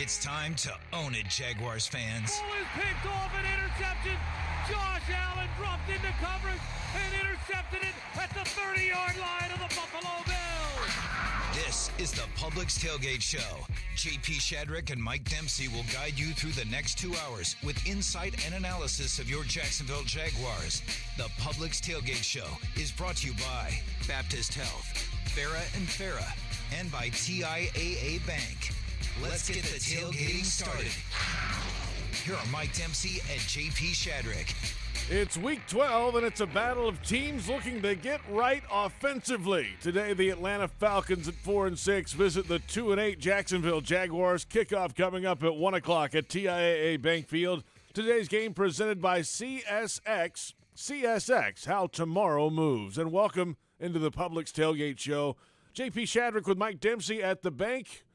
It's time to own it, Jaguars fans. Ball is picked off, an interception. Josh Allen dropped into coverage and intercepted it at the 30-yard line of the Buffalo Bills. This is the Publix Tailgate Show. JP Shadrick and Mike Dempsey will guide you through the next 2 hours with insight and analysis of your Jacksonville Jaguars. The Publix Tailgate Show is brought to you by Baptist Health, Farah and Farah, and by TIAA Bank. Let's get the tailgating started. Here are Mike Dempsey and JP Shadrick. It's week 12, and it's a battle of teams looking to get right offensively. Today, the Atlanta Falcons at 4-6 visit the 2-8 Jacksonville Jaguars. Kickoff coming up at 1 o'clock at TIAA Bank Field. Today's game presented by CSX. CSX, how tomorrow moves. And welcome into the Publix Tailgate Show. JP Shadrick with Mike Dempsey at the bank.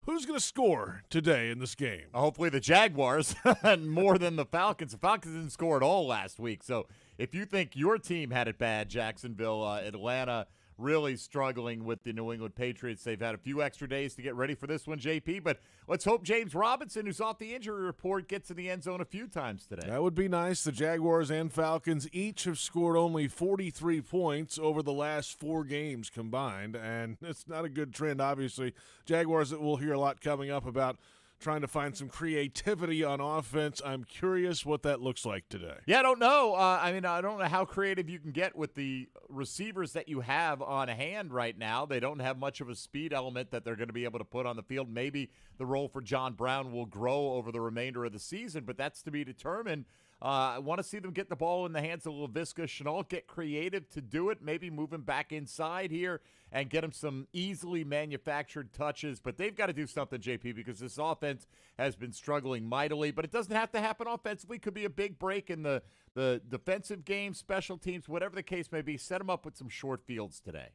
Who's going to score today in this game? Hopefully the Jaguars, more than the Falcons. The Falcons didn't score at all last week. So if you think your team had it bad, Jacksonville, Atlanta really struggling with the New England Patriots. They've had a few extra days to get ready for this one, JP. But let's hope James Robinson, who's off the injury report, gets in the end zone a few times today. That would be nice. The Jaguars and Falcons each have scored only 43 points over the last 4 games combined, and it's not a good trend, obviously. Jaguars, we'll hear a lot coming up about trying to find some creativity on offense. I'm curious what that looks like today. Yeah, I don't know. I don't know how creative you can get with the receivers that you have on hand right now. They don't have much of a speed element that they're going to be able to put on the field. Maybe the role for John Brown will grow over the remainder of the season, but that's to be determined. I want to see them get the ball in the hands of Laviska Shenault, get creative to do it, maybe move him back inside here and get him some easily manufactured touches. But they've got to do something, JP, because this offense has been struggling mightily. But it doesn't have to happen offensively. It could be a big break in the defensive game, special teams, whatever the case may be. Set them up with some short fields today.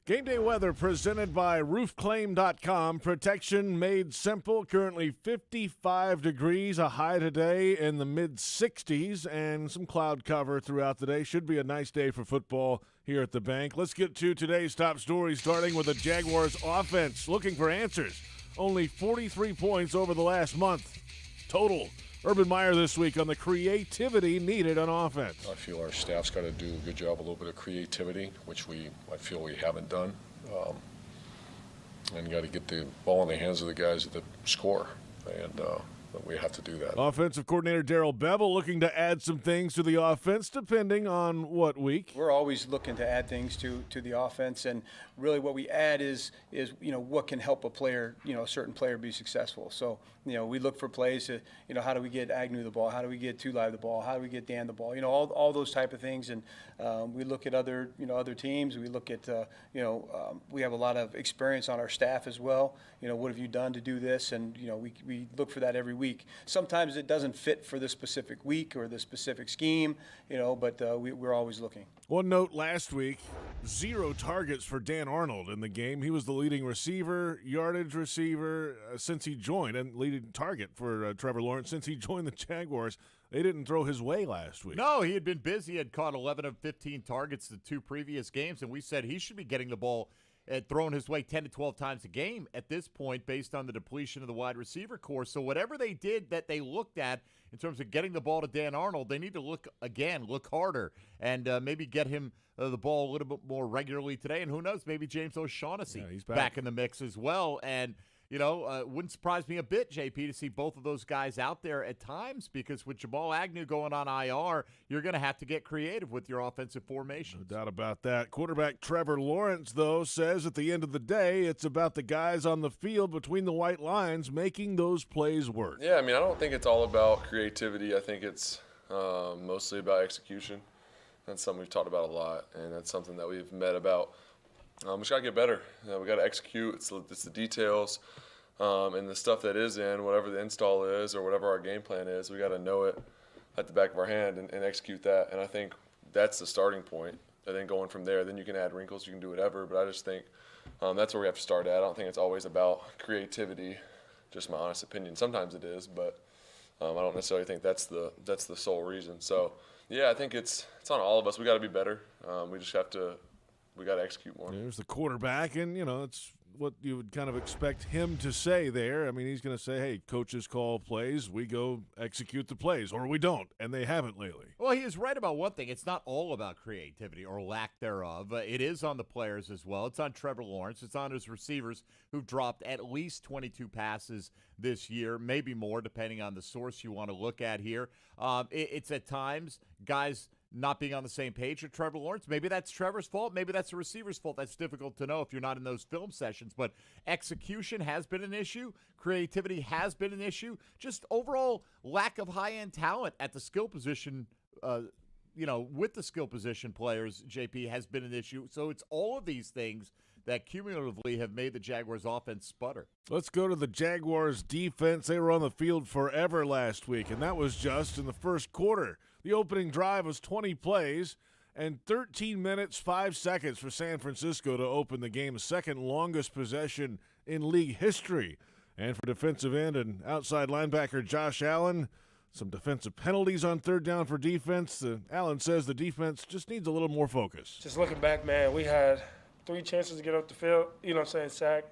Game day weather presented by roofclaim.com. Protection made simple. Currently 55 degrees, a high today in the mid-60s, and some cloud cover throughout the day. Should be a nice day for football here at the bank. Let's get to today's top story, starting with the Jaguars offense. Looking for answers. Only 43 points over the last month total. Urban Meyer this week on the creativity needed on offense. I feel our staff's got to do a good job, a little bit of creativity, which I feel we haven't done. And got to get the ball in the hands of the guys that score, and we have to do that. Offensive coordinator Darrell Bevel looking to add some things to the offense, depending on what week. We're always looking to add things to the offense, and really what we add is what can help a player, a certain player be successful. So we look for plays to, how do we get Agnew the ball? How do we get Tulai the ball? How do we get Dan the ball? All those type of things. And we look at other teams. We look at, we have a lot of experience on our staff as well. What have you done to do this? And, we look for that every week. Sometimes it doesn't fit for the specific week or the specific scheme, but we're always looking. One note last week, 0 targets for Dan Arnold in the game. He was the leading receiver, yardage receiver since he joined, and leading target for Trevor Lawrence since he joined the Jaguars. They didn't throw his way last week. No, he had been busy. He had caught 11 of 15 targets the 2 previous games, and we said he should be getting the ball and throwing his way 10 to 12 times a game at this point based on the depletion of the wide receiver core. So whatever they did that they looked at in terms of getting the ball to Dan Arnold, they need to look harder, and maybe get him the ball a little bit more regularly today. And who knows, maybe James O'Shaughnessy he's back in the mix as well. And wouldn't surprise me a bit, JP, to see both of those guys out there at times, because with Jamal Agnew going on IR, you're going to have to get creative with your offensive formation. No doubt about that. Quarterback Trevor Lawrence, though, says at the end of the day, it's about the guys on the field between the white lines making those plays work. Yeah, I don't think it's all about creativity. I think it's mostly about execution. That's something we've talked about a lot, and that's something that we've met about. We just got to get better. We got to execute. It's the details and the stuff that is in, whatever the install is or whatever our game plan is, we got to know it at the back of our hand and execute that. And I think that's the starting point. And then going from there, then you can add wrinkles, you can do whatever. But I just think that's where we have to start at. I don't think it's always about creativity, just my honest opinion. Sometimes it is, but I don't necessarily think that's the sole reason. So, yeah, I think it's on all of us. We got to be better. We got to execute more. There's the quarterback, and it's what you would kind of expect him to say there. I mean, he's going to say, hey, coaches call plays, we go execute the plays, or we don't, and they haven't lately. Well, he is right about one thing. It's not all about creativity or lack thereof. It is on the players as well. It's on Trevor Lawrence. It's on his receivers who've dropped at least 22 passes this year, maybe more, depending on the source you want to look at here. It's at times guys not being on the same page with Trevor Lawrence. Maybe that's Trevor's fault. Maybe that's the receiver's fault. That's difficult to know if you're not in those film sessions. But execution has been an issue. Creativity has been an issue. Just overall lack of high-end talent at the skill position, with the skill position players, JP, has been an issue. So it's all of these things that cumulatively have made the Jaguars' offense sputter. Let's go to the Jaguars' defense. They were on the field forever last week, and that was just in the first quarter. The opening drive was 20 plays and 13 minutes, 5 seconds for San Francisco to open the game's second longest possession in league history. And for defensive end and outside linebacker Josh Allen, some defensive penalties on third down for defense. Allen says the defense just needs a little more focus. Just looking back, man, we had 3 chances to get off the field, sack,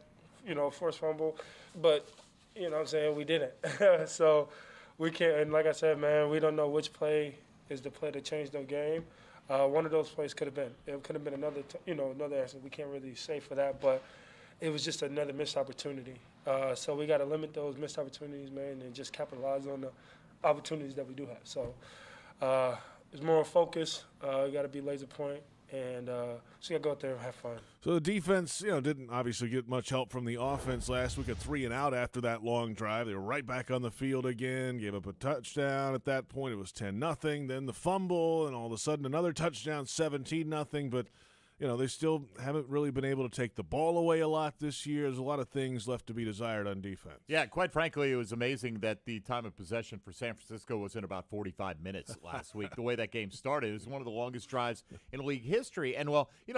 forced fumble. But, we didn't. So we can't, and like I said, man, we don't know which play is the play to change the game. One of those plays could have been. It could have been another accident. We can't really say for that, but it was just another missed opportunity. So we got to limit those missed opportunities, man, and just capitalize on the opportunities that we do have. So it's more focus. We got to be laser point. And so you got to go out there and have fun. So the defense, didn't obviously get much help from the offense last week. A 3-and-out after that long drive. They were right back on the field again, gave up a touchdown. At that point, it was 10-0. Then the fumble, and all of a sudden another touchdown, 17-0. But, they still haven't really been able to take the ball away a lot this year. There's a lot of things left to be desired on defense. Yeah, quite frankly, it was amazing that the time of possession for San Francisco was in about 45 minutes last week. The way that game started, it was one of the longest drives in league history. And,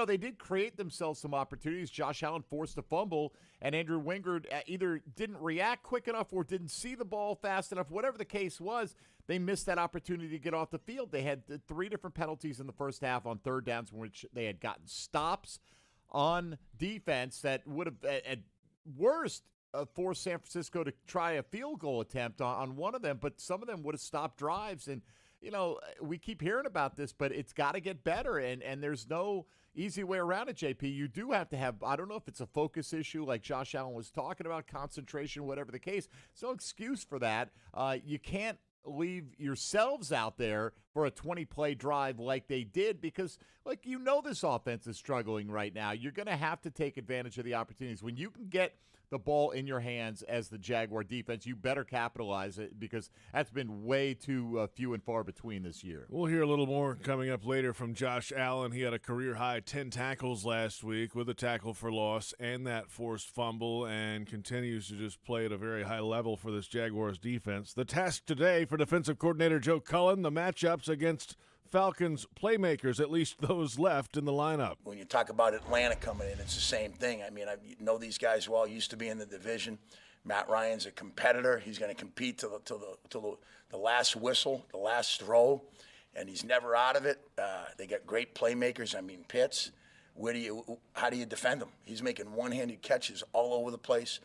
they did create themselves some opportunities. Josh Allen forced a fumble, and Andrew Wingard either didn't react quick enough or didn't see the ball fast enough. Whatever the case was, they missed that opportunity to get off the field. They had 3 different penalties in the first half on third downs in which they had gotten stops on defense that would have, at worst, forced San Francisco to try a field goal attempt on one of them, but some of them would have stopped drives. And, we keep hearing about this, but it's got to get better, and there's no easy way around it, JP. You do have to have, I don't know if it's a focus issue like Josh Allen was talking about, concentration, whatever the case. There's no excuse for that. You can't leave yourselves out there for a 20-play drive like they did because, this offense is struggling right now. You're going to have to take advantage of the opportunities. When you can get the ball in your hands as the Jaguar defense, you better capitalize it because that's been way too few and far between this year. We'll hear a little more coming up later from Josh Allen. He had a career-high 10 tackles last week with a tackle for loss and that forced fumble and continues to just play at a very high level for this Jaguars defense. The task today for defensive coordinator Joe Cullen, the matchups against Falcons playmakers, at least those left in the lineup. When you talk about Atlanta coming in, it's the same thing. I mean, I know these guys well, used to be in the division. Matt Ryan's a competitor. He's going to compete till the last whistle, the last throw, and he's never out of it. They got great playmakers. I mean, Pitts, how do you defend him? He's making one-handed catches all over the place.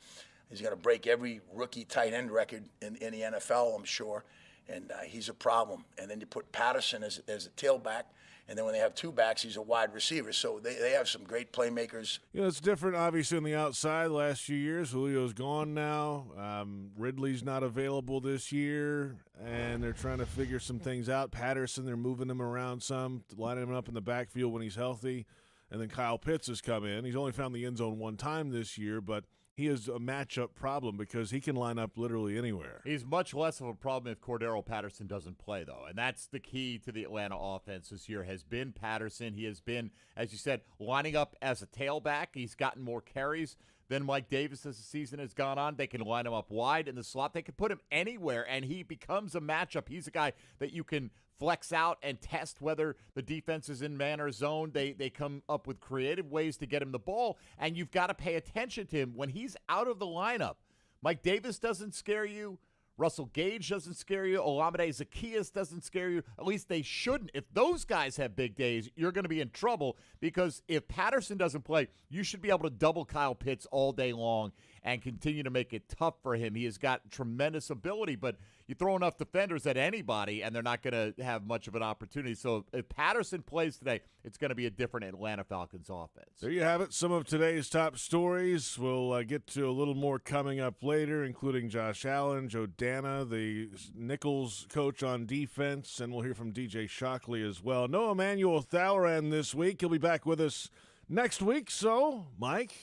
He's going to break every rookie tight end record in the NFL, I'm sure. And he's a problem. And then you put Patterson as a tailback, and then when they have 2 backs, he's a wide receiver. So they have some great playmakers. It's different, obviously, on the outside the last few years. Julio's gone now. Ridley's not available this year, and they're trying to figure some things out. Patterson, they're moving him around some, lining him up in the backfield when he's healthy. And then Kyle Pitts has come in. He's only found the end zone 1 time this year, but he is a matchup problem because he can line up literally anywhere. He's much less of a problem if Cordero Patterson doesn't play, though. And that's the key to the Atlanta offense this year has been Patterson. He has been, as you said, lining up as a tailback. He's gotten more carries than Mike Davis as the season has gone on. They can line him up wide in the slot. They can put him anywhere, and he becomes a matchup. He's a guy that you can flex out and test whether the defense is in man or zone. They come up with creative ways to get him the ball, and you've got to pay attention to him when he's out of the lineup. Mike Davis doesn't scare you. Russell Gage doesn't scare you. Olamide Zaccheaus doesn't scare you. At least they shouldn't. If those guys have big days, you're going to be in trouble because if Patterson doesn't play, you should be able to double Kyle Pitts all day long and continue to make it tough for him. He has got tremendous ability, but you throw enough defenders at anybody, and they're not going to have much of an opportunity. So if Patterson plays today, it's going to be a different Atlanta Falcons offense. There you have it, some of today's top stories. We'll get to a little more coming up later, including Josh Allen, Joe Dana, the Nichols coach on defense, and we'll hear from DJ Shockley as well. No Emmanuel Thalleran this week. He'll be back with us next week. So, Mike,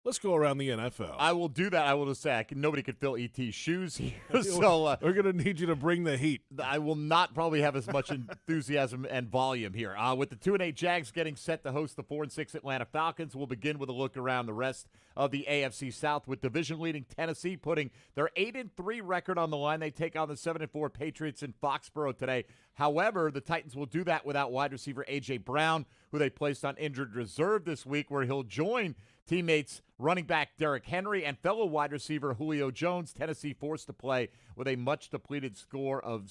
let's go around the NFL. I will do that. I will just say nobody could fill ET's shoes here. So we're going to need you to bring the heat. I will not probably have as much enthusiasm and volume here. With the 2-8 Jags getting set to host the 4-6 Atlanta Falcons, we'll begin with a look around the rest of the AFC South with division-leading Tennessee putting their 8-3 record on the line. They take on the 7-4 Patriots in Foxborough today. However, the Titans will do that without wide receiver A.J. Brown, who they placed on injured reserve this week, where he'll join teammates running back Derrick Henry and fellow wide receiver Julio Jones. Tennessee forced to play with a much-depleted core of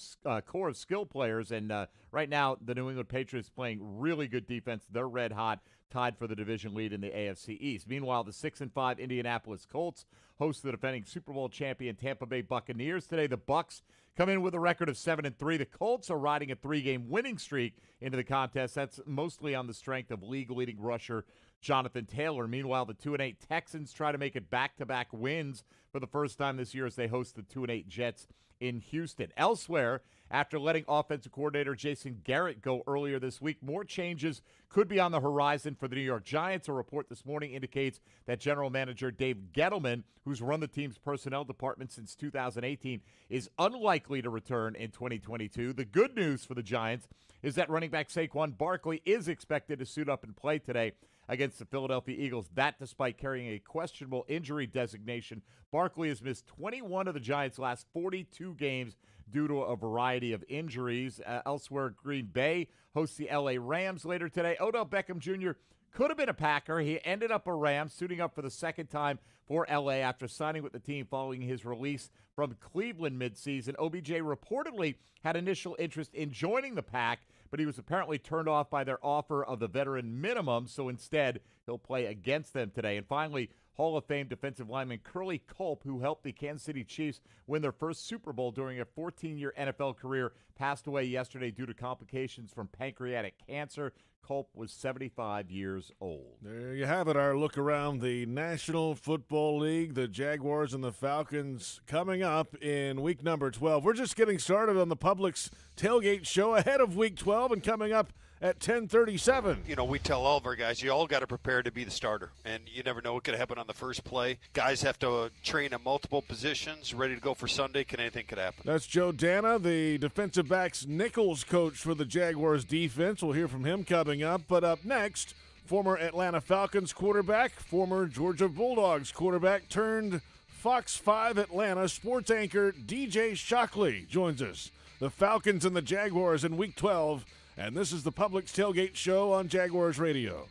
skill players. And right now, the New England Patriots playing really good defense. They're red hot, tied for the division lead in the AFC East. Meanwhile, the 6-5 Indianapolis Colts host the defending Super Bowl champion Tampa Bay Buccaneers. Today, the Bucs come in with a record of 7-3. The Colts are riding a 3-game winning streak into the contest. That's mostly on the strength of league-leading rusher Jonathan Taylor. Meanwhile, the 2-8 Texans try to make it back-to-back wins for the first time this year as they host the 2-8 Jets in Houston. Elsewhere, after letting offensive coordinator Jason Garrett go earlier this week, more changes could be on the horizon for the New York Giants. A report this morning indicates that general manager Dave Gettleman, who's run the team's personnel department since 2018, is unlikely to return in 2022. The good news for the Giants is that running back Saquon Barkley is expected to suit up and play today against the Philadelphia Eagles. That despite carrying a questionable injury designation. Barkley has missed 21 of the Giants' last 42 games due to a variety of injuries. Elsewhere, Green Bay hosts the L.A. Rams later today. Odell Beckham Jr. could have been a Packer. He ended up a Ram, suiting up for the second time for L.A. after signing with the team following his release from Cleveland midseason. OBJ reportedly had initial interest in joining the Pack, but he was apparently turned off by their offer of the veteran minimum, so instead he'll play against them today. And finally, Hall of Fame defensive lineman Curly Culp, who helped the Kansas City Chiefs win their first Super Bowl during a 14-year NFL career, passed away yesterday due to complications from pancreatic cancer. Culp was 75 years old. There you have it, our look around the National Football League, the Jaguars and the Falcons coming up in week number 12. We're just getting started on the Publix Tailgate show ahead of week 12 and coming up at 10:37. You know, we tell all of our guys, you all got to prepare to be the starter, and you never know what could happen on the first play. Guys have to train at multiple positions, ready to go for Sunday. Anything could happen. That's Joe Dana, the defensive backs Nichols coach for the Jaguars defense. We'll hear from him coming up. But up next, former Atlanta Falcons quarterback, former Georgia Bulldogs quarterback turned Fox 5 Atlanta sports anchor DJ Shockley joins us. The Falcons and the Jaguars in week 12. And this is the Publix Tailgate Show on Jaguars Radio.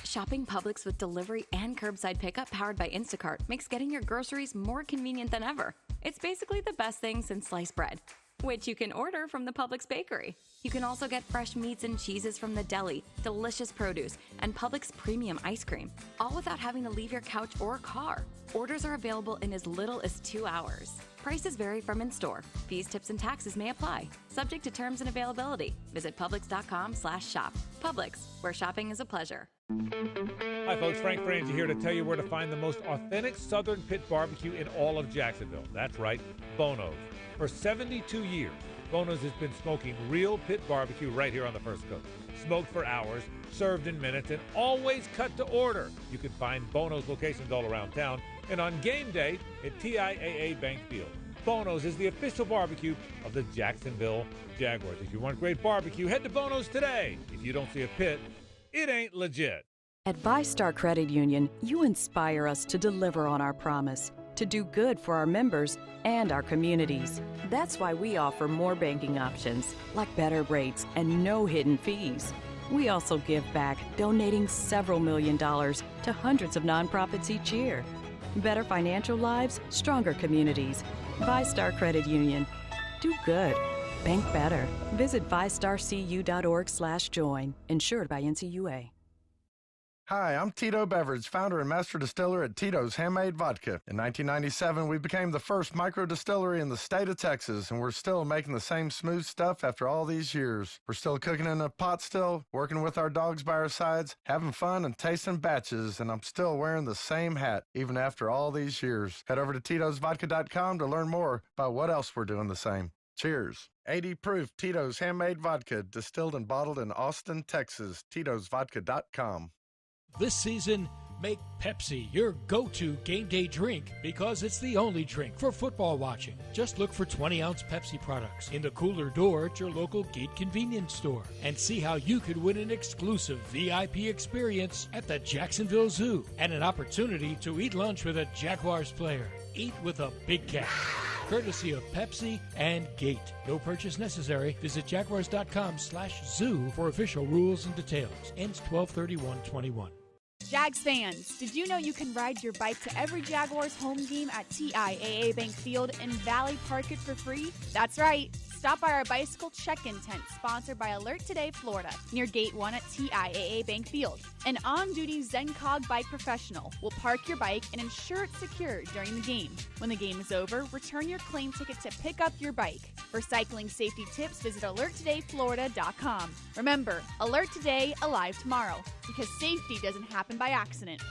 Shopping Publix with delivery and curbside pickup powered by Instacart makes getting your groceries more convenient than ever. It's basically the best thing since sliced bread, which you can order from the Publix bakery. You can also get fresh meats and cheeses from the deli, delicious produce, and Publix premium ice cream, all without having to leave your couch or car. Orders are available in as little as 2 hours. Prices vary from in-store. Fees, tips, and taxes may apply. Subject to terms and availability. Visit Publix.com/shop. Publix, where shopping is a pleasure. Hi folks, Frank Frangie here to tell you where to find the most authentic Southern Pit barbecue in all of Jacksonville. That's right, Bono's. For 72 years, Bono's has been smoking real pit barbecue right here on the First Coast. Smoked for hours, served in minutes, and always cut to order. You can find Bono's locations all around town and on game day at TIAA Bank Field. Bono's is the official barbecue of the Jacksonville Jaguars. If you want great barbecue, head to Bono's today. If you don't see a pit, it ain't legit. At ViStar Credit Union, you inspire us to deliver on our promise, to do good for our members and our communities. That's why we offer more banking options, like better rates and no hidden fees. We also give back, donating several $millions to hundreds of nonprofits each year. Better financial lives, stronger communities. VyStar Credit Union. Do good. Bank better. Visit vystarcu.org/join. Insured by NCUA. Hi, I'm Tito Beveridge, founder and master distiller at Tito's Handmade Vodka. In 1997, we became the first micro distillery in the state of Texas, and we're still making the same smooth stuff after all these years. We're still cooking in a pot still, working with our dogs by our sides, having fun and tasting batches, and I'm still wearing the same hat, even after all these years. Head over to Tito'sVodka.com to learn more about what else we're doing the same. Cheers. 80 proof Tito's Handmade Vodka, distilled and bottled in Austin, Texas. Tito'sVodka.com. This season, make Pepsi your go-to game day drink because it's the only drink for football watching. Just look for 20-ounce Pepsi products in the cooler door at your local Gate convenience store and see how you could win an exclusive VIP experience at the Jacksonville Zoo and an opportunity to eat lunch with a Jaguars player. Eat with a big cat. Courtesy of Pepsi and Gate. No purchase necessary. Visit jaguars.com/zoo for official rules and details. Ends 12/31/21. Jags fans, did you know you can ride your bike to every Jaguars home game at TIAA Bank Field and Valley Park it for free? That's right. Stop by our bicycle check-in tent sponsored by Alert Today Florida near Gate 1 at TIAA Bank Field. An on-duty ZenCog bike professional will park your bike and ensure it's secure during the game. When the game is over, return your claim ticket to pick up your bike. For cycling safety tips, visit alerttodayflorida.com. Remember, Alert Today, alive tomorrow, because safety doesn't happen by accident.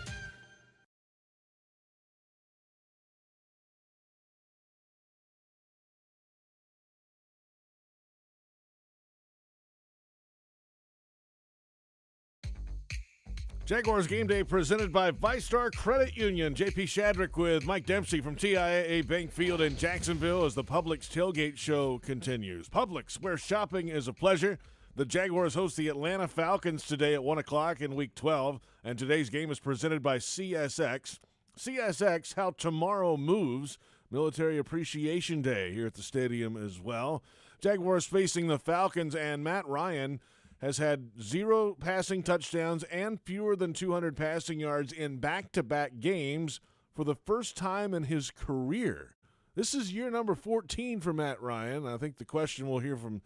Jaguars Game Day presented by VyStar Credit Union. JP Shadrick with Mike Dempsey from TIAA Bank Field in Jacksonville as the Publix Tailgate show continues. Publix, where shopping is a pleasure. The Jaguars host the Atlanta Falcons today at 1 o'clock in Week 12, and today's game is presented by CSX. CSX, how tomorrow moves. Military Appreciation Day here at the stadium as well. Jaguars facing the Falcons, and Matt Ryan has had 0 passing touchdowns and fewer than 200 passing yards in back-to-back games for the first time in his career. This is year number 14 for Matt Ryan. I think the question we'll hear from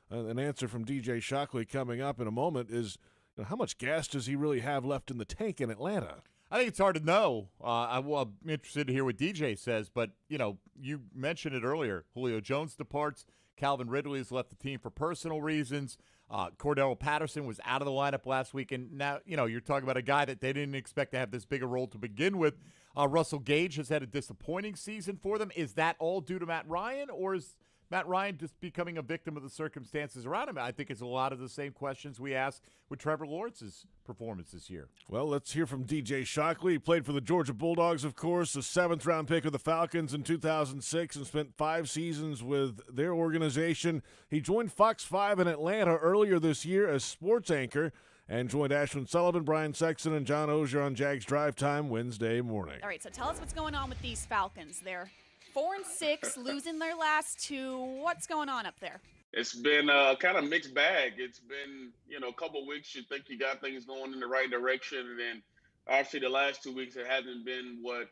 an answer from DJ Shockley coming up in a moment is, how much gas does he really have left in the tank in Atlanta? I think it's hard to know. I'm interested to hear what DJ says, but, you mentioned it earlier. Julio Jones departs. Calvin Ridley has left the team for personal reasons. Cordero Patterson was out of the lineup last week, and now, you're talking about a guy that they didn't expect to have this big a role to begin with. Russell Gage has had a disappointing season for them. Is that all due to Matt Ryan, or is Matt Ryan just becoming a victim of the circumstances around him? I think it's a lot of the same questions we ask with Trevor Lawrence's performance this year. Well, let's hear from DJ Shockley. He played for the Georgia Bulldogs, of course, the 7th-round pick of the Falcons in 2006 and spent 5 seasons with their organization. He joined Fox 5 in Atlanta earlier this year as sports anchor and joined Ashwin Sullivan, Brian Sexton, and John Oehser on Jags Drive Time Wednesday morning. All right, so tell us what's going on with these Falcons. They're 4-6, losing their last 2. What's going on up there? It's been kind of mixed bag. It's been, a couple of weeks you think you got things going in the right direction, and then obviously the last 2 weeks it hasn't been what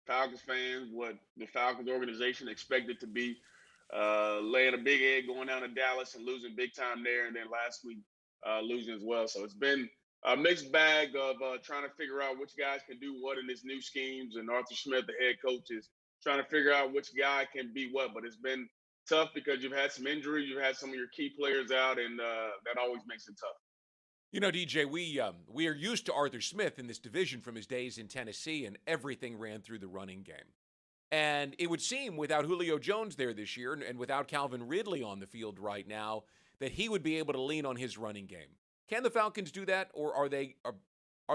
Falcons fans, what the Falcons organization expected to be. Laying a big egg going down to Dallas and losing big time there, and then last week losing as well. So it's been a mixed bag of trying to figure out which guys can do what in this new schemes, and Arthur Smith, the head coach, is trying to figure out which guy can be what. But it's been tough because you've had some injuries, you've had some of your key players out, and that always makes it tough. DJ, we are used to Arthur Smith in this division from his days in Tennessee, and everything ran through the running game. And it would seem without Julio Jones there this year and without Calvin Ridley on the field right now that he would be able to lean on his running game. Can the Falcons do that, or are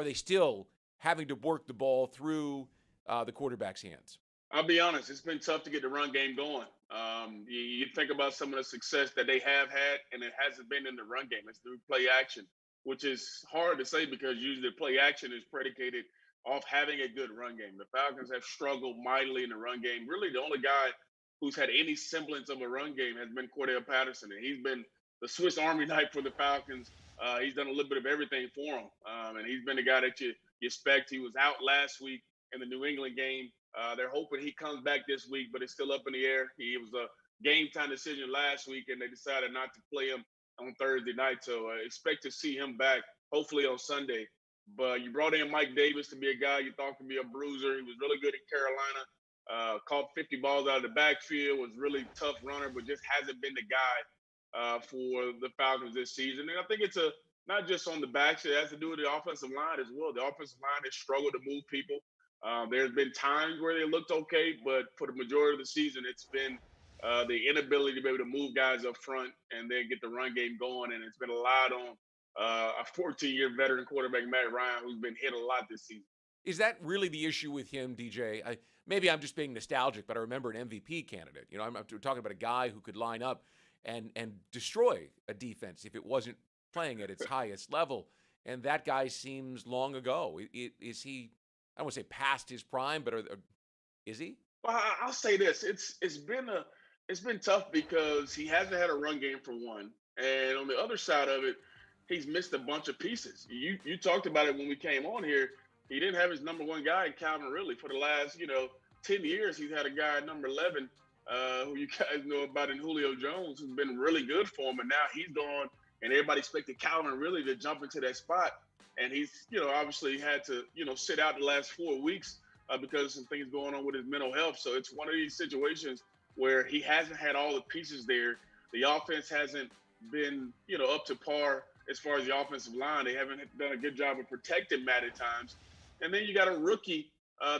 they still having to work the ball through the quarterback's hands? I'll be honest, it's been tough to get the run game going. You think about some of the success that they have had, and it hasn't been in the run game. It's through play action, which is hard to say because usually play action is predicated off having a good run game. The Falcons have struggled mightily in the run game. Really, the only guy who's had any semblance of a run game has been Cordero Patterson, and he's been the Swiss Army knife for the Falcons he's done a little bit of everything for him. And he's been the guy that you expect. He was out last week in the New England game. They're hoping he comes back this week, but it's still up in the air. It was a game-time decision last week, and they decided not to play him on Thursday night. So expect to see him back, hopefully on Sunday. But you brought in Mike Davis to be a guy you thought could be a bruiser. He was really good in Carolina. Caught 50 balls out of the backfield, was really tough runner, but just hasn't been the guy for the Falcons this season. And I think it's not just on the backs. It has to do with the offensive line as well. The offensive line has struggled to move people. There's been times where they looked okay, but for the majority of the season, it's been the inability to be able to move guys up front and then get the run game going. And it's been a lot on a 14-year veteran quarterback, Matt Ryan, who's been hit a lot this season. Is that really the issue with him, DJ? Maybe I'm just being nostalgic, but I remember an MVP candidate. You know, I'm talking about a guy who could line up and destroy a defense if it wasn't playing at its highest level. And that guy seems long ago. Is he, I don't want to say past his prime, but is he? Well, I'll say this. It's been tough because he hasn't had a run game for one. And on the other side of it, he's missed a bunch of pieces. You talked about it when we came on here. He didn't have his number one guy, Calvin Ridley, for the last, 10 years. He's had a guy at number 11 who you guys know about in Julio Jones, who's been really good for him. And now he's gone, and everybody expected Calvin Ridley to jump into that spot. And he's, obviously had to, sit out the last 4 weeks because of some things going on with his mental health. So it's one of these situations where he hasn't had all the pieces there. The offense hasn't been, up to par as far as the offensive line. They haven't done a good job of protecting Matt at times. And then you got a rookie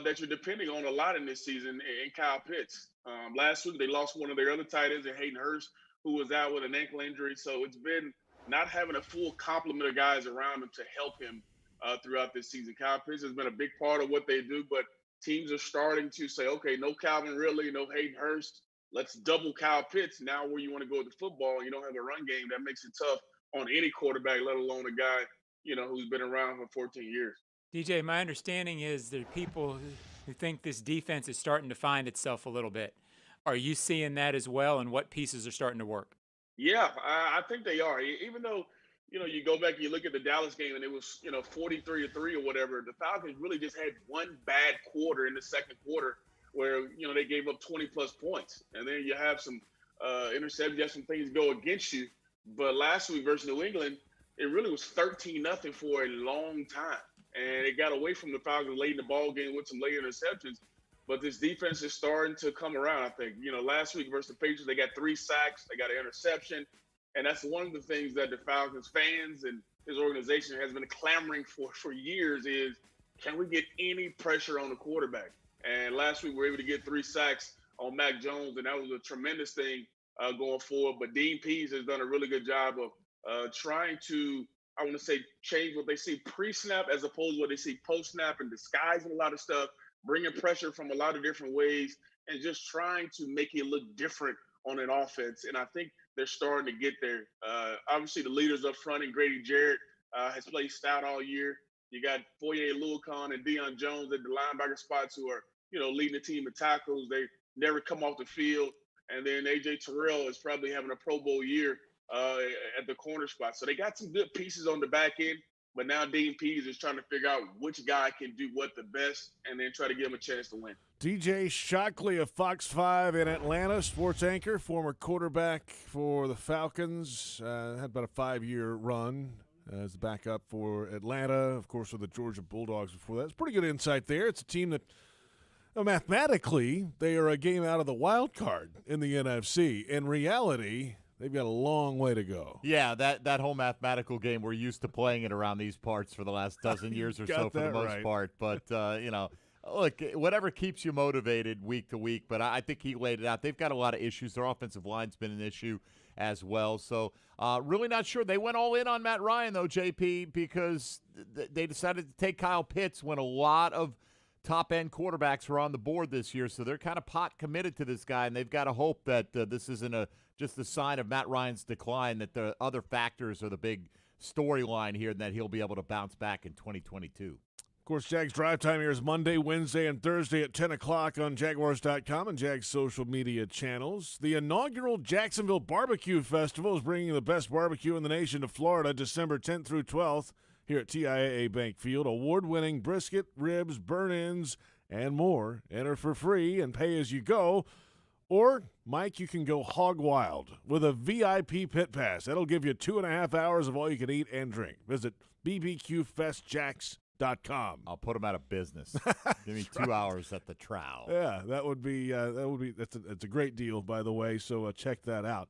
that you're depending on a lot in this season in Kyle Pitts. Last week, they lost one of their other tight ends in Hayden Hurst, who was out with an ankle injury. So it's been not having a full complement of guys around him to help him throughout this season. Kyle Pitts has been a big part of what they do, but teams are starting to say, okay, no Calvin Ridley, no Hayden Hurst. Let's double Kyle Pitts now where you want to go with the football. You don't have a run game. That makes it tough on any quarterback, let alone a guy, who's been around for 14 years. DJ, my understanding is there are people who think this defense is starting to find itself a little bit. Are you seeing that as well, and what pieces are starting to work? Yeah, I think they are. Even though, you go back and you look at the Dallas game and it was, 43-3 or whatever, the Falcons really just had one bad quarter in the second quarter where, they gave up 20-plus points. And then you have some interceptions, you have some things go against you. But last week versus New England, it really was 13-0 for a long time. And it got away from the Falcons late in the ball game with some late interceptions. But this defense is starting to come around, I think. Last week versus the Patriots, they got 3 sacks. They got an interception. And that's one of the things that the Falcons fans and his organization has been clamoring for years is, can we get any pressure on the quarterback? And last week, we were able to get 3 sacks on Mac Jones, and that was a tremendous thing going forward. But Dean Pease has done a really good job of trying to, I want to say, change what they see pre-snap as opposed to what they see post-snap and disguising a lot of stuff, bringing pressure from a lot of different ways, and just trying to make it look different on an offense. And I think they're starting to get there. Obviously, the leaders up front, and Grady Jarrett has played stout all year. You got Foye Oluokun and Deion Jones at the linebacker spots who are, leading the team in tackles. They never come off the field. And then A.J. Terrell is probably having a Pro Bowl year at the corner spot. So they got some good pieces on the back end, but now Dean Pease is trying to figure out which guy can do what the best and then try to give him a chance to win. DJ Shockley of Fox 5 in Atlanta, sports anchor, former quarterback for the Falcons, had about a 5-year run as the backup for Atlanta, of course, with the Georgia Bulldogs before that. It's pretty good insight there. It's a team that mathematically, they are a game out of the wild card in the NFC. In reality, they've got a long way to go. Yeah, that whole mathematical game, we're used to playing it around these parts for the last dozen years or so for the most part. But, look, whatever keeps you motivated week to week. But I think he laid it out. They've got a lot of issues. Their offensive line's been an issue as well. So really not sure. They went all in on Matt Ryan, though, JP, because they decided to take Kyle Pitts when a lot of top-end quarterbacks were on the board this year, so they're kind of pot committed to this guy, and they've got to hope that this isn't just a sign of Matt Ryan's decline, that the other factors are the big storyline here, and that he'll be able to bounce back in 2022. Of course, Jags Drive Time here is Monday, Wednesday, and Thursday at 10 o'clock on Jaguars.com and Jags social media channels. The inaugural Jacksonville Barbecue Festival is bringing the best barbecue in the nation to Florida December 10th through 12th here at TIAA Bank Field. Award-winning brisket, ribs, burn-ins, and more. Enter for free and pay as you go. Or, Mike, you can go hog wild with a VIP pit pass. That'll give you 2.5 hours of all you can eat and drink. Visit bbqfestjacks.com. I'll put them out of business. Give me 2 hours at the trowel. Yeah, that's a great deal, by the way. So check that out.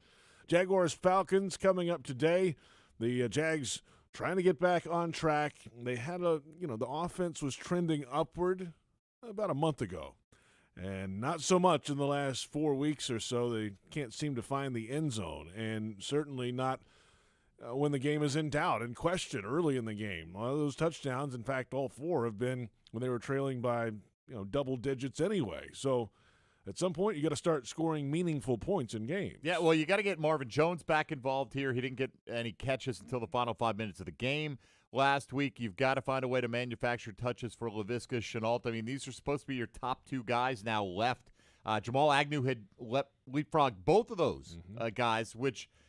Jaguars Falcons coming up today. The Jags trying to get back on track. They had the offense was trending upward about a month ago, and not so much in the last 4 weeks or so. They can't seem to find the end zone, and certainly not when the game is in doubt and question early in the game. A lot of those touchdowns, in fact, all 4 have been when they were trailing by double digits anyway. So at some point, you got to start scoring meaningful points in games. Yeah, well, you got to get Marvin Jones back involved here. He didn't get any catches until the final 5 minutes of the game last week. You've got to find a way to manufacture touches for Laviska Shenault. I mean, these are supposed to be your top 2 guys now left. Jamal Agnew had leapfrogged both of those guys, which –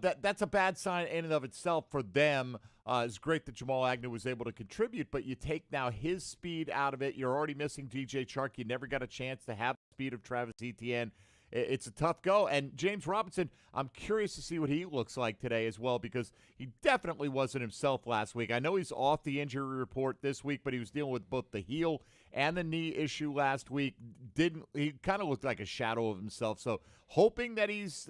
that's a bad sign in and of itself for them. It's great that Jamal Agnew was able to contribute, but you take now his speed out of it. You're already missing DJ Shockley. You never got a chance to have the speed of Travis Etienne. It's a tough go. And James Robinson, I'm curious to see what he looks like today as well, because he definitely wasn't himself last week. I know he's off the injury report this week, but he was dealing with both the heel and the knee issue last week. He kind of looked like a shadow of himself. So hoping that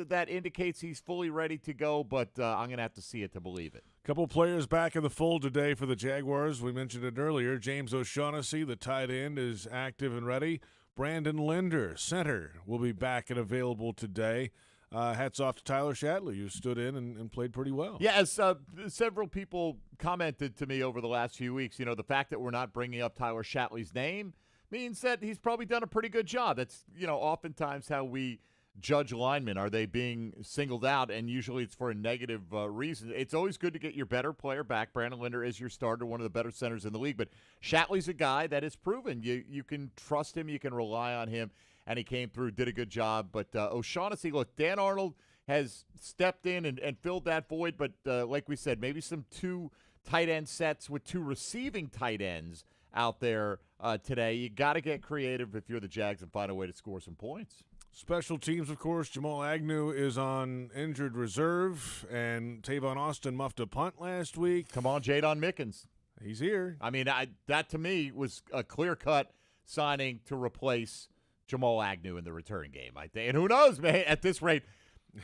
that indicates he's fully ready to go, but I'm going to have to see it to believe it. Couple players back in the fold today for the Jaguars. We mentioned it earlier. James O'Shaughnessy, the tight end, is active and ready. Brandon Linder, center, will be back and available today. Hats off to Tyler Shadley, who stood in and played pretty well. Yeah, as several people commented to me over the last few weeks, the fact that we're not bringing up Tyler Shadley's name means that he's probably done a pretty good job. That's, oftentimes how we judge linemen. Are they being singled out? And usually it's for a negative reason. It's always good to get your better player back. Brandon Linder is your starter, one of the better centers in the league. But Shadley's a guy that is proven. You can trust him. You can rely on him. And he came through, did a good job. But O'Shaughnessy, look, Dan Arnold has stepped in and filled that void. But like we said, maybe some 2 tight end sets with 2 receiving tight ends out there today. You got to get creative if you're the Jags and find a way to score some points. Special teams, of course. Jamal Agnew is on injured reserve, and Tavon Austin muffed a punt last week. Come on, Jadon Mickens. He's here. I mean, that to me was a clear-cut signing to replace Jamal Agnew in the return game, I think. And who knows, man, at this rate,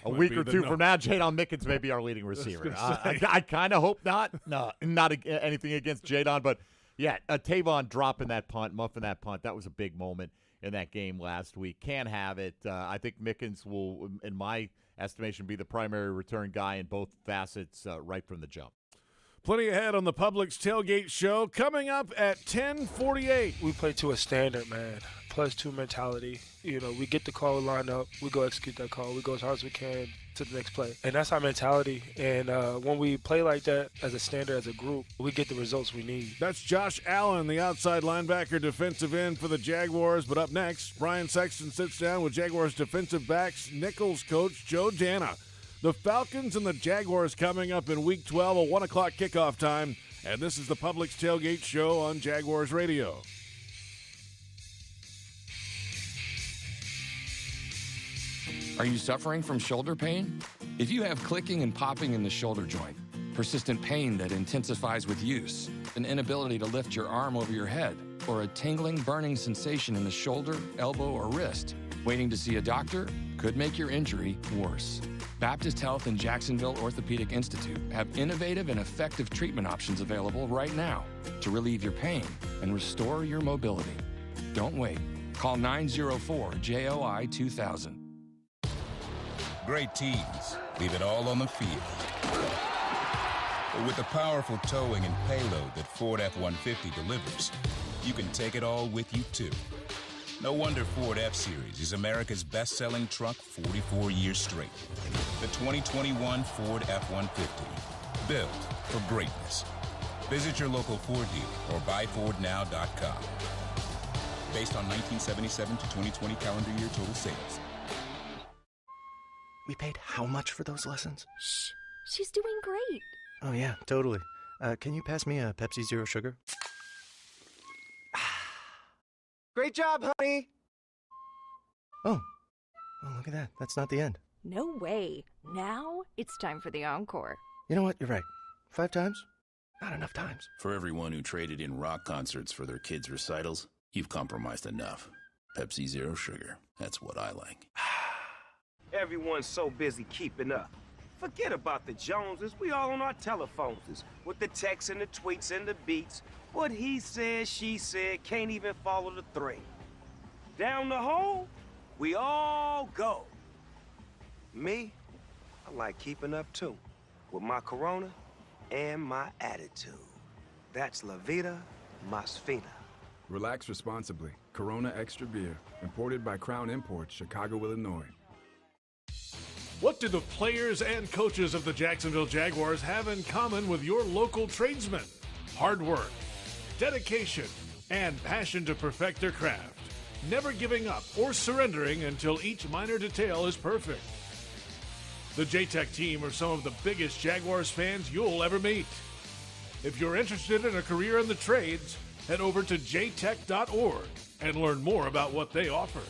a week or 2 from now, Jadon Mickens may be our leading receiver. I kind of hope not. No, not anything against Jadon, but, yeah, Tavon dropping that punt, muffing that punt, that was a big moment in that game last week. Can't have it. I think Mickens will, in my estimation, be the primary return guy in both facets right from the jump. Plenty ahead on the Publix Tailgate Show coming up at 10:48. We play to a standard, man. +2 mentality. We get the call, we line up, we go execute that call, we go as hard as we can to the next play. And that's our mentality. And when we play like that as a standard, as a group, we get the results we need. That's Josh Allen, the outside linebacker, defensive end for the Jaguars. But up next, Brian Sexton sits down with Jaguars defensive backs Nichols coach Joe Dana. The Falcons and the Jaguars coming up in Week 12, a 1 o'clock kickoff time. And this is the Publix Tailgate Show on Jaguars Radio. Are you suffering from shoulder pain? If you have clicking and popping in the shoulder joint, persistent pain that intensifies with use, an inability to lift your arm over your head, or a tingling, burning sensation in the shoulder, elbow, or wrist, waiting to see a doctor could make your injury worse. Baptist Health and Jacksonville Orthopedic Institute have innovative and effective treatment options available right now to relieve your pain and restore your mobility. Don't wait. Call 904-JOI-2000. Great teams leave it all on the field. But with the powerful towing and payload that Ford F-150 delivers, you can take it all with you, too. No wonder Ford F-Series is America's best-selling truck 44 years straight. The 2021 Ford F-150, built for greatness. Visit your local Ford dealer or buyfordnow.com. Based on 1977 to 2020 calendar year total sales. We paid how much for those lessons? Shh, she's doing great. Oh, yeah, totally. Can you pass me a Pepsi Zero Sugar? Great job, honey! Oh, look at that. That's not the end. No way. Now it's time for the encore. You know what? You're right. 5 times? Not enough times. For everyone who traded in rock concerts for their kids' recitals, you've compromised enough. Pepsi Zero Sugar. That's what I like. Everyone's so busy keeping up. Forget about the Joneses. We all on our telephones with the texts and the tweets and the beats. What he said, she said, can't even follow the thread. Down the hole, we all go. Me, I like keeping up too, with my Corona and my attitude. That's La Vida Más Fina. Relax responsibly. Corona Extra Beer. Imported by Crown Imports, Chicago, Illinois. What do the players and coaches of the Jacksonville Jaguars have in common with your local tradesmen? Hard work, dedication, and passion to perfect their craft. Never giving up or surrendering until each minor detail is perfect. The J-Tech team are some of the biggest Jaguars fans you'll ever meet. If you're interested in a career in the trades, head over to jtech.org and learn more about what they offer.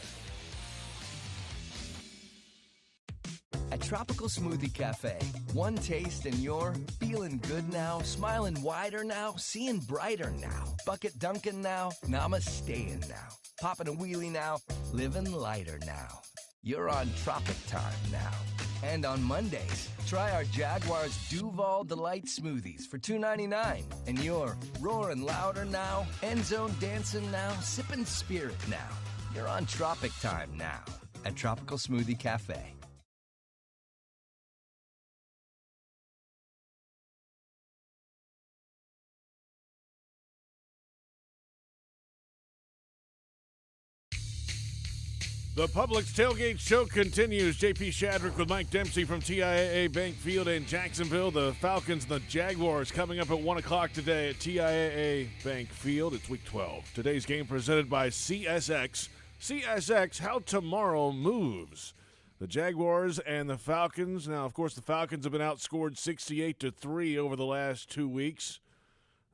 At Tropical Smoothie Cafe, one taste and you're feeling good now, smiling wider now, seeing brighter now, bucket dunking now, namasteing now, popping a wheelie now, living lighter now. You're on Tropic Time now. And on Mondays, try our Jaguars Duval Delight Smoothies for $2.99. And you're roaring louder now, end zone dancing now, sipping spirit now. You're on Tropic Time now at Tropical Smoothie Cafe. The Publix Tailgate Show continues. JP Shadrick with Mike Dempsey from TIAA Bank Field in Jacksonville. The Falcons and the Jaguars coming up at 1 o'clock today at TIAA Bank Field. It's Week 12. Today's game presented by CSX. CSX, how tomorrow moves. The Jaguars and the Falcons. Now, of course, the Falcons have been outscored 68-3 over the last 2 weeks.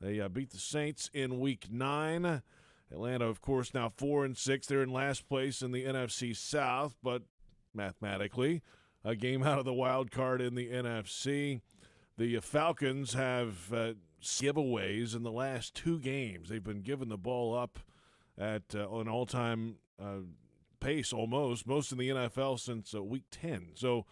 They beat the Saints in Week 9. Atlanta, of course, now 4-6. They're in last place in the NFC South, but mathematically, a game out of the wild card in the NFC. The Falcons have giveaways in the last 2 games. They've been giving the ball up at an all-time pace almost, most in the NFL since Week 10. So,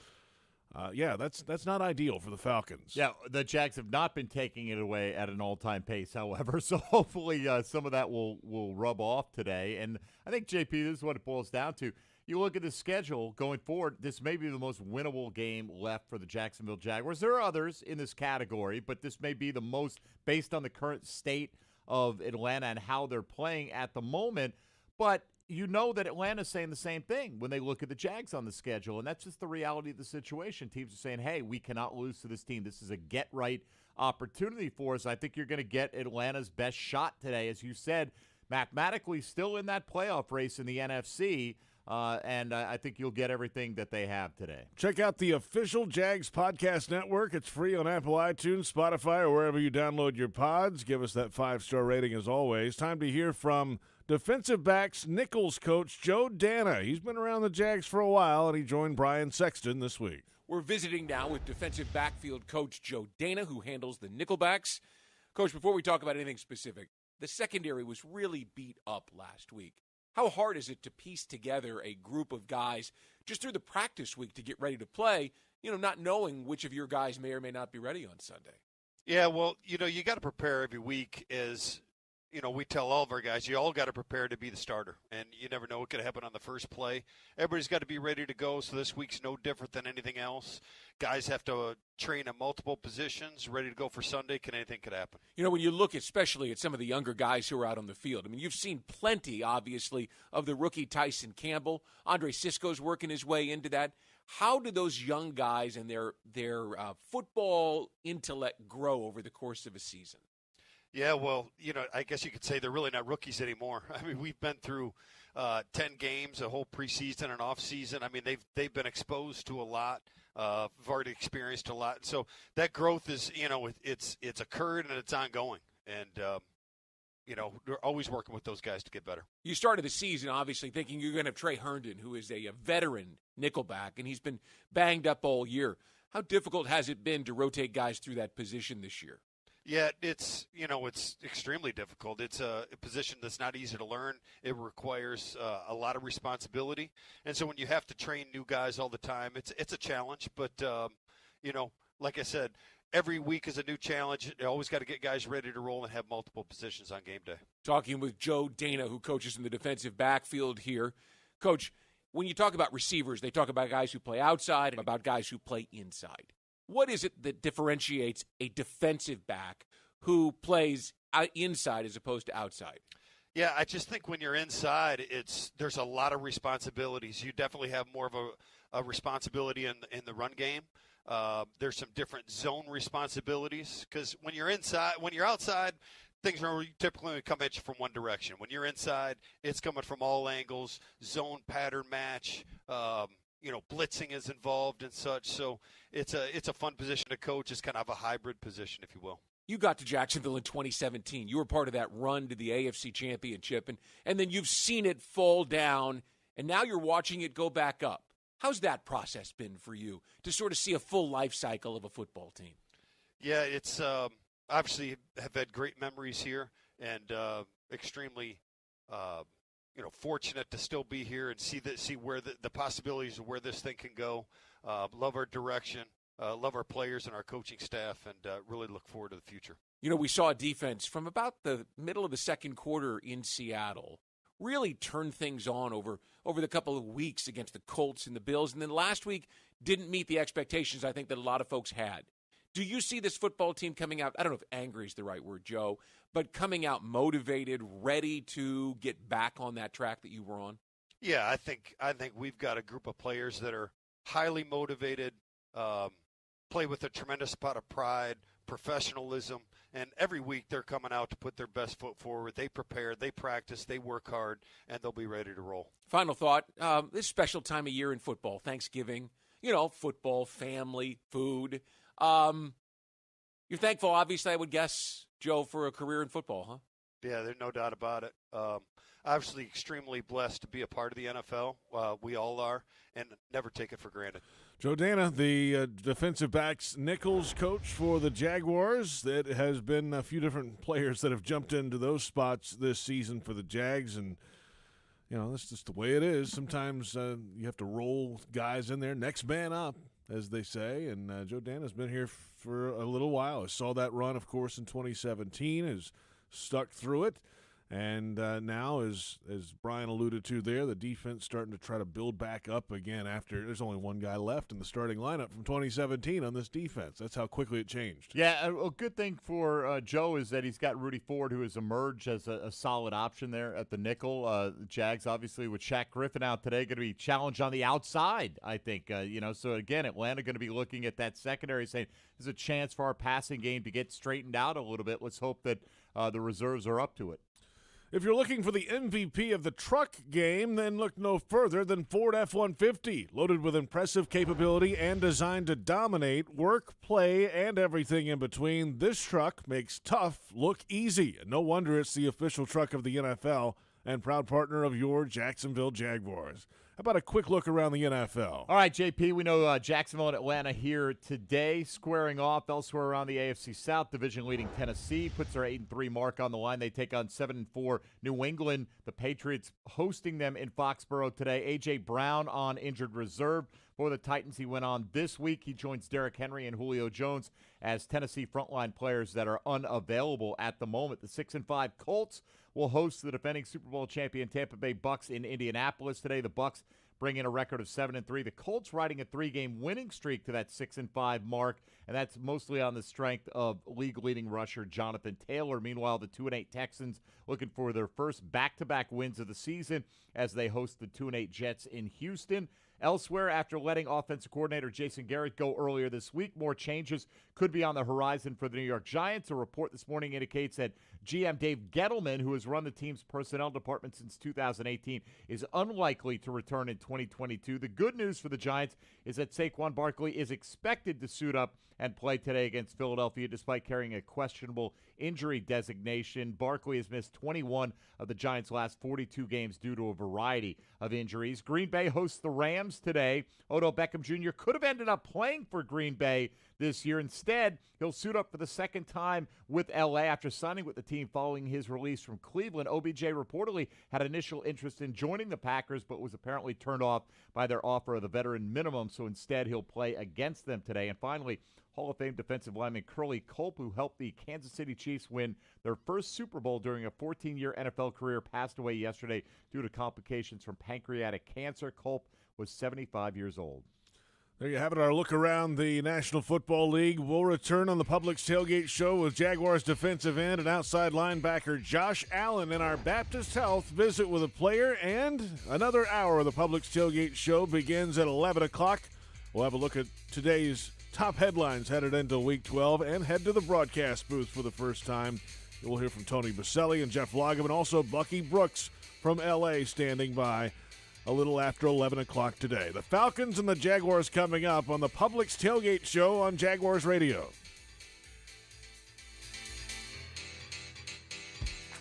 that's not ideal for the Falcons. Yeah, the Jags have not been taking it away at an all-time pace, however, so hopefully some of that will rub off today. And I think, JP, this is what it boils down to. You look at the schedule going forward, this may be the most winnable game left for the Jacksonville Jaguars. There are others in this category, but this may be the most based on the current state of Atlanta and how they're playing at the moment. But you know that Atlanta's saying the same thing when they look at the Jags on the schedule, and that's just the reality of the situation. Teams are saying, hey, we cannot lose to this team. This is a get-right opportunity for us. I think you're going to get Atlanta's best shot today. As you said, mathematically still in that playoff race in the NFC, and I think you'll get everything that they have today. Check out the official Jags Podcast Network. It's free on Apple iTunes, Spotify, or wherever you download your pods. Give us that 5-star rating as always. Time to hear from defensive backs Nichols coach Joe Dana. He's been around the Jags for a while, and he joined Brian Sexton this week. We're visiting now with defensive backfield coach Joe Dana, who handles the Nickelbacks. Coach, before we talk about anything specific, the secondary was really beat up last week. How hard is it to piece together a group of guys just through the practice week to get ready to play, not knowing which of your guys may or may not be ready on Sunday? Yeah, well, you got to prepare every week as – we tell all of our guys, you all got to prepare to be the starter, and you never know what could happen on the first play. Everybody's got to be ready to go, so this week's no different than anything else. Guys have to train at multiple positions, ready to go for Sunday. Anything could happen. When you look especially at some of the younger guys who are out on the field, you've seen plenty, obviously, of the rookie Tyson Campbell. Andre Sisco's working his way into that. How do those young guys and their football intellect grow over the course of a season? Yeah, well, I guess you could say they're really not rookies anymore. I mean, we've been through 10 games, a whole preseason and off season. I mean, they've been exposed to a lot. We've already experienced a lot. So that growth is, it's occurred and it's ongoing. And we're always working with those guys to get better. You started the season, obviously, thinking you're going to have Trey Herndon, who is a veteran nickelback, and he's been banged up all year. How difficult has it been to rotate guys through that position this year? Yeah, it's extremely difficult. It's a position that's not easy to learn. It requires a lot of responsibility. And so when you have to train new guys all the time, it's a challenge. But, like I said, every week is a new challenge. You always got to get guys ready to roll and have multiple positions on game day. Talking with Joe Dana, who coaches in the defensive backfield here. Coach, when you talk about receivers, they talk about guys who play outside and about guys who play inside. What is it that differentiates a defensive back who plays inside as opposed to outside? Yeah, I just think when you're inside, there's a lot of responsibilities. You definitely have more of a responsibility in the run game. There's some different zone responsibilities because when you're outside, things are typically come at you from one direction. When you're inside, it's coming from all angles, zone pattern match. Blitzing is involved and such. So it's a fun position to coach. It's kind of a hybrid position, if you will. You got to Jacksonville in 2017. You were part of that run to the AFC Championship, and then you've seen it fall down, and now you're watching it go back up. How's that process been for you to sort of see a full life cycle of a football team? Yeah, it's obviously have had great memories here and extremely fortunate to still be here and see where the possibilities of where this thing can go. Love our direction, love our players and our coaching staff, and really look forward to the future. We saw a defense from about the middle of the second quarter in Seattle really turn things on over the couple of weeks against the Colts and the Bills, and then last week didn't meet the expectations I think that a lot of folks had. Do you see this football team coming out, I don't know if angry is the right word, Joe, but coming out motivated, ready to get back on that track that you were on? Yeah, I think we've got a group of players that are highly motivated, play with a tremendous amount of pride, professionalism, and every week they're coming out to put their best foot forward. They prepare, they practice, they work hard, and they'll be ready to roll. Final thought, this special time of year in football, Thanksgiving, football, family, food. You're thankful, obviously, I would guess, Joe, for a career in football, huh? Yeah, there's no doubt about it. Obviously, extremely blessed to be a part of the NFL. We all are, and never take it for granted. Joe Dana, the defensive backs Nichols coach for the Jaguars. That has been a few different players that have jumped into those spots this season for the Jags, and that's just the way it is. Sometimes you have to roll guys in there, next man up, as they say, and Joe Dana's been here for a little while. I saw that run, of course, in 2017, has stuck through it, and now, as Brian alluded to there, the defense starting to try to build back up again after there's only one guy left in the starting lineup from 2017 on this defense. That's how quickly it changed. Yeah, a good thing for Joe is that he's got Rudy Ford, who has emerged as a solid option there at the nickel. The Jags, obviously, with Shaq Griffin out today, going to be challenged on the outside, I think. So, again, Atlanta going to be looking at that secondary saying, there's a chance for our passing game to get straightened out a little bit. Let's hope that the reserves are up to it. If you're looking for the MVP of the truck game, then look no further than Ford F-150. Loaded with impressive capability and designed to dominate work, play, and everything in between, this truck makes tough look easy. No wonder it's the official truck of the NFL and proud partner of your Jacksonville Jaguars. How about a quick look around the NFL? All right, JP, we know Jacksonville and Atlanta here today, squaring off elsewhere around the AFC South. Division-leading Tennessee puts their 8-3 mark on the line. They take on 7-4 New England. The Patriots hosting them in Foxborough today. A.J. Brown on injured reserve. For the Titans, he went on this week. He joins Derrick Henry and Julio Jones as Tennessee frontline players that are unavailable at the moment. The 6-5 Colts will host the defending Super Bowl champion Tampa Bay Bucks in Indianapolis today. The Bucks bring in a record of 7-3. The Colts riding a 3-game winning streak to that 6-5 mark, and that's mostly on the strength of league-leading rusher Jonathan Taylor. Meanwhile, the 2-8 Texans looking for their first back-to-back wins of the season as they host the 2-8 Jets in Houston. Elsewhere, after letting offensive coordinator Jason Garrett go earlier this week, more changes could be on the horizon for the New York Giants. A report this morning indicates that GM Dave Gettleman, who has run the team's personnel department since 2018, is unlikely to return in 2022. The good news for the Giants is that Saquon Barkley is expected to suit up and play today against Philadelphia despite carrying a questionable injury designation. Barkley has missed 21 of the Giants' last 42 games due to a variety of injuries. Green Bay hosts the Rams today. Odell Beckham Jr. could have ended up playing for Green Bay this year. Instead, he'll suit up for the second time with L.A. after signing with the team following his release from Cleveland. OBJ reportedly had initial interest in joining the Packers, but was apparently turned off by their offer of the veteran minimum, so instead he'll play against them today. And finally, Hall of Fame defensive lineman Curly Culp, who helped the Kansas City Chiefs win their first Super Bowl during a 14-year NFL career, passed away yesterday due to complications from pancreatic cancer. Culp was 75 years old. There you have it, our look around the National Football League. We'll return on the Publix Tailgate Show with Jaguars defensive end and outside linebacker Josh Allen in our Baptist Health visit with a player, and another hour of the Publix Tailgate Show begins at 11 o'clock. We'll have a look at today's top headlines headed into Week 12 and head to the broadcast booth for the first time. We'll hear from Tony Baselli and Jeff Loggeman, and also Bucky Brooks from L.A. standing by a little after 11 o'clock today. The Falcons and the Jaguars coming up on the Publix Tailgate Show on Jaguars Radio.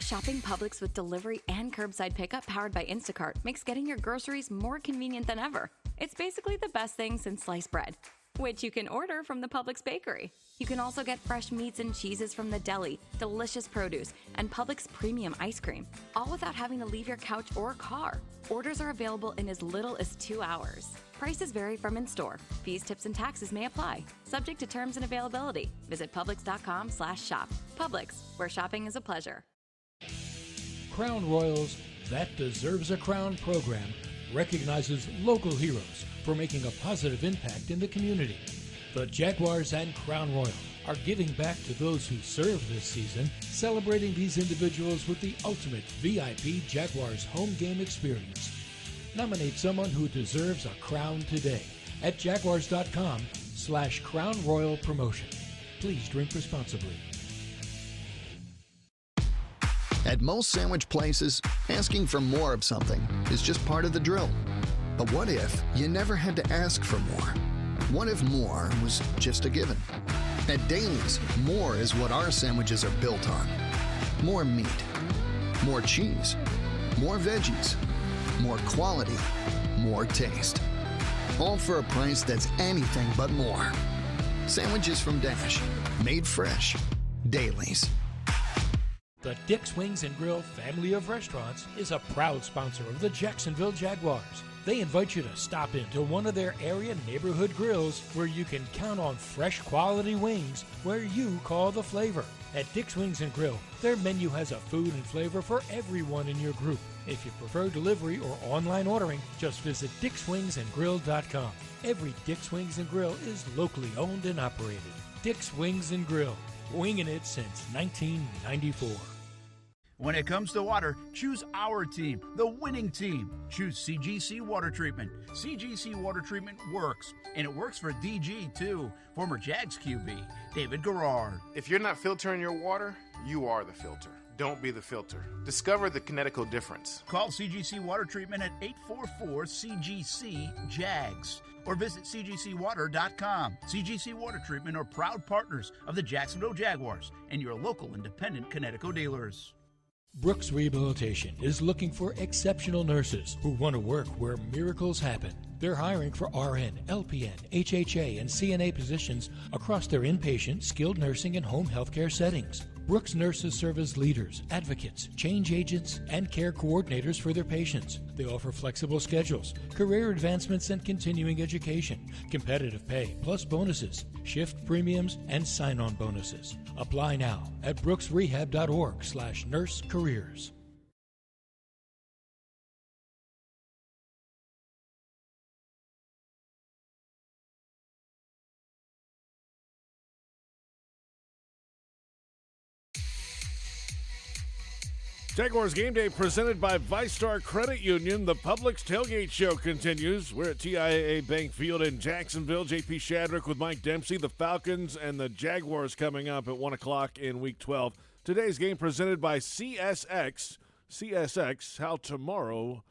Shopping Publix with delivery and curbside pickup powered by Instacart makes getting your groceries more convenient than ever. It's basically the best thing since sliced bread, which you can order from the Publix bakery. You can also get fresh meats and cheeses from the deli, delicious produce, and Publix premium ice cream, all without having to leave your couch or car. Orders are available in as little as 2 hours. Prices vary from in-store. Fees, tips, and taxes may apply. Subject to terms and availability. Visit Publix.com/shop. Publix, where shopping is a pleasure. Crown Royal's That Deserves a Crown program recognizes local heroes for making a positive impact in the community. The Jaguars and Crown Royal are giving back to those who served this season, celebrating these individuals with the ultimate VIP Jaguars home game experience. Nominate someone who deserves a crown today at jaguars.com/Crown Royal promotion. Please drink responsibly. At most sandwich places, asking for more of something is just part of the drill. But what if you never had to ask for more? What if more was just a given? At Daly's, more is what our sandwiches are built on. More meat, more cheese, more veggies, more quality, more taste. All for a price that's anything but more. Sandwiches from Dash, made fresh. Daly's. The Dick's Wings and Grill family of restaurants is a proud sponsor of the Jacksonville Jaguars. They invite you to stop into one of their area neighborhood grills where you can count on fresh quality wings where you call the flavor. At Dick's Wings and Grill, their menu has a food and flavor for everyone in your group. If you prefer delivery or online ordering, just visit DicksWingsandGrill.com. Every Dick's Wings and Grill is locally owned and operated. Dick's Wings and Grill, winging it since 1994. When it comes to water, choose our team, the winning team. Choose CGC Water Treatment. CGC Water Treatment works, and it works for DG too, former Jags QB, David Garrard. If you're not filtering your water, you are the filter. Don't be the filter. Discover the Kinetico difference. Call CGC Water Treatment at 844-CGC-JAGS or visit cgcwater.com. CGC Water Treatment are proud partners of the Jacksonville Jaguars and your local independent Kinetico dealers. Brooks Rehabilitation is looking for exceptional nurses who want to work where miracles happen. They're hiring for RN, LPN, HHA, and CNA positions across their inpatient, skilled nursing, and home healthcare settings. Brooks nurses serve as leaders, advocates, change agents, and care coordinators for their patients. They offer flexible schedules, career advancements, and continuing education, competitive pay, plus bonuses, shift premiums, and sign-on bonuses. Apply now at brooksrehab.org/nurse careers. Jaguars Game Day presented by ViStar Credit Union. The Publix Tailgate Show continues. We're at TIAA Bank Field in Jacksonville. JP Shadrick with Mike Dempsey. The Falcons and the Jaguars coming up at 1 o'clock in Week 12. Today's game presented by CSX. CSX, how tomorrow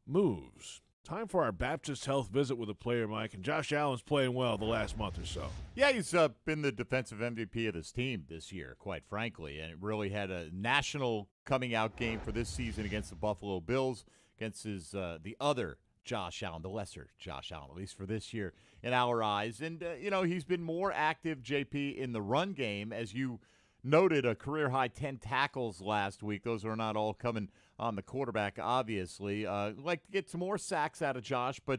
moves. Time for our Baptist Health visit with a player, Mike. And Josh Allen's playing well the last month or so. Yeah, he's been the defensive MVP of this team this year, quite frankly. And it really had a national coming-out game for this season against the Buffalo Bills, against his the other Josh Allen, the lesser Josh Allen, at least for this year in our eyes. And, he's been more active, JP, in the run game. As you noted, a career-high 10 tackles last week. Those are not all coming on the quarterback, obviously. Like to get some more sacks out of Josh, but,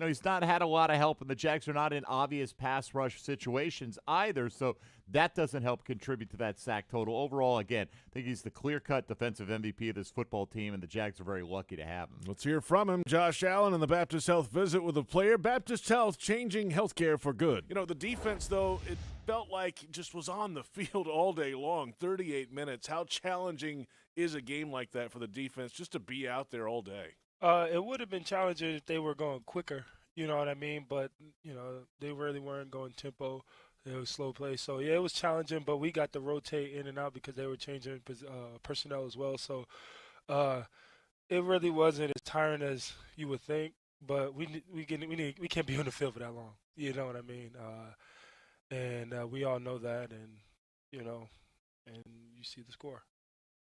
he's not had a lot of help, and the Jags are not in obvious pass rush situations either, so that doesn't help contribute to that sack total. Overall, again, I think he's the clear-cut defensive MVP of this football team, and the Jags are very lucky to have him. Let's hear from him. Josh Allen and the Baptist Health visit with a player. Baptist Health, changing healthcare for good. The defense, though, it felt like it just was on the field all day long, 38 minutes. How challenging is a game like that for the defense just to be out there all day? It would have been challenging if they were going quicker, you know what I mean? But, they really weren't going tempo. It was slow play. So, yeah, it was challenging, but we got to rotate in and out because they were changing personnel as well. So, it really wasn't as tiring as you would think, but we can't be on the field for that long. You know what I mean? And we all know that, and you see the score.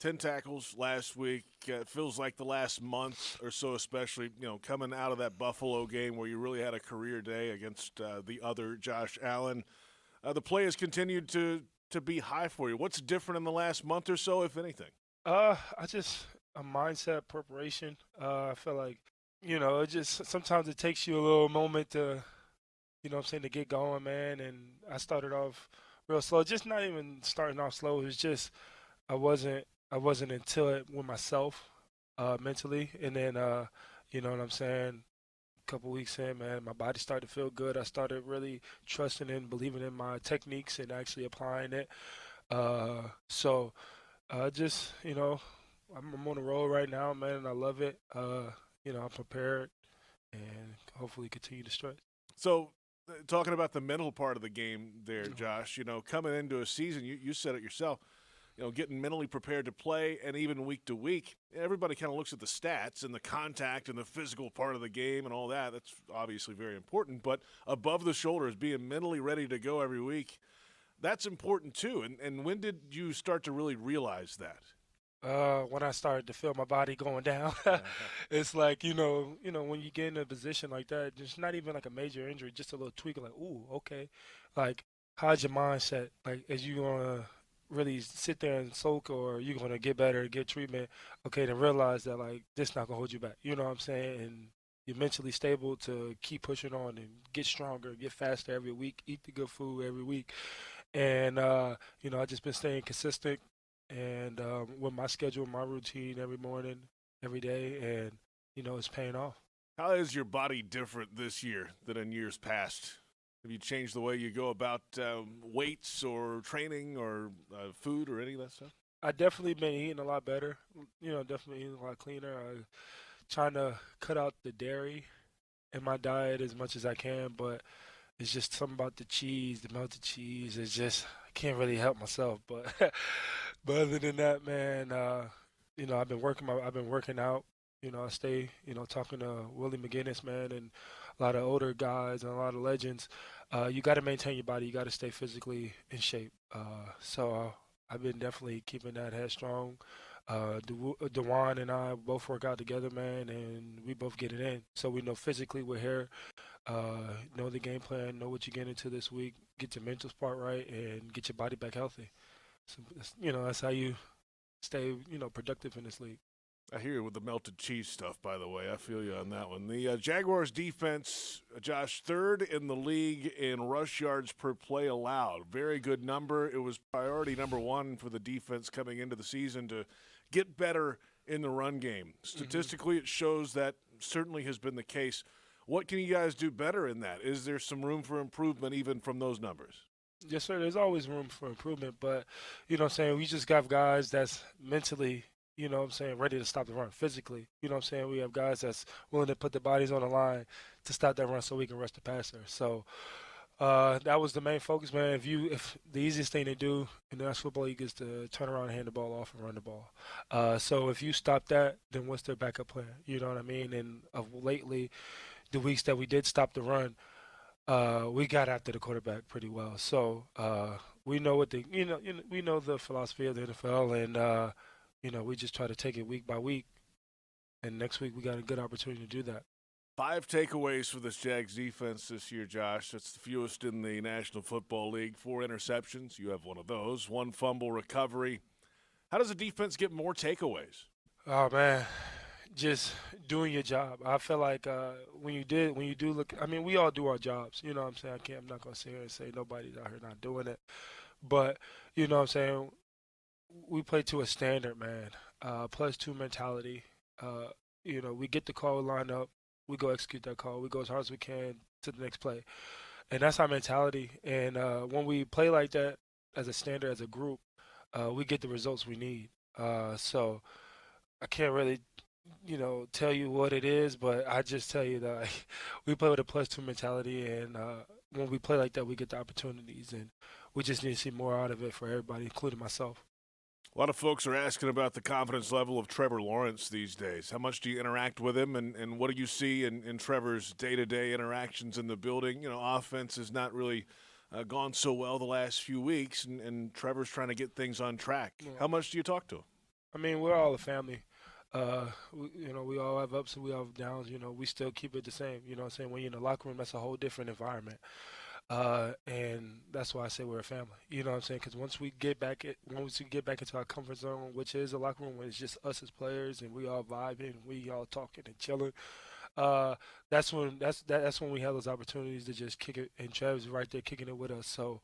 10 tackles last week. It feels like the last month or so, especially, coming out of that Buffalo game where you really had a career day against the other Josh Allen. The play has continued to be high for you. What's different in the last month or so, if anything? A mindset, preparation. I feel like, it just sometimes it takes you a little moment to, to get going, man. And I started off real slow. Just not even starting off slow. It was just I wasn't into it with myself mentally. And then, you know what I'm saying, a couple weeks in, man, my body started to feel good. I started really trusting and believing in my techniques and actually applying it. So just, I'm on the road right now, man, and I love it. I'm prepared and hopefully continue to stretch. So talking about the mental part of the game there, Josh, coming into a season, you said it yourself, getting mentally prepared to play, and even week to week, everybody kind of looks at the stats and the contact and the physical part of the game and all that. That's obviously very important, but above the shoulders, being mentally ready to go every week, that's important too. And when did you start to really realize that? When I started to feel my body going down. It's like, when you get in a position like that, just not even like a major injury, just a little tweak, like, ooh, okay. Like, how's your mindset? Like, as you going to really sit there and soak, or you're going to get better and get treatment, okay, then realize that, like, this not going to hold you back. You know what I'm saying? And you're mentally stable to keep pushing on and get stronger, get faster every week, eat the good food every week. And, I just been staying consistent and with my schedule, my routine every morning, every day, and, it's paying off. How is your body different this year than in years past? Have you changed the way you go about weights or training or food or any of that stuff? I definitely been eating a lot better. Definitely eating a lot cleaner. I'm trying to cut out the dairy in my diet as much as I can, but it's just something about the cheese, the melted cheese. It's just, I can't really help myself. But other than that, man, I've been working out. I stay, talking to Willie McGinnis, man, and a lot of older guys and a lot of legends. You got to maintain your body. You got to stay physically in shape. So I've been definitely keeping that headstrong. DeJuan and I both work out together, man, and we both get it in. So we know physically we're here, know the game plan, know what you get into this week, get your mental part right, and get your body back healthy. So, that's how you stay, productive in this league. I hear you with the melted cheese stuff, by the way. I feel you on that one. The Jaguars defense, Josh, third in the league in rush yards per play allowed. Very good number. It was priority number one for the defense coming into the season to get better in the run game. Statistically, it shows that certainly has been the case. What can you guys do better in that? Is there some room for improvement even from those numbers? Yes, sir. There's always room for improvement, but, we just got guys that's mentally – you know what I'm saying, ready to stop the run physically. You know what I'm saying? We have guys that's willing to put their bodies on the line to stop that run so we can rush the passer. So that was the main focus, man. If the easiest thing to do in the National Football League is to turn around and hand the ball off and run the ball. So if you stop that, then what's their backup plan? You know what I mean? And lately, the weeks that we did stop the run, we got after the quarterback pretty well. So we know what we know the philosophy of the NFL, and we just try to take it week by week. And next week we got a good opportunity to do that. 5 takeaways for this Jags defense this year, Josh. That's the fewest in the National Football League. 4 interceptions. You have one of those. 1 fumble recovery. How does the defense get more takeaways? Oh, man, just doing your job. I feel like when you do look, I mean, we all do our jobs. You know what I'm saying? I'm not going to sit here and say nobody's out here not doing it. But, you know what I'm saying, we play to a standard, man. +2 mentality. We get the call lined up. We go execute that call. We go as hard as we can to the next play. And that's our mentality. And when we play like that as a standard, as a group, we get the results we need. So I can't really, tell you what it is, but I just tell you that we play with a +2 mentality. And when we play like that, we get the opportunities. And we just need to see more out of it for everybody, including myself. A lot of folks are asking about the confidence level of Trevor Lawrence these days. How much do you interact with him, and what do you see in Trevor's day-to-day interactions in the building? Offense has not really gone so well the last few weeks, and Trevor's trying to get things on track. How much do you talk to him? I mean, we're all a family. We all have ups and we all have downs. We still keep it the same. You know what I'm saying? When you're in the locker room, that's a whole different environment. And that's why I say we're a family. You know what I'm saying? Because once we get back into our comfort zone, which is a locker room, where it's just us as players and we all vibing, we all talking and chilling. That's when we have those opportunities to just kick it. And Trev's right there kicking it with us. So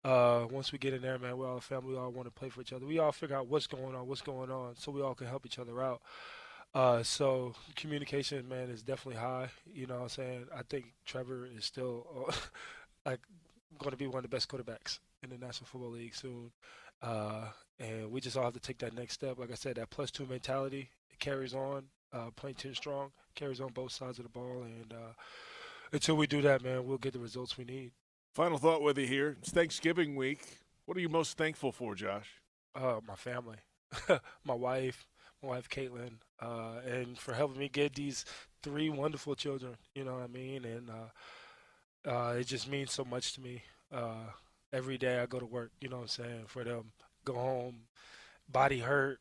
once we get in there, man, we're all a family. We all want to play for each other. We all figure out what's going on, so we all can help each other out. So communication, man, is definitely high. You know what I'm saying? I think Trevor is still going to be one of the best quarterbacks in the National Football League soon. And we just all have to take that next step. Like I said, that +2 mentality, it carries on, playing 10 strong, carries on both sides of the ball. And until we do that, man, we'll get the results we need. Final thought with you here. It's Thanksgiving week. What are you most thankful for, Josh? My family, my wife, Caitlin, and for helping me get these 3 wonderful children. You know what I mean? And it just means so much to me. Every day I go to work, you know what I'm saying, for them, go home, body hurt,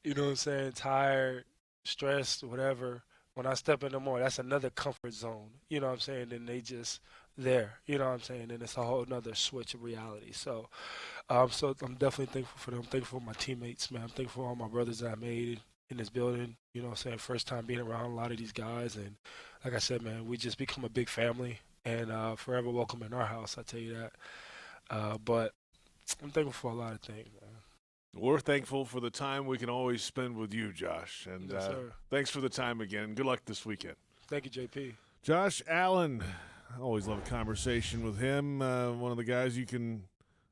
you know what I'm saying, tired, stressed, whatever. When I step in the morning, that's another comfort zone, you know what I'm saying, and they just there, you know what I'm saying, and it's a whole nother switch of reality. So I'm definitely thankful for them. I'm thankful for my teammates, man. I'm thankful for all my brothers that I made in this building, you know what I'm saying, first time being around a lot of these guys. And like I said, man, we just become a big family. And forever welcome in our house, I tell you that. But I'm thankful for a lot of things, man. We're thankful for the time we can always spend with you, Josh. And Yes, sir. Thanks for the time again. Good luck this weekend. Thank you, JP. Josh Allen, I always love a conversation with him. One of the guys you can,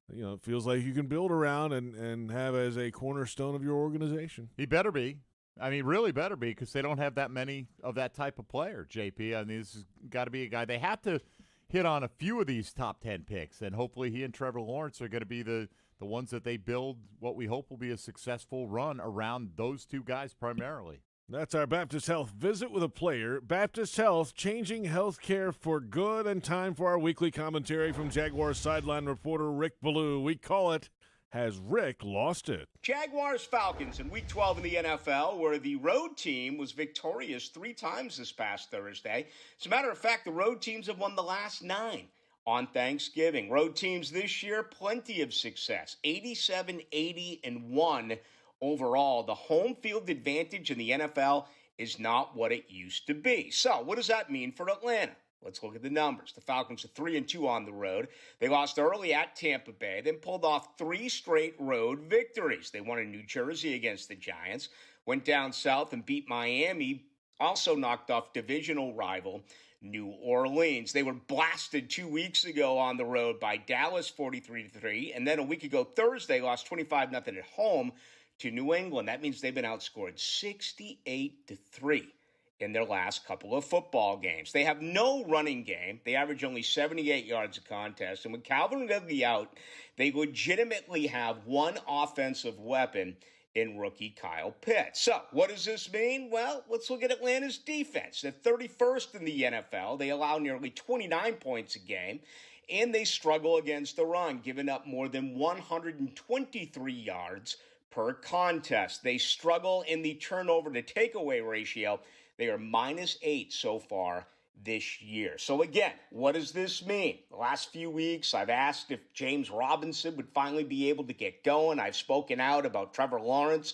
it feels like you can build around and have as a cornerstone of your organization. He better be. I mean, really better be, because they don't have that many of that type of player, JP. I mean, this has got to be a guy. They have to hit on a few of these top 10 picks, and hopefully he and Trevor Lawrence are going to be the ones that they build what we hope will be a successful run around those 2 guys primarily. That's our Baptist Health Visit with a Player. Baptist Health, changing healthcare for good, and time for our weekly commentary from Jaguars sideline reporter Rick Ballou. We call it, Has Rick Lost It? Jaguars Falcons in Week 12 in the NFL, where the road team was victorious 3 times this past Thursday. As a matter of fact, the road teams have won the last 9 on Thanksgiving. Road teams this year, plenty of success, 87-80-1 overall. The home field advantage in the NFL is not what it used to be. So what does that mean for Atlanta? Let's look at the numbers. The Falcons are 3-2 on the road. They lost early at Tampa Bay, then pulled off 3 straight road victories. They won in New Jersey against the Giants, went down south and beat Miami, also knocked off divisional rival New Orleans. They were blasted 2 weeks ago on the road by Dallas 43-3, and then a week ago Thursday lost 25-0 at home to New England. That means they've been outscored 68-3 in their last couple of football games. They have no running game. They average only 78 yards a contest. And with Calvin Ridley out, they legitimately have one offensive weapon in rookie Kyle Pitts. So what does this mean? Well, let's look at Atlanta's defense. They're 31st in the NFL. They allow nearly 29 points a game, and they struggle against the run, giving up more than 123 yards per contest. They struggle in the turnover to takeaway ratio. They are -8 so far this year. So again, what does this mean? The last few weeks, I've asked if James Robinson would finally be able to get going. I've spoken out about Trevor Lawrence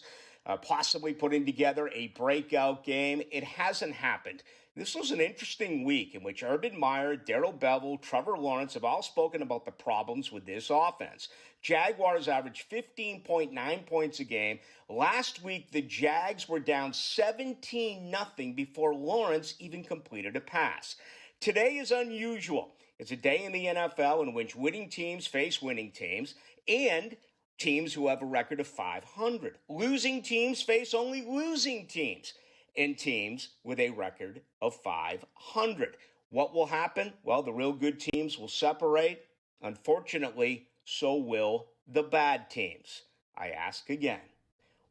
possibly putting together a breakout game. It hasn't happened. This was an interesting week in which Urban Meyer, Darrell Bevell, Trevor Lawrence have all spoken about the problems with this offense. Jaguars averaged 15.9 points a game. Last week, the Jags were down 17-0 before Lawrence even completed a pass. Today is unusual. It's a day in the NFL in which winning teams face winning teams and teams who have a record of 500. Losing teams face only losing teams and teams with a record of 500. What will happen? Well, the real good teams will separate. Unfortunately, so will the bad teams. I ask again,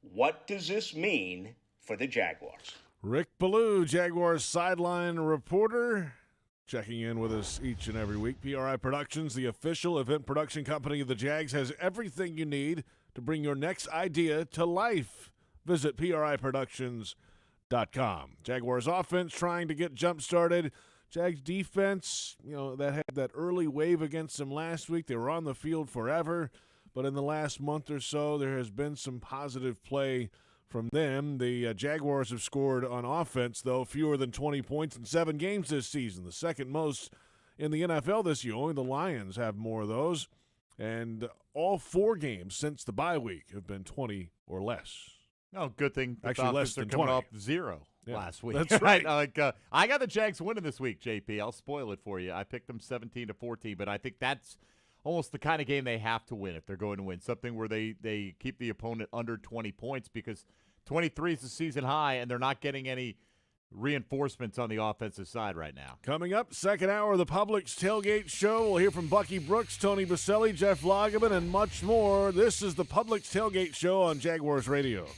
what does this mean for the Jaguars? Rick Ballou, Jaguars sideline reporter, checking in with us each and every week. PRI Productions, the official event production company of the Jags, has everything you need to bring your next idea to life. Visit PRIProductions.com. Jaguars offense trying to get jump-started. Jags defense, that had that early wave against them last week. They were on the field forever, but in the last month or so, there has been some positive play from them. The Jaguars have scored on offense, though, fewer than 20 points in 7 games this season, the second most in the NFL this year. Only the Lions have more of those, and all 4 games since the bye week have been 20 or less. Oh, good thing. Actually, less than 20. Coming off 0 last week. That's right. I got the Jags winning this week, JP. I'll spoil it for you. I picked them 17-14, but I think that's almost the kind of game they have to win if they're going to win. Something where they keep the opponent under 20 points because 23 is the season high, and they're not getting any reinforcements on the offensive side right now. Coming up, second hour of the Publix Tailgate Show. We'll hear from Bucky Brooks, Tony Baselli, Jeff Lageman, and much more. This is the Publix Tailgate Show on Jaguars Radio.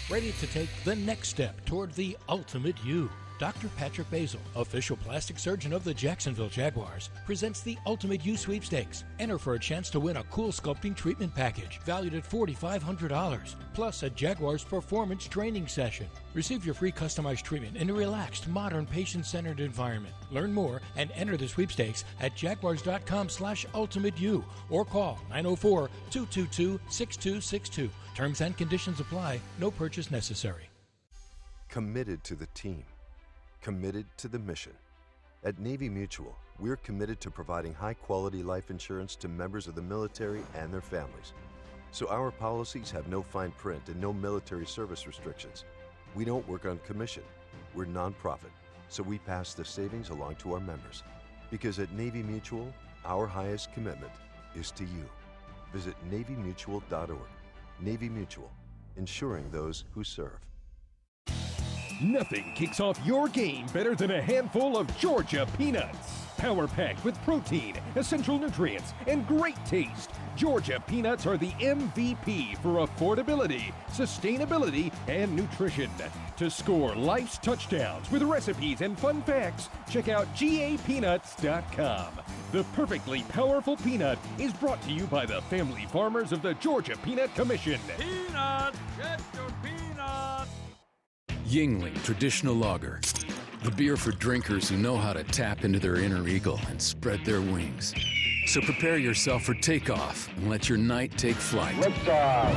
Ready to take the next step toward the ultimate you. Dr. Patrick Basil, official plastic surgeon of the Jacksonville Jaguars, presents the Ultimate You Sweepstakes. Enter for a chance to win a cool sculpting treatment package valued at $4,500, plus a Jaguars performance training session. Receive your free customized treatment in a relaxed, modern, patient-centered environment. Learn more and enter the sweepstakes at jaguars.com/ultimateyou or call 904-222-6262. Terms and conditions apply. No purchase necessary. Committed to the team. Committed to the mission. At Navy Mutual, we're committed to providing high-quality life insurance to members of the military and their families. So our policies have no fine print and no military service restrictions. We don't work on commission. We're nonprofit, so we pass the savings along to our members. Because at Navy Mutual, our highest commitment is to you. Visit NavyMutual.org. Navy Mutual, insuring those who serve. Nothing kicks off your game better than a handful of Georgia peanuts. Power-packed with protein, essential nutrients, and great taste, Georgia peanuts are the MVP for affordability, sustainability, and nutrition. To score life's touchdowns with recipes and fun facts, check out GAPeanuts.com. The perfectly powerful peanut is brought to you by the family farmers of the Georgia Peanut Commission. Peanut! Get your peanut! Yingling Traditional Lager. The beer for drinkers who know how to tap into their inner eagle and spread their wings. So prepare yourself for takeoff and let your night take flight. Liftoff.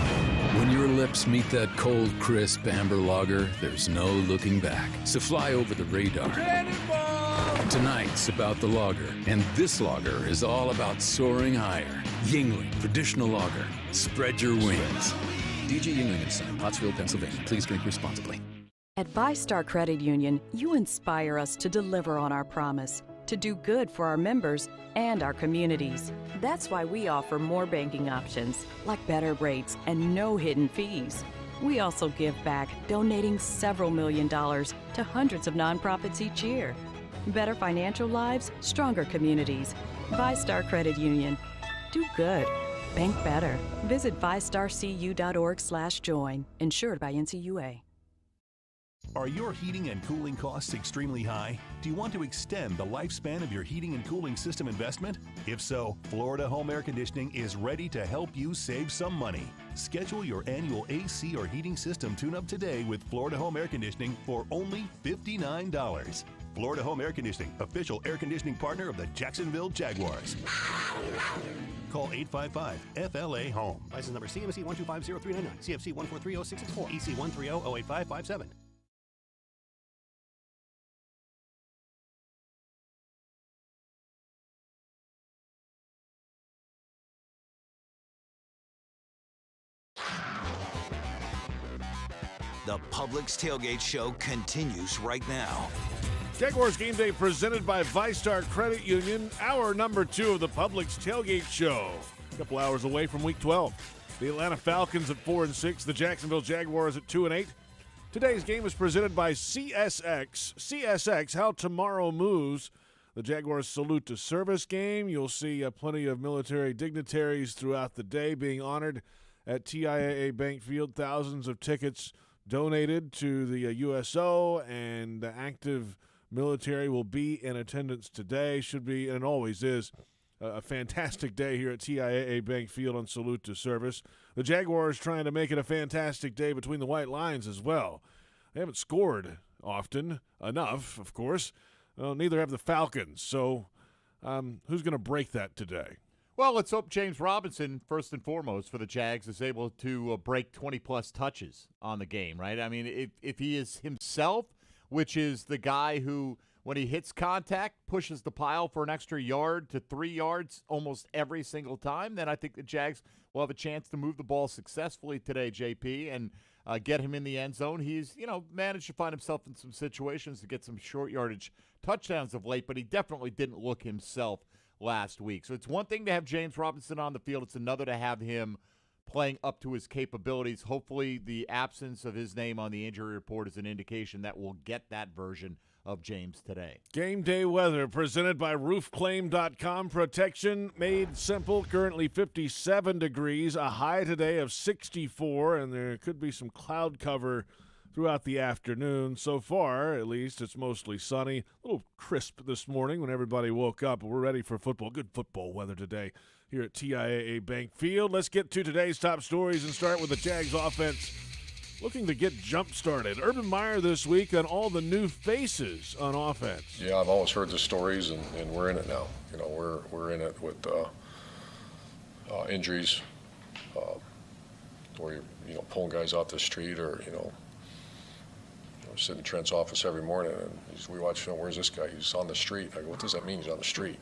When your lips meet that cold, crisp amber lager, there's no looking back. So fly over the radar. Cannonball! Tonight's about the lager, and this lager is all about soaring higher. Yingling Traditional Lager. Spread your wings. DJ Yingling & Son, Pottsville, Pennsylvania. Please drink responsibly. At VyStar Credit Union, you inspire us to deliver on our promise. to do good for our members and our communities. That's why we offer more banking options, like better rates and no hidden fees. We also give back, donating several $1 million to hundreds of nonprofits each year. Better financial lives, stronger communities. ViStar Credit Union. Do good. Bank better. Visit vistarcu.org/join. Insured by NCUA. Are your heating and cooling costs extremely high? Do you want to extend the lifespan of your heating and cooling system investment? If so, Florida Home Air Conditioning is ready to help you save some money. Schedule your annual AC or heating system tune-up today with Florida Home Air Conditioning for only $59. Florida Home Air Conditioning, official air conditioning partner of the Jacksonville Jaguars. Call 855-FLA-HOME. License number CMC 1250399, CFC 1430664, EC 130-08557. The Publix Tailgate Show continues right now. Jaguars Game Day presented by ViStar Credit Union, hour number 2 of the Publix Tailgate Show. A couple hours away from Week 12. The Atlanta Falcons at 4-6, the Jacksonville Jaguars at 2-8. Today's game is presented by CSX. CSX, how tomorrow moves. The Jaguars salute to service game. You'll see plenty of military dignitaries throughout the day being honored at TIAA Bank Field. Thousands of tickets donated to the USO, and the active military will be in attendance today. Should be, and always is, a fantastic day here at TIAA Bank Field on Salute to Service. The Jaguars trying to make it a fantastic day between the white lines as well. They haven't scored often enough, of course. Neither have the Falcons. So who's going to break that today? Well, let's hope James Robinson, first and foremost, for the Jags, is able to break 20-plus touches on the game, right? I mean, if he is himself, which is the guy who, when he hits contact, pushes the pile for an extra yard to 3 yards almost every single time, then I think the Jags will have a chance to move the ball successfully today, JP, and get him in the end zone. He's, managed to find himself in some situations to get some short yardage touchdowns of late, but he definitely didn't look himself last week. So it's one thing to have James Robinson on the field. It's another to have him playing up to his capabilities. Hopefully the absence of his name on the injury report is an indication that we'll get that version of James today. Game day weather presented by roofclaim.com. Protection made simple. Currently 57 degrees, a high today of 64, and there could be some cloud cover throughout the afternoon. So far, at least, it's mostly sunny. A little crisp this morning when everybody woke up. We're ready for football. Good football weather today here at TIAA Bank Field. Let's get to today's top stories and start with the Jags offense looking to get jump-started. Urban Meyer this week on all the new faces on offense. Yeah, I've always heard the stories, and we're in it now. We're in it with injuries, where you're pulling guys off the street, or sit in Trent's office every morning, and we watch, where's this guy? He's on the street. I go, what does that mean, he's on the street?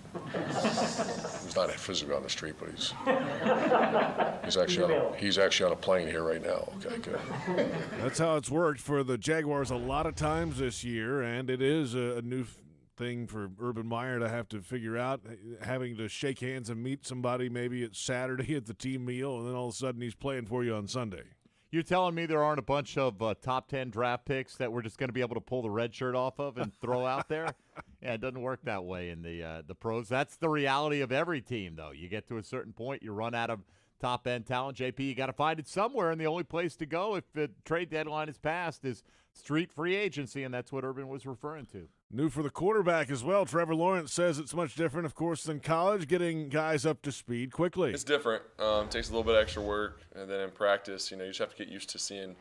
He's not physically on the street, but he's actually on a plane here right now. Okay, good. That's how it's worked for the Jaguars a lot of times this year, and it is a new thing for Urban Meyer to have to figure out, having to shake hands and meet somebody maybe it's Saturday at the team meal, and then all of a sudden he's playing for you on Sunday. You're telling me there aren't a bunch of top 10 draft picks that we're just going to be able to pull the red shirt off of and throw out there? Yeah, it doesn't work that way in the pros. That's the reality of every team, though. You get to a certain point, you run out of top-end talent. JP, you got to find it somewhere, and the only place to go if the trade deadline is passed is street free agency, and that's what Urban was referring to. New for the quarterback as well. Trevor Lawrence says it's much different, of course, than college, getting guys up to speed quickly. It's different. Takes a little bit extra work, and then in practice, you just have to get used to seeing a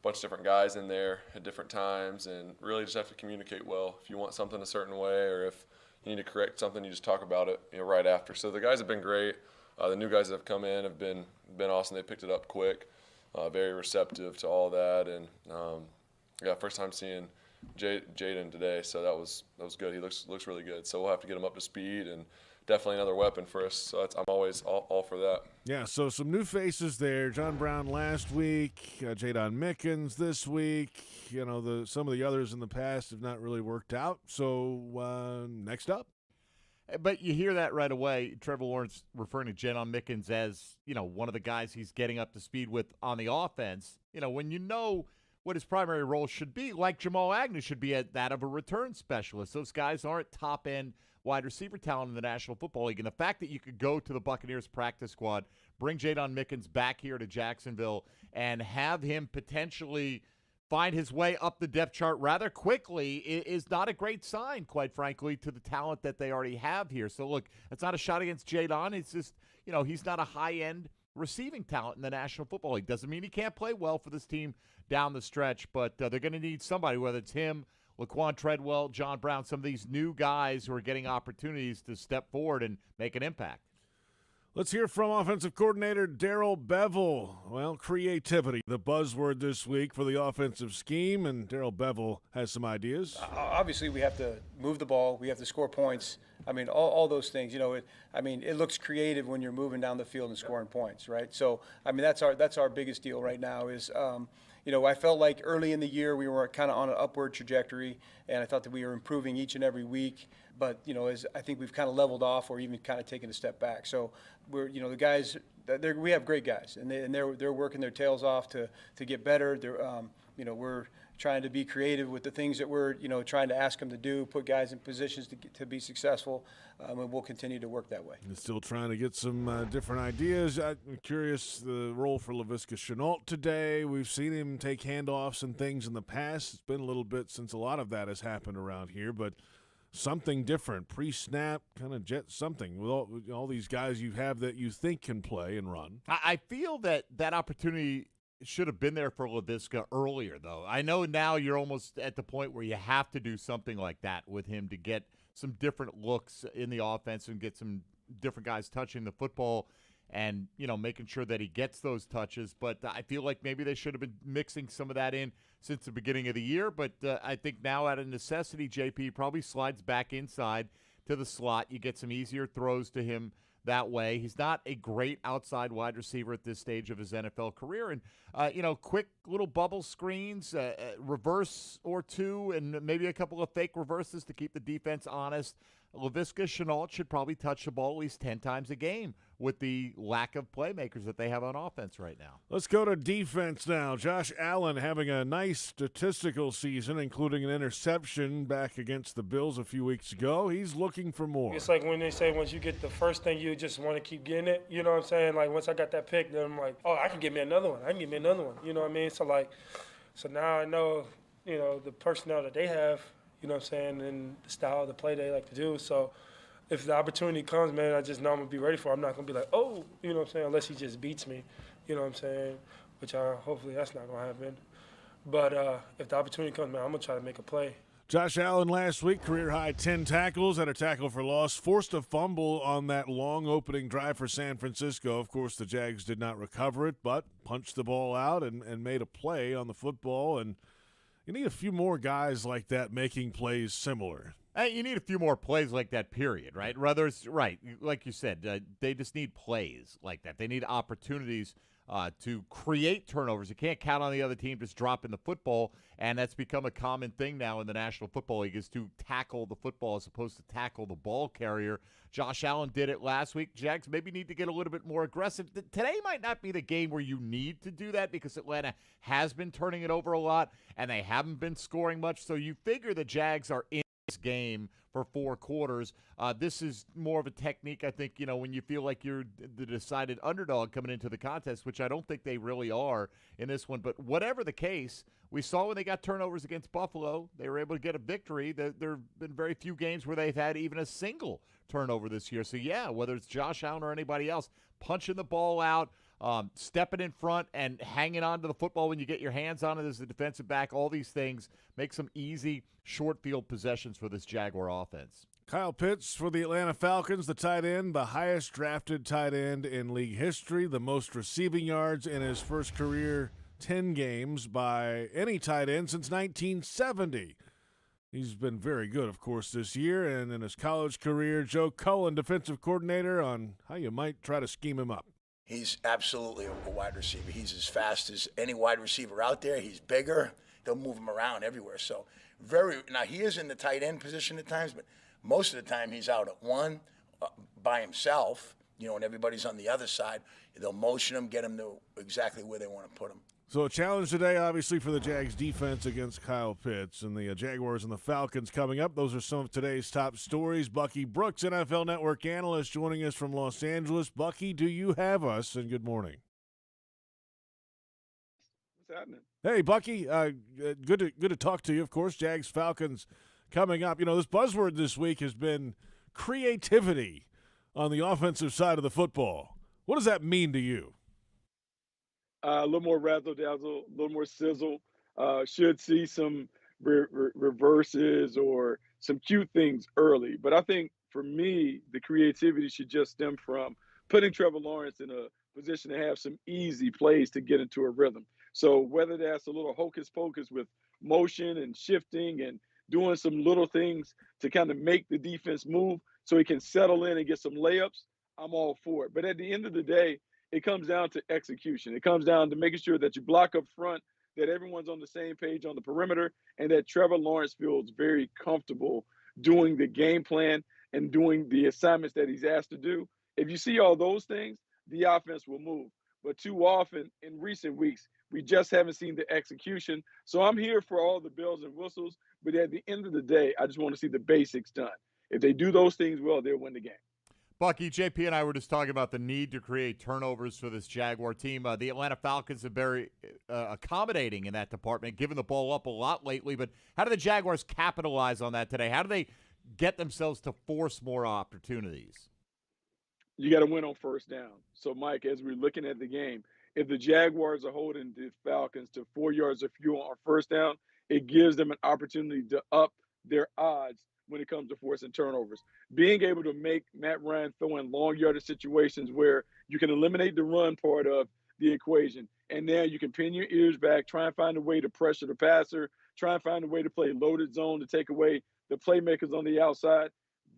bunch of different guys in there at different times, and really just have to communicate well. If you want something a certain way, or if you need to correct something, you just talk about it right after. So the guys have been great. The new guys that have come in have been awesome. They picked it up quick, very receptive to all that, and first time seeing Jaden today, so that was good. He looks really good. So we'll have to get him up to speed, and definitely another weapon for us. So I'm always all for that. Yeah. So some new faces there. John Brown last week, Jadon Mickens this week. Some of the others in the past have not really worked out. So next up. But you hear that right away. Trevor Lawrence referring to Jadon Mickens as, one of the guys he's getting up to speed with on the offense. When you know what his primary role should be, like Jamal Agnew should be at that of a return specialist. Those guys aren't top-end wide receiver talent in the National Football League. And the fact that you could go to the Buccaneers practice squad, bring Jadon Mickens back here to Jacksonville, and have him potentially find his way up the depth chart rather quickly is not a great sign, quite frankly, to the talent that they already have here. So, look, it's not a shot against Jadon. It's just, he's not a high-end receiving talent in the National Football League. Doesn't mean he can't play well for this team down the stretch, but they're going to need somebody, whether it's him, Laquan Treadwell, John Brown, some of these new guys who are getting opportunities to step forward and make an impact. Let's hear from offensive coordinator Darrell Bevell. Well, creativity, the buzzword this week for the offensive scheme, and Darrell Bevell has some ideas. Obviously, we have to move the ball. We have to score points. I mean, all those things. It looks creative when you're moving down the field and scoring points, right? So, that's our biggest deal right now is, I felt like early in the year we were kind of on an upward trajectory, and I thought that we were improving each and every week. But, as I think we've kind of leveled off or even kind of taken a step back. So, we're, the guys, we have great guys, and they're working their tails off to get better. They're, we're trying to be creative with the things that we're, trying to ask them to do, put guys in positions to be successful, and we'll continue to work that way. And still trying to get some different ideas. I'm curious the role for Laviska Shenault today. We've seen him take handoffs and things in the past. It's been a little bit since a lot of that has happened around here, but something different, pre-snap, kind of jet something with all these guys you have that you think can play and run. I feel that opportunity should have been there for Laviska earlier, though. I know now you're almost at the point where you have to do something like that with him to get some different looks in the offense and get some different guys touching the football and, making sure that he gets those touches. But I feel like maybe they should have been mixing some of that in since the beginning of the year. But I think now out of necessity, JP probably slides back inside to the slot. You get some easier throws to him that way. He's not a great outside wide receiver at this stage of his NFL career. And, quick little bubble screens, reverse or two, and maybe a couple of fake reverses to keep the defense honest. Laviska Shenault should probably touch the ball at least 10 times a game with the lack of playmakers that they have on offense right now. Let's go to defense now. Josh Allen having a nice statistical season, including an interception back against the Bills a few weeks ago. He's looking for more. It's like when they say once you get the first thing, you just want to keep getting it. You know what I'm saying? Like once I got that pick, then I'm like, oh, I can get me another one. You know what I mean? So now I know, the personnel that they have, you know what I'm saying, and the style of the play they like to do. So if the opportunity comes, man, I just know I'm going to be ready for it. I'm not going to be like, oh, you know what I'm saying, unless he just beats me, you know what I'm saying, which hopefully that's not going to happen. But if the opportunity comes, man, I'm going to try to make a play. Josh Allen last week, career-high 10 tackles, had a tackle for loss, forced a fumble on that long opening drive for San Francisco. Of course, the Jags did not recover it, but punched the ball out and made a play on the football. And you need a few more guys like that making plays similar. You need a few more plays like that, period, right? Rather, right, like you said, they just need plays like that. They need opportunities to create turnovers. You can't count on the other team just dropping the football, and that's become a common thing now in the National Football League is to tackle the football as opposed to tackle the ball carrier. Josh Allen did it last week. Jags maybe need to get a little bit more aggressive. Today might not be the game where you need to do that because Atlanta has been turning it over a lot, and they haven't been scoring much, so you figure the Jags are in this game for 4 quarters. This is more of a technique, I think, when you feel like you're the decided underdog coming into the contest, which I don't think they really are in this one. But whatever the case, we saw when they got turnovers against Buffalo, they were able to get a victory. There have been very few games where they've had even a single turnover this year. So, yeah, whether it's Josh Allen or anybody else, punching the ball out, stepping in front and hanging on to the football when you get your hands on it as a defensive back, all these things make some easy short field possessions for this Jaguar offense. Kyle Pitts for the Atlanta Falcons, the tight end, the highest drafted tight end in league history, the most receiving yards in his first career 10 games by any tight end since 1970. He's been very good, of course, this year, and in his college career, Joe Cullen, defensive coordinator, on how you might try to scheme him up. He's absolutely a wide receiver. He's as fast as any wide receiver out there. He's bigger. They'll move him around everywhere. So now he is in the tight end position at times, but Most of the time he's out at one by himself, and everybody's on the other side. They'll motion him, get him to exactly where they want to put him. So a challenge today, obviously, for the Jags defense against Kyle Pitts and the Jaguars and the Falcons coming up. Those are some of today's top stories. Bucky Brooks, NFL Network analyst, joining us from Los Angeles. Bucky, do you have us? And good morning. What's happening? Hey, Bucky. Good to talk to you. Of course, Jags Falcons coming up. This buzzword this week has been creativity on the offensive side of the football. What does that mean to you? A little more razzle-dazzle, a little more sizzle. Should see some reverses or some cute things early. But I think, for me, the creativity should just stem from putting Trevor Lawrence in a position to have some easy plays to get into a rhythm. So whether that's a little hocus-pocus with motion and shifting and doing some little things to kind of make the defense move so he can settle in and get some layups, I'm all for it. But at the end of the day, it comes down to execution. It comes down to making sure that you block up front, that everyone's on the same page on the perimeter, and that Trevor Lawrence feels very comfortable doing the game plan and doing the assignments that he's asked to do. If you see all those things, the offense will move. But too often in recent weeks, we just haven't seen the execution. So I'm here for all the bells and whistles, but at the end of the day, I just want to see the basics done. If they do those things well, they'll win the game. Bucky, JP and I were just talking about the need to create turnovers for this Jaguar team. The Atlanta Falcons have been very accommodating in that department, giving the ball up a lot lately. But how do the Jaguars capitalize on that today? How do they get themselves to force more opportunities? You got to win on first down. So, Mike, as we're looking at the game, if the Jaguars are holding the Falcons to 4 yards or fewer on first down, it gives them an opportunity to up their odds when it comes to forcing turnovers. Being able to make Matt Ryan throw in long yardage situations where you can eliminate the run part of the equation, and now you can pin your ears back, try and find a way to pressure the passer, try and find a way to play loaded zone to take away the playmakers on the outside.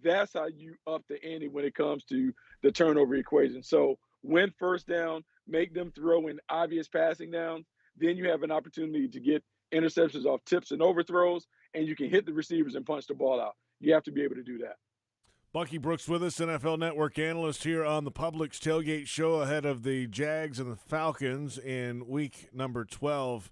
That's how you up the ante when it comes to the turnover equation. So win first down, make them throw in obvious passing downs, then you have an opportunity to get interceptions off tips and overthrows, and you can hit the receivers and punch the ball out. You have to be able to do that. Bucky Brooks with us, NFL Network analyst here on the Publix Tailgate show ahead of the Jags and the Falcons in week number 12.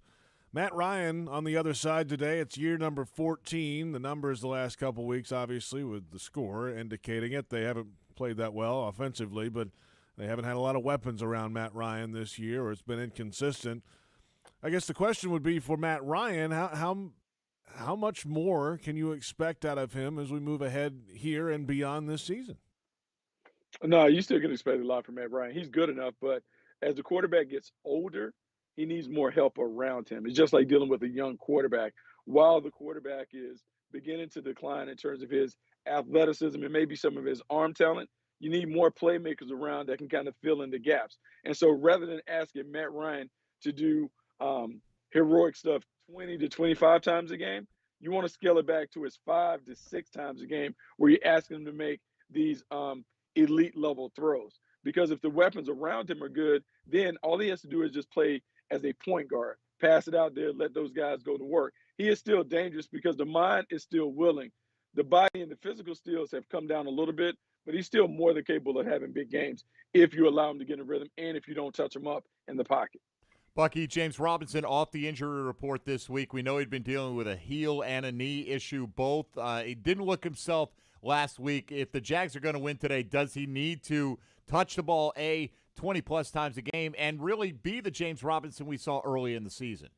Matt Ryan on the other side today. It's year number 14. The numbers the last couple weeks, obviously, with the score indicating it. They haven't played that well offensively, but they haven't had a lot of weapons around Matt Ryan this year, or it's been inconsistent. I guess the question would be for Matt Ryan, how much more can you expect out of him as we move ahead here and beyond this season? No, you still can expect a lot from Matt Ryan. He's good enough, but as the quarterback gets older, he needs more help around him. It's just like dealing with a young quarterback. While the quarterback is beginning to decline in terms of his athleticism and maybe some of his arm talent, you need more playmakers around that can kind of fill in the gaps. And so rather than asking Matt Ryan to do heroic stuff 20 to 25 times a game, you want to scale it back to his 5 to 6 times a game where you're asking him to make these elite level throws. Because if the weapons around him are good, then all he has to do is just play as a point guard, pass it out there, let those guys go to work. He is still dangerous because the mind is still willing. The body and the physical skills have come down a little bit, but he's still more than capable of having big games if you allow him to get in rhythm and if you don't touch him up in the pocket. Bucky, James Robinson off the injury report this week. We know he'd been dealing with a heel and a knee issue both. He didn't look himself last week. If the Jags are going to win today, does he need to touch the ball, 20-plus times a game, and really be the James Robinson we saw early in the season?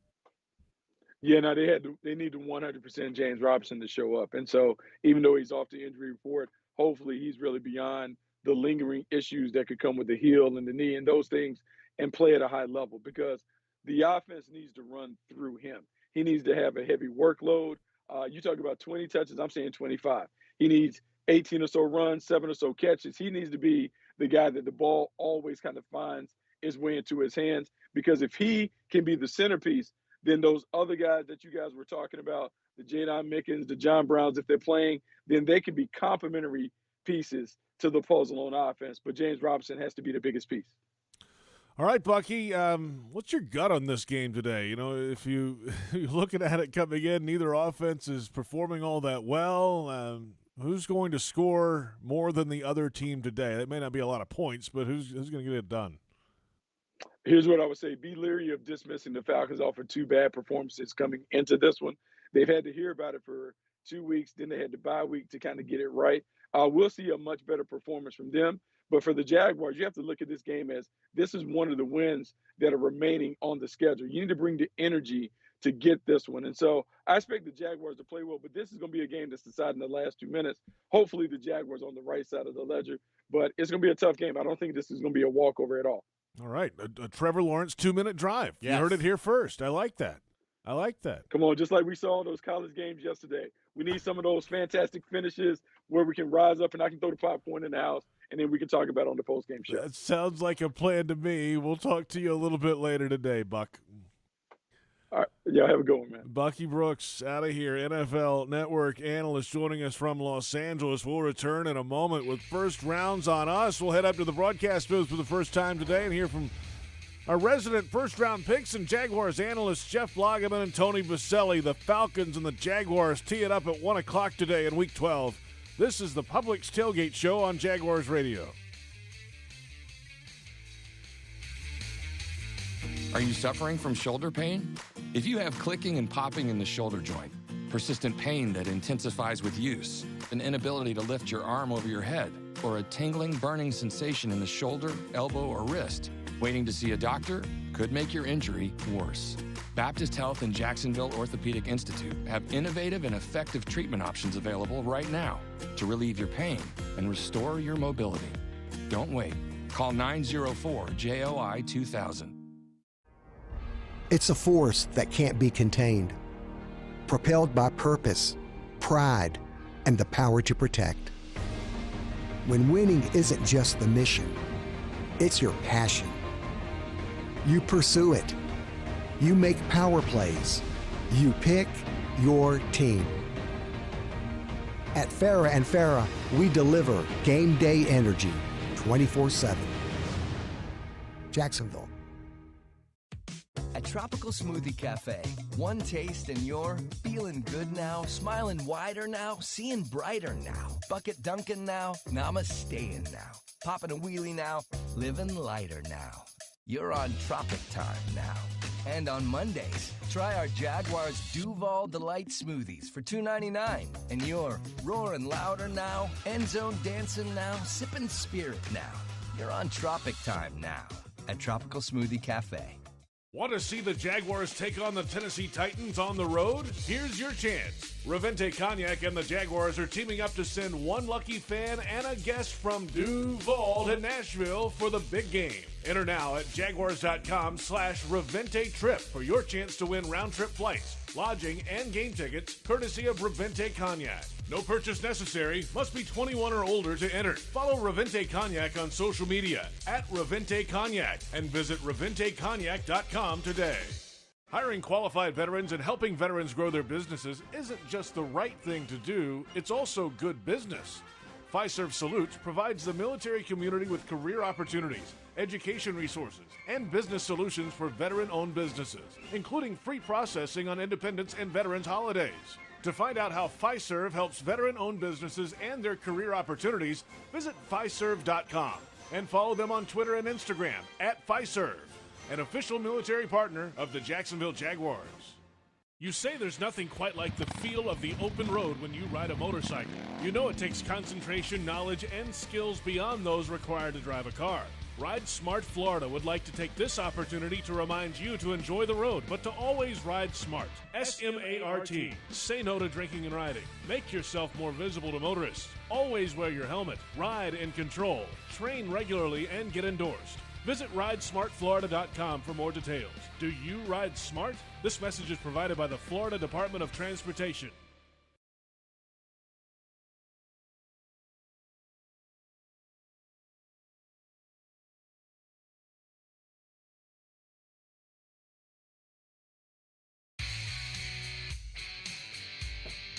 Yeah, no, they need the 100% James Robinson to show up. And so even though he's off the injury report, hopefully he's really beyond the lingering issues that could come with the heel and the knee and those things and play at a high level because the offense needs to run through him. He needs to have a heavy workload. You talk about 20 touches, I'm saying 25. He needs 18 or so runs, 7 or so catches. He needs to be the guy that the ball always kind of finds its way into his hands because if he can be the centerpiece, then those other guys that you guys were talking about, the Jadon Mickens, the John Browns, if they're playing, then they can be complementary pieces to the puzzle on offense. But James Robinson has to be the biggest piece. All right, Bucky, what's your gut on this game today? You know, if you're looking at it coming in, neither offense is performing all that well. Who's going to score more than the other team today? It may not be a lot of points, but who's going to get it done? Here's what I would say. Be leery of dismissing the Falcons off of 2 bad performances coming into this one. They've had to hear about it for 2 weeks. Then they had the bye week to kind of get it right. We'll see a much better performance from them. But for the Jaguars, you have to look at this game as this is one of the wins that are remaining on the schedule. You need to bring the energy to get this one. And so I expect the Jaguars to play well, but this is going to be a game that's decided in the last 2 minutes. Hopefully the Jaguars on the right side of the ledger, but it's going to be a tough game. I don't think this is going to be a walkover at all. All right. A Trevor Lawrence 2-minute drive. Yes. You heard it here first. I like that. Come on, just like we saw in those college games yesterday. We need some of those fantastic finishes where we can rise up and I can throw the popcorn in the house, and then we can talk about it on the post-game show. That sounds like a plan to me. We'll talk to you a little bit later today, Buck. All right. Yeah, have a good one, man. Bucky Brooks out of here, NFL Network analyst joining us from Los Angeles. We'll return in a moment with first rounds on us. We'll head up to the broadcast booth for the first time today and hear from our resident first-round picks and Jaguars analysts Jeff Lageman and Tony Baselli. The Falcons and the Jaguars tee it up at 1 o'clock today in Week 12. This is the Publix Tailgate Show on Jaguars Radio. Are you suffering from shoulder pain? If you have clicking and popping in the shoulder joint, persistent pain that intensifies with use, an inability to lift your arm over your head, or a tingling, burning sensation in the shoulder, elbow, or wrist, waiting to see a doctor could make your injury worse. Baptist Health and Jacksonville Orthopedic Institute have innovative and effective treatment options available right now to relieve your pain and restore your mobility. Don't wait. Call 904-JOI-2000. It's a force that can't be contained, propelled by purpose, pride, and the power to protect. When winning isn't just the mission, it's your passion. You pursue it. You make power plays. You pick your team. At Farrah & Farrah, we deliver game day energy 24/7. Jacksonville. At Tropical Smoothie Cafe, one taste and you're feeling good now, smiling wider now, seeing brighter now, bucket dunking now, namasteing now, popping a wheelie now, living lighter now. You're on Tropic Time now. And on Mondays, try our Jaguars Duval Delight Smoothies for $2.99. And you're roaring louder now, end zone dancing now, sipping spirit now. You're on Tropic Time now at Tropical Smoothie Cafe. Want to see the Jaguars take on the Tennessee Titans on the road? Here's your chance. Revente Cognac and the Jaguars are teaming up to send one lucky fan and a guest from Duval to Nashville for the big game. Enter now at jaguars.com/Revente Trip for your chance to win round-trip flights, lodging, and game tickets courtesy of Revente Cognac. No purchase necessary. Must be 21 or older to enter. Follow Revente Cognac on social media at Revente Cognac and visit ReventeCognac.com today. Hiring qualified veterans and helping veterans grow their businesses isn't just the right thing to do, it's also good business. Fiserv Salutes provides the military community with career opportunities, education resources, and business solutions for veteran-owned businesses, including free processing on Independence and Veterans holidays. To find out how Fiserv helps veteran-owned businesses and their career opportunities, visit Fiserv.com and follow them on Twitter and Instagram at Fiserv, an official military partner of the Jacksonville Jaguars. You say there's nothing quite like the feel of the open road when you ride a motorcycle. You know it takes concentration, knowledge, and skills beyond those required to drive a car. Ride Smart Florida would like to take this opportunity to remind you to enjoy the road, but to always ride smart. S-M-A-R-T. Say no to drinking and riding. Make yourself more visible to motorists. Always wear your helmet. Ride in control. Train regularly and get endorsed. Visit RideSmartFlorida.com for more details. Do you ride smart? This message is provided by the Florida Department of Transportation.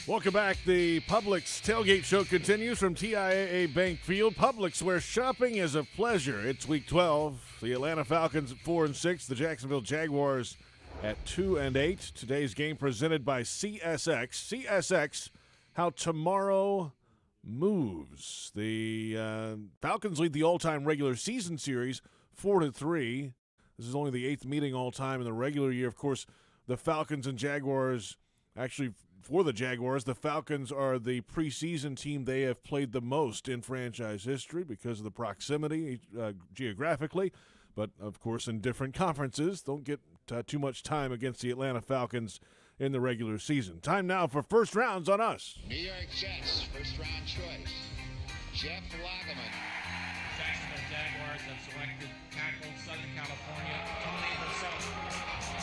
Welcome back. The Publix Tailgate Show continues from TIAA Bank Field. Publix, where shopping is a pleasure. It's Week 12. The Atlanta Falcons at 4-6. The Jacksonville Jaguars at 2-8. Today's game presented by CSX. CSX, how tomorrow moves. The Falcons lead the all-time regular season series 4-3. This is only the 8th meeting all-time in the regular year. Of course, the Falcons and Jaguars, actually for the Jaguars, the Falcons are the preseason team they have played the most in franchise history because of the proximity geographically. But, of course, in different conferences, don't get too much time against the Atlanta Falcons in the regular season. Time now for First Rounds on Us. New York Jets, first-round choice, Jeff Lageman. Jacksonville Jaguars have selected tackle Southern California, Tony Buselli.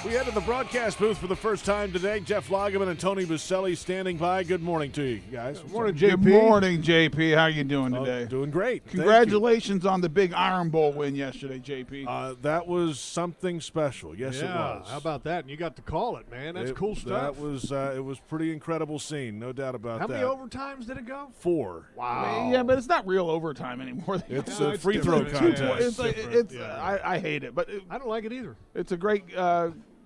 We head to the broadcast booth for the first time today. Jeff Lageman and Tony Buselli standing by. Good morning to you guys. Good morning, JP. Good morning, JP. How are you doing today? Doing great. Congratulations on the big Iron Bowl win yesterday, JP. That was something special. Yes, it was. How about that? And you got to call it, man. That's cool stuff. That was it was pretty incredible scene, no doubt about that. How many overtimes did it go? 4. Wow. Yeah, but it's not real overtime anymore. It's a free throw contest. I hate it, but I don't like it either. It's a great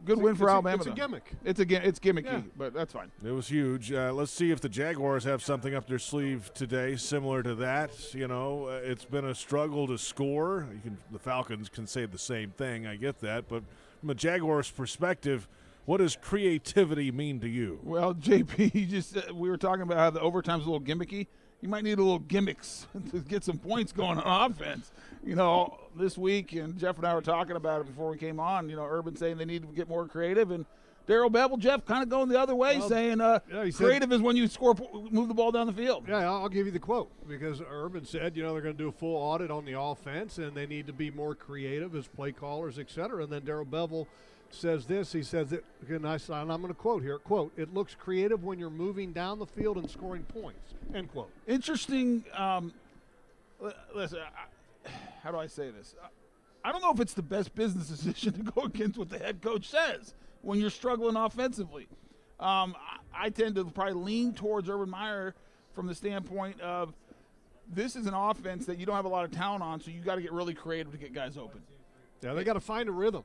good win for Alabama. It's a gimmick. It's gimmicky, but that's fine. It was huge. Let's see if the Jaguars have something up their sleeve today similar to that. You know, it's been a struggle to score. The Falcons can say the same thing. I get that. But from a Jaguars perspective, what does creativity mean to you? Well, JP, we were talking about how the overtime's a little gimmicky. You might need a little gimmicks to get some points going on offense. You know, this week, and Jeff and I were talking about it before we came on, Urban saying they need to get more creative, and Darrell Bevel, Jeff, kind of going the other way, saying creative is when you move the ball down the field. Yeah, I'll give you the quote, because Urban said, they're going to do a full audit on the offense, and they need to be more creative as play callers, et cetera. And then Darrell Bevel says this. He says it, and I'm going to quote here, quote, "It looks creative when you're moving down the field and scoring points," end quote. Interesting. Listen, how do I say this? I don't know if it's the best business decision to go against what the head coach says when you're struggling offensively. I tend to probably lean towards Urban Meyer from the standpoint of this is an offense that you don't have a lot of talent on, so you got to get really creative to get guys open. Yeah, they got to find a rhythm.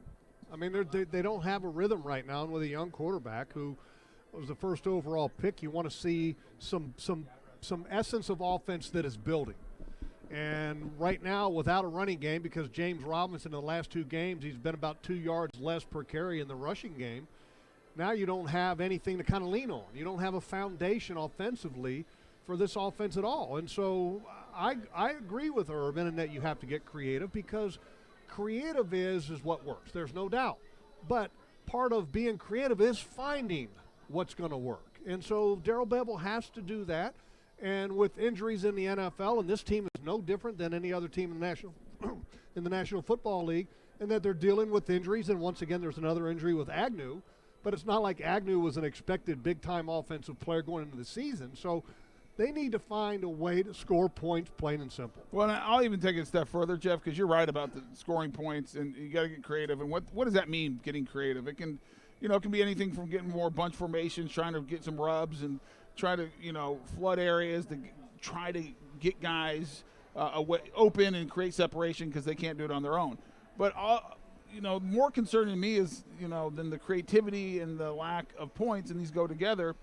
I mean, they don't have a rhythm right now, and with a young quarterback who was the first overall pick, you want to see some essence of offense that is building. And right now, without a running game, because James Robinson in the last 2 games, he's been about 2 yards less per carry in the rushing game. Now you don't have anything to kind of lean on. You don't have a foundation offensively for this offense at all. And so I agree with Urban in that you have to get creative, because creative is what works. There's no doubt. But part of being creative is finding what's going to work. And so Darrell Bevel has to do that. And with injuries in the NFL, and this team is no different than any other team in the National Football League, and that they're dealing with injuries. And once again, there's another injury with Agnew. But it's not like Agnew was an expected big-time offensive player going into the season. So they need to find a way to score points, plain and simple. Well, I'll even take it a step further, Jeff, because you're right about the scoring points, and you got to get creative. And what does that mean, getting creative? It can, it can be anything from getting more bunch formations, trying to get some rubs, and try to, flood areas to try to get guys open and create separation because they can't do it on their own. But, more concerning to me is, than the creativity and the lack of points, and these go together,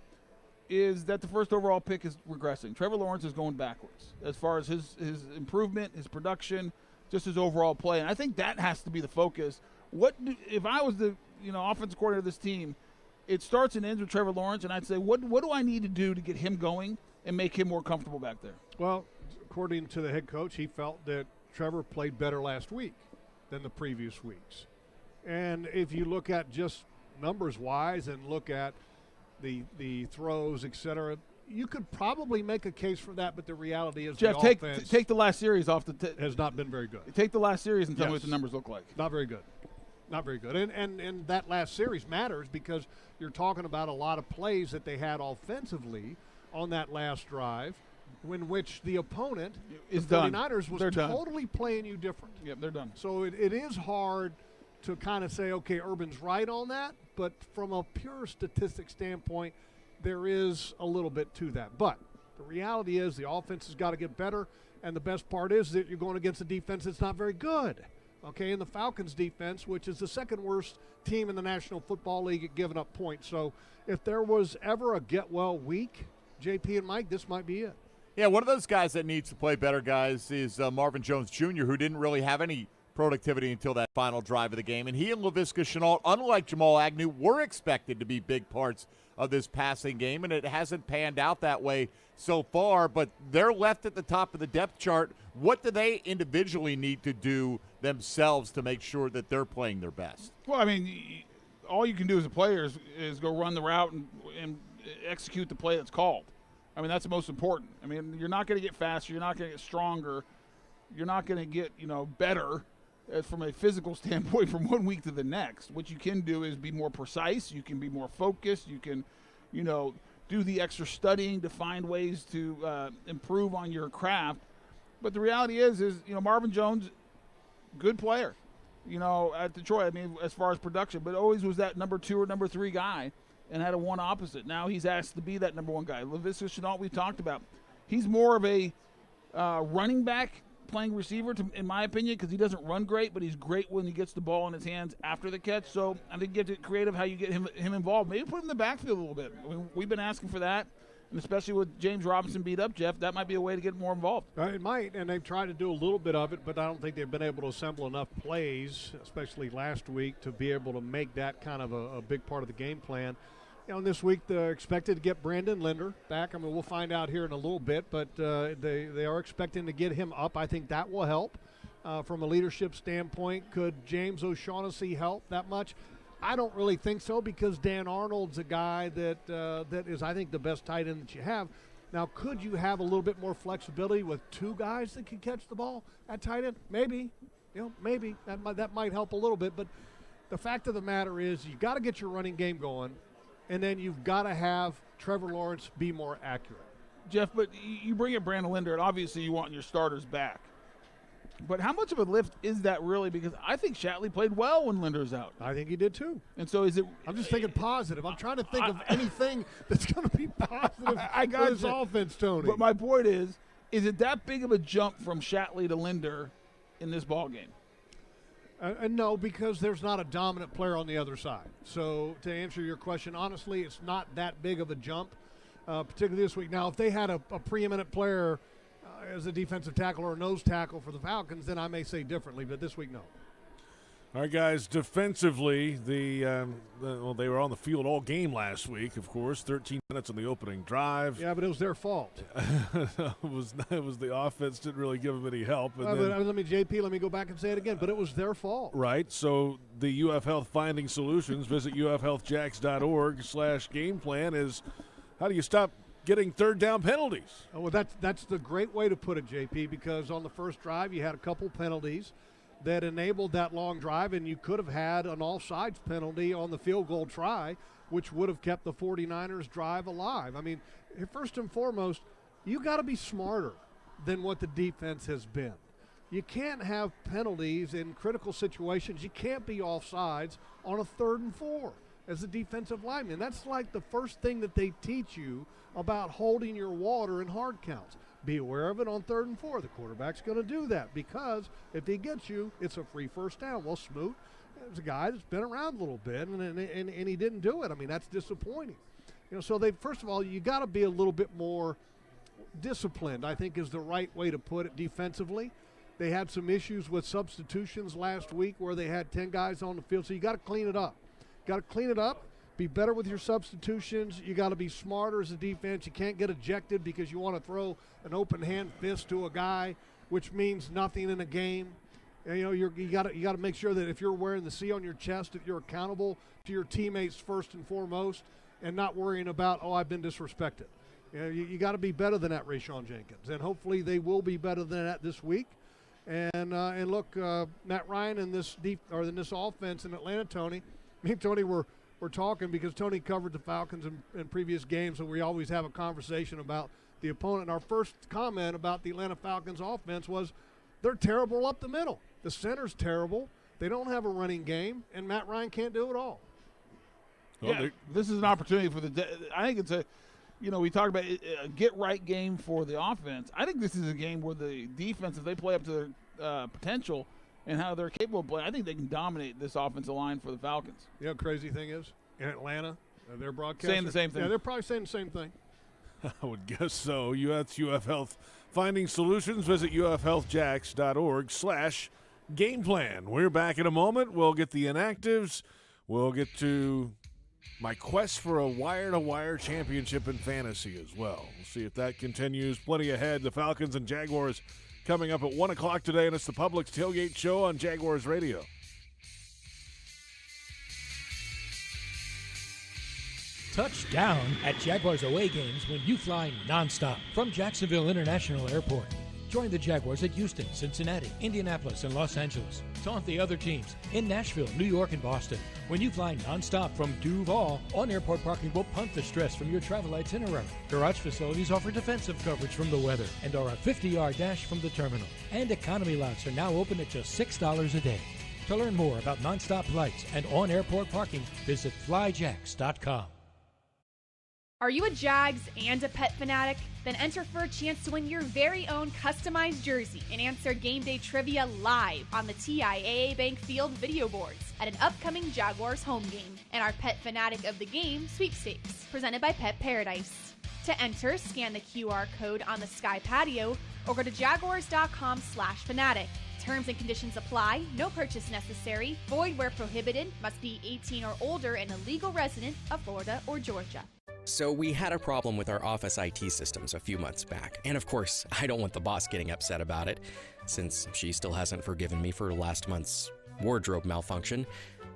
is that the first overall pick is regressing. Trevor Lawrence is going backwards as far as his improvement, his production, just his overall play. And I think that has to be the focus. If I was the offensive coordinator of this team, it starts and ends with Trevor Lawrence, and I'd say, what do I need to do to get him going and make him more comfortable back there? Well, according to the head coach, he felt that Trevor played better last week than the previous weeks. And if you look at just numbers-wise and look at the throws, et cetera, you could probably make a case for that, but the reality is Jeff, the offense take the last series off has not been very good. Take the last series and tell me what the numbers look like. Not very good. Not very good. And that last series matters because you're talking about a lot of plays that they had offensively on that last drive in which the opponent, the 49ers, was totally playing you different. Yep, they're done. So it is hard to kind of say, okay, Urban's right on that, but from a pure statistic standpoint, there is a little bit to that. But the reality is the offense has got to get better, and the best part is that you're going against a defense that's not very good. Okay, and the Falcons defense, which is the second worst team in the National Football League at giving up points. So if there was ever a get-well week, JP and Mike, this might be it. Yeah, one of those guys that needs to play better, guys, is Marvin Jones Jr., who didn't really have any productivity until that final drive of the game. And he and Laviska Shenault, unlike Jamal Agnew, were expected to be big parts of this passing game, and it hasn't panned out that way so far. But they're left at the top of the depth chart. What do they individually need to do themselves to make sure that they're playing their best? Well, I mean, all you can do as a player is go run the route and execute the play that's called. I mean, that's the most important. I mean, you're not going to get faster. You're not going to get stronger. You're not going to get, better from a physical standpoint from one week to the next. What you can do is be more precise. You can be more focused. You can, do the extra studying to find ways to improve on your craft. But the reality is Marvin Jones, good player, at Detroit. I mean, as far as production, but always was that number 2 or number 3 guy. And had a one opposite. Now he's asked to be that number 1 guy. Laviska Shenault, we talked about. He's more of a running back playing receiver, in my opinion, because he doesn't run great, but he's great when he gets the ball in his hands after the catch. So I think you get creative how you get him involved. Maybe put him in the backfield a little bit. I mean, we've been asking for that, and especially with James Robinson beat up, Jeff, that might be a way to get more involved. It might, and they've tried to do a little bit of it, but I don't think they've been able to assemble enough plays, especially last week, to be able to make that kind of a big part of the game plan. This week they're expected to get Brandon Linder back. I mean, we'll find out here in a little bit, but they are expecting to get him up. I think that will help from a leadership standpoint. Could James O'Shaughnessy help that much? I don't really think so, because Dan Arnold's a guy that is, I think, the best tight end that you have. Now, could you have a little bit more flexibility with 2 guys that can catch the ball at tight end? Maybe. Maybe. That might help a little bit. But the fact of the matter is you got to get your running game going. And then you've got to have Trevor Lawrence be more accurate. Jeff, but you bring in Brandon Linder, and obviously you want your starters back. But how much of a lift is that really? Because I think Shadrick played well when Linder's out. I think he did too. And so is it – I'm just thinking positive. I'm trying to think of anything that's going to be positive for this offense, Tony. But my point is it that big of a jump from Shadrick to Linder in this ballgame? No, because there's not a dominant player on the other side. So to answer your question, honestly, it's not that big of a jump, particularly this week. Now, if they had a preeminent player as a defensive tackle or a nose tackle for the Falcons, then I may say differently, but this week, no. All right, guys, defensively, they were on the field all game last week, of course, 13 minutes on the opening drive. Yeah, but it was their fault. It was the offense didn't really give them any help. And let me go back and say it again, but it was their fault. Right, so the UF Health Finding Solutions, visit ufhealthjacks.org/game plan is how do you stop getting third down penalties? Oh, well, that's the great way to put it, JP, because on the first drive you had a couple penalties that enabled that long drive, and you could have had an offsides penalty on the field goal try, which would have kept the 49ers drive alive. I mean, first and foremost, you got to be smarter than what the defense has been. You can't have penalties in critical situations. You can't be offsides on a 3rd and 4 as a defensive lineman. That's like the first thing that they teach you about holding your water in hard counts. Be aware of it on 3rd and 4. The quarterback's going to do that because if he gets you, it's a free first down. Well, Smoot is a guy that's been around a little bit, and he didn't do it. I mean, that's disappointing. So first of all, you got to be a little bit more disciplined, I think is the right way to put it defensively. They had some issues with substitutions last week where they had 10 guys on the field, so you got to clean it up. Be better with your substitutions. You got to be smarter as a defense. You can't get ejected because you want to throw an open hand fist to a guy, which means nothing in a game. You got to make sure that if you're wearing the C on your chest, that you're accountable to your teammates first and foremost, and not worrying about I've been disrespected. You got to be better than that, Rashawn Jenkins, and hopefully they will be better than that this week. And look, Matt Ryan in this offense in Atlanta, Tony. Me and Tony were talking because Tony covered the Falcons in previous games, and we always have a conversation about the opponent. And our first comment about the Atlanta Falcons offense was they're terrible up the middle. The center's terrible. They don't have a running game, and Matt Ryan can't do it all. This is an opportunity for I think it's we talk about a get-right game for the offense. I think this is a game where the defense, if they play up to their potential – and how they're capable of playing, I think they can dominate this offensive line for the Falcons. Crazy thing is, in Atlanta, they're broadcasting. Saying the same thing. Yeah, they're probably saying the same thing. I would guess so. That's UF Health finding solutions. Visit ufhealthjacks.org/game plan. We're back in a moment. We'll get the inactives. We'll get to my quest for a wire-to-wire championship in fantasy as well. We'll see if that continues. Plenty ahead. The Falcons and Jaguars coming up at 1 o'clock today, and it's the Publix Tailgate Show on Jaguars Radio. Touchdown at Jaguars away games when you fly nonstop from Jacksonville International Airport. Join the Jaguars at Houston, Cincinnati, Indianapolis, and Los Angeles. Taunt the other teams in Nashville, New York, and Boston. When you fly nonstop from Duval, on-airport parking will punt the stress from your travel itinerary. Garage facilities offer defensive coverage from the weather and are a 50-yard dash from the terminal. And economy lots are now open at just $6 a day. To learn more about nonstop flights and on-airport parking, visit flyjax.com. Are you a Jags and a pet fanatic? Then enter for a chance to win your very own customized jersey and answer game day trivia live on the TIAA Bank Field video boards at an upcoming Jaguars home game and our Pet Fanatic of the Game sweepstakes, presented by Pet Paradise. To enter, scan the QR code on the Sky Patio or go to jaguars.com/fanatic. Terms and conditions apply. No purchase necessary. Void where prohibited. Must be 18 or older and a legal resident of Florida or Georgia. So we had a problem with our office IT systems a few months back. And of course, I don't want the boss getting upset about it, since she still hasn't forgiven me for last month's wardrobe malfunction.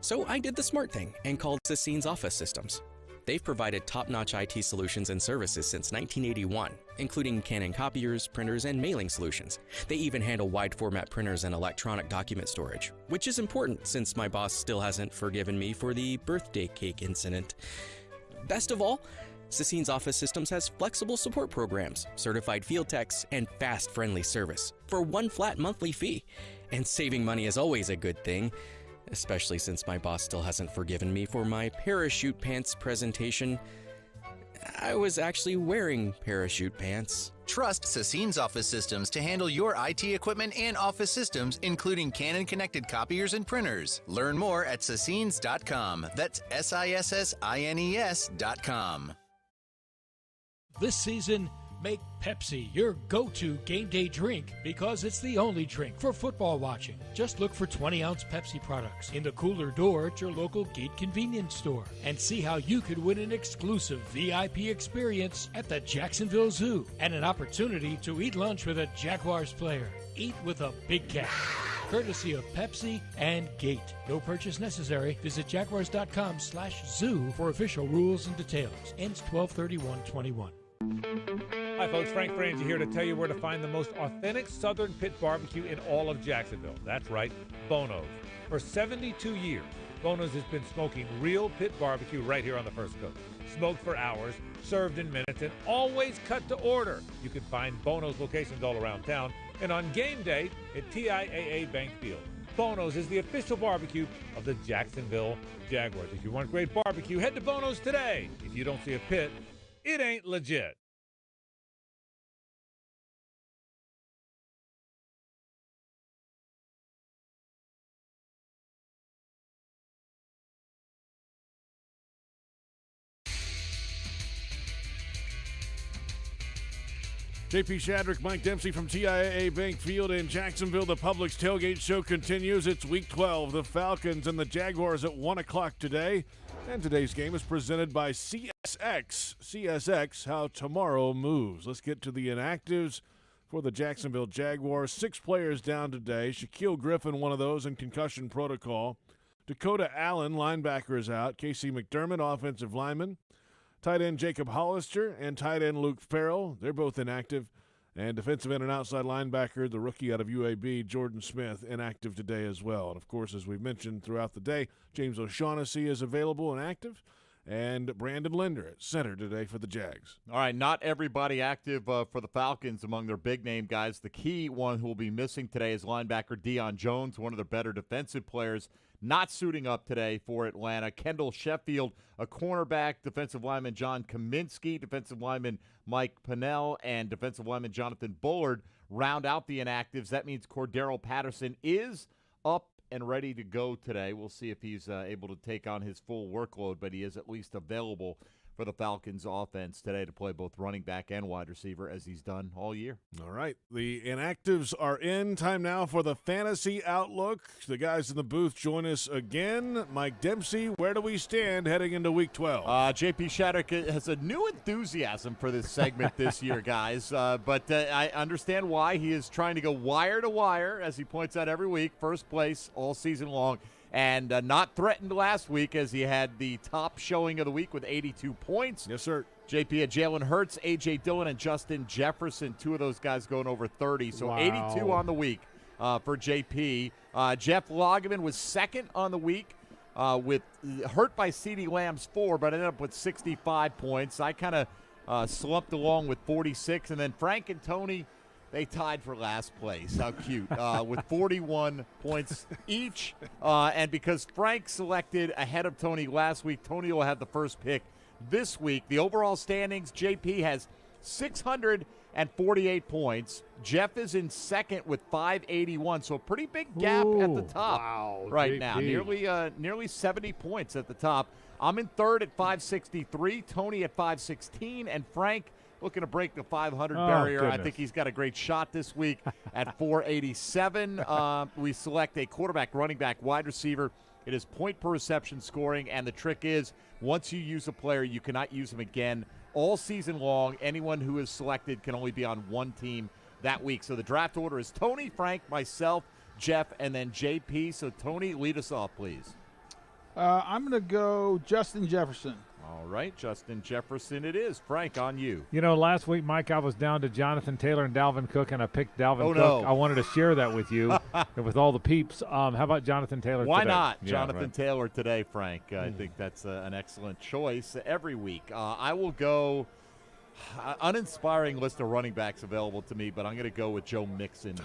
So I did the smart thing and called Sassine's Office Systems. They've provided top-notch IT solutions and services since 1981, including Canon copiers, printers, and mailing solutions. They even handle wide-format printers and electronic document storage, which is important since my boss still hasn't forgiven me for the birthday cake incident. Best of all, Sassine's Office Systems has flexible support programs, certified field techs, and fast, friendly service for one flat monthly fee. And saving money is always a good thing, especially since my boss still hasn't forgiven me for my parachute pants presentation. I was actually wearing parachute pants. Trust Sassine's Office Systems to handle your IT equipment and office systems, including Canon-connected copiers and printers. Learn more at sassines.com. That's SISSINES.com. This season, make Pepsi your go-to game day drink because it's the only drink for football watching. Just look for 20-ounce Pepsi products in the cooler door at your local Gate convenience store and see how you could win an exclusive VIP experience at the Jacksonville Zoo and an opportunity to eat lunch with a Jaguars player. Eat with a big cat. Courtesy of Pepsi and Gate. No purchase necessary. Visit jaguars.com/zoo for official rules and details. Ends 12/31/21. Hi folks, Frank Frangie here to tell you where to find the most authentic Southern Pit barbecue in all of Jacksonville. That's right, Bono's. For 72 years, Bono's has been smoking real pit barbecue right here on the First Coast. Smoked for hours, served in minutes, and always cut to order. You can find Bono's locations all around town and on game day at TIAA Bank Field. Bono's is the official barbecue of the Jacksonville Jaguars. If you want great barbecue, head to Bono's today. If you don't see a pit, it ain't legit. JP Shadrick, Mike Dempsey from TIAA Bank Field in Jacksonville. The Publix Tailgate Show continues. It's Week 12. The Falcons and the Jaguars at 1 o'clock today. And today's game is presented by CSX. CSX, how tomorrow moves. Let's get to the inactives for the Jacksonville Jaguars. 6 players down today. Shaquille Griffin, one of those, in concussion protocol. Dakota Allen, linebacker, is out. Casey McDermott, offensive lineman. Tight end Jacob Hollister and tight end Luke Farrell. They're both inactive. And defensive end and outside linebacker, the rookie out of UAB, Jordan Smith, inactive today as well. And, of course, as we've mentioned throughout the day, James O'Shaughnessy is available and active. And Brandon Linder at center today for the Jags. All right, not everybody active for the Falcons among their big-name guys. The key one who will be missing today is linebacker Deion Jones, one of their better defensive players, not suiting up today for Atlanta. Kendall Sheffield, a cornerback, defensive lineman John Kaminsky, defensive lineman Mike Pennell, and defensive lineman Jonathan Bullard round out the inactives. That means Cordero Patterson is up and ready to go today. We'll see if he's able to take on his full workload, but he is at least available for the Falcons offense today to play both running back and wide receiver as he's done all year. All right. The inactives are in. Time now for the Fantasy Outlook. The guys in the booth join us again. Mike Dempsey, where do we stand heading into Week 12? JP Shadrick has a new enthusiasm for this segment this year, guys. But I understand why. He is trying to go wire to wire, as he points out every week, first place all season long. And not threatened last week as he had the top showing of the week with 82 points. Yes, sir. JP had Jalen Hurts, A.J. Dillon, and Justin Jefferson, 2 of those guys going over 30. So Wow. 82 on the week for JP. Jeff Loggeman was second on the week with hurt by CeeDee Lamb's 4, but ended up with 65 points. I kind of slumped along with 46. And then Frank and Tony, they tied for last place. How cute. With 41 points each. And because Frank selected ahead of Tony last week, Tony will have the first pick this week. The overall standings, JP has 648 points. Jeff is in second with 581. So a pretty big gap at the top right now. Nearly 70 points at the top. I'm in third at 563. Tony at 516. And Frank looking to break the 500 barrier. Goodness. I think he's got a great shot this week at 487. We select a quarterback, running back, wide receiver. It is point per reception scoring, and the trick is once you use a player, you cannot use him again all season long. Anyone who is selected can only be on one team that week. So the draft order is Tony, Frank, myself, Jeff, and then JP. So, Tony, lead us off, please. I'm going to go Justin Jefferson. All right, Justin Jefferson it is. Frank, on you. You know, last week, Mike, I was down to Jonathan Taylor and Dalvin Cook, and I picked Dalvin Cook. No. I wanted to share that with you with all the peeps. How about Jonathan Taylor Why today? not Yeah, Jonathan right. Taylor today, Frank? I think that's an excellent choice every week. I will go uninspiring list of running backs available to me, but I'm going to go with Joe Mixon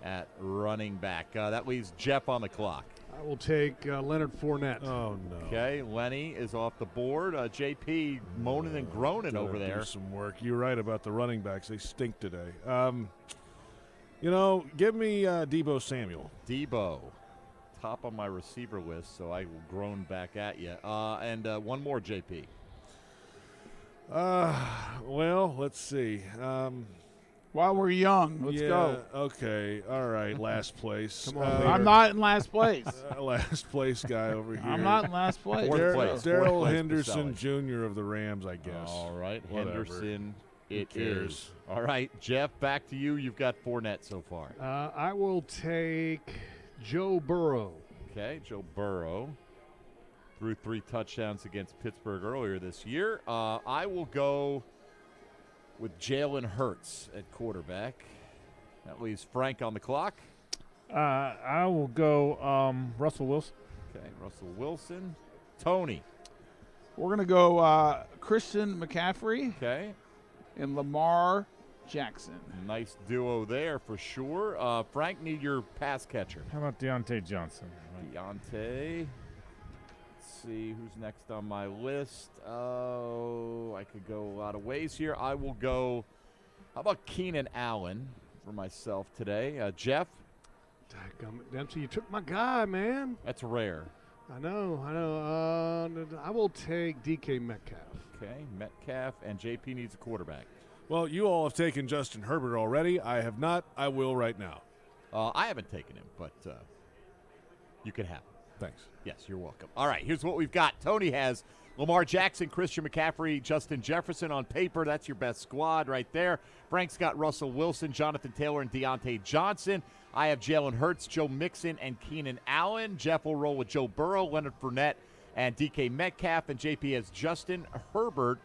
at running back. That leaves Jeff on the clock. I will take Leonard Fournette. Oh, no. Okay, Lenny is off the board. JP moaning and groaning over Do there. some work. You're right about the running backs. They stink today. Give me Deebo Samuel. Deebo, top on my receiver list, so I will groan back at you. And one more, JP. Well, let's see. While we're young, let's go. Okay. All right. Last place. Come on, I'm not in last place. Last place guy over here. I'm not in last place. Fourth place. Daryl Fourth Henderson place Jr. of the Rams, I guess. All right, Whatever. Henderson Who it cares? is. All right, Jeff, back to you. You've got Fournette so far. I will take Joe Burrow. Okay, Joe Burrow threw 3 touchdowns against Pittsburgh earlier this year. I will go with Jalen Hurts at quarterback. That leaves Frank on the clock. I will go Russell Wilson. Okay, Russell Wilson. Tony. We're going to go Christian McCaffrey. Okay. And Lamar Jackson. Nice duo there for sure. Frank, need your pass catcher. How about Deontay Johnson? Deontay. Let's see who's next on my list. Oh, I could go a lot of ways here. I will go, how about Keenan Allen for myself today? Jeff? Dempsey, you took my guy, man. That's rare. I know. I will take DK Metcalf. Okay, Metcalf, and JP needs a quarterback. Well, you all have taken Justin Herbert already. I have not. I will right now. I haven't taken him, but you can have him. Thanks. Yes, you're welcome. All right, here's what we've got. Tony has Lamar Jackson, Christian McCaffrey, Justin Jefferson on paper. That's your best squad right there. Frank's got Russell Wilson, Jonathan Taylor, and Deontay Johnson. I have Jalen Hurts, Joe Mixon, and Keenan Allen. Jeff will roll with Joe Burrow, Leonard Fournette, and DK Metcalf. And JP has Justin Herbert,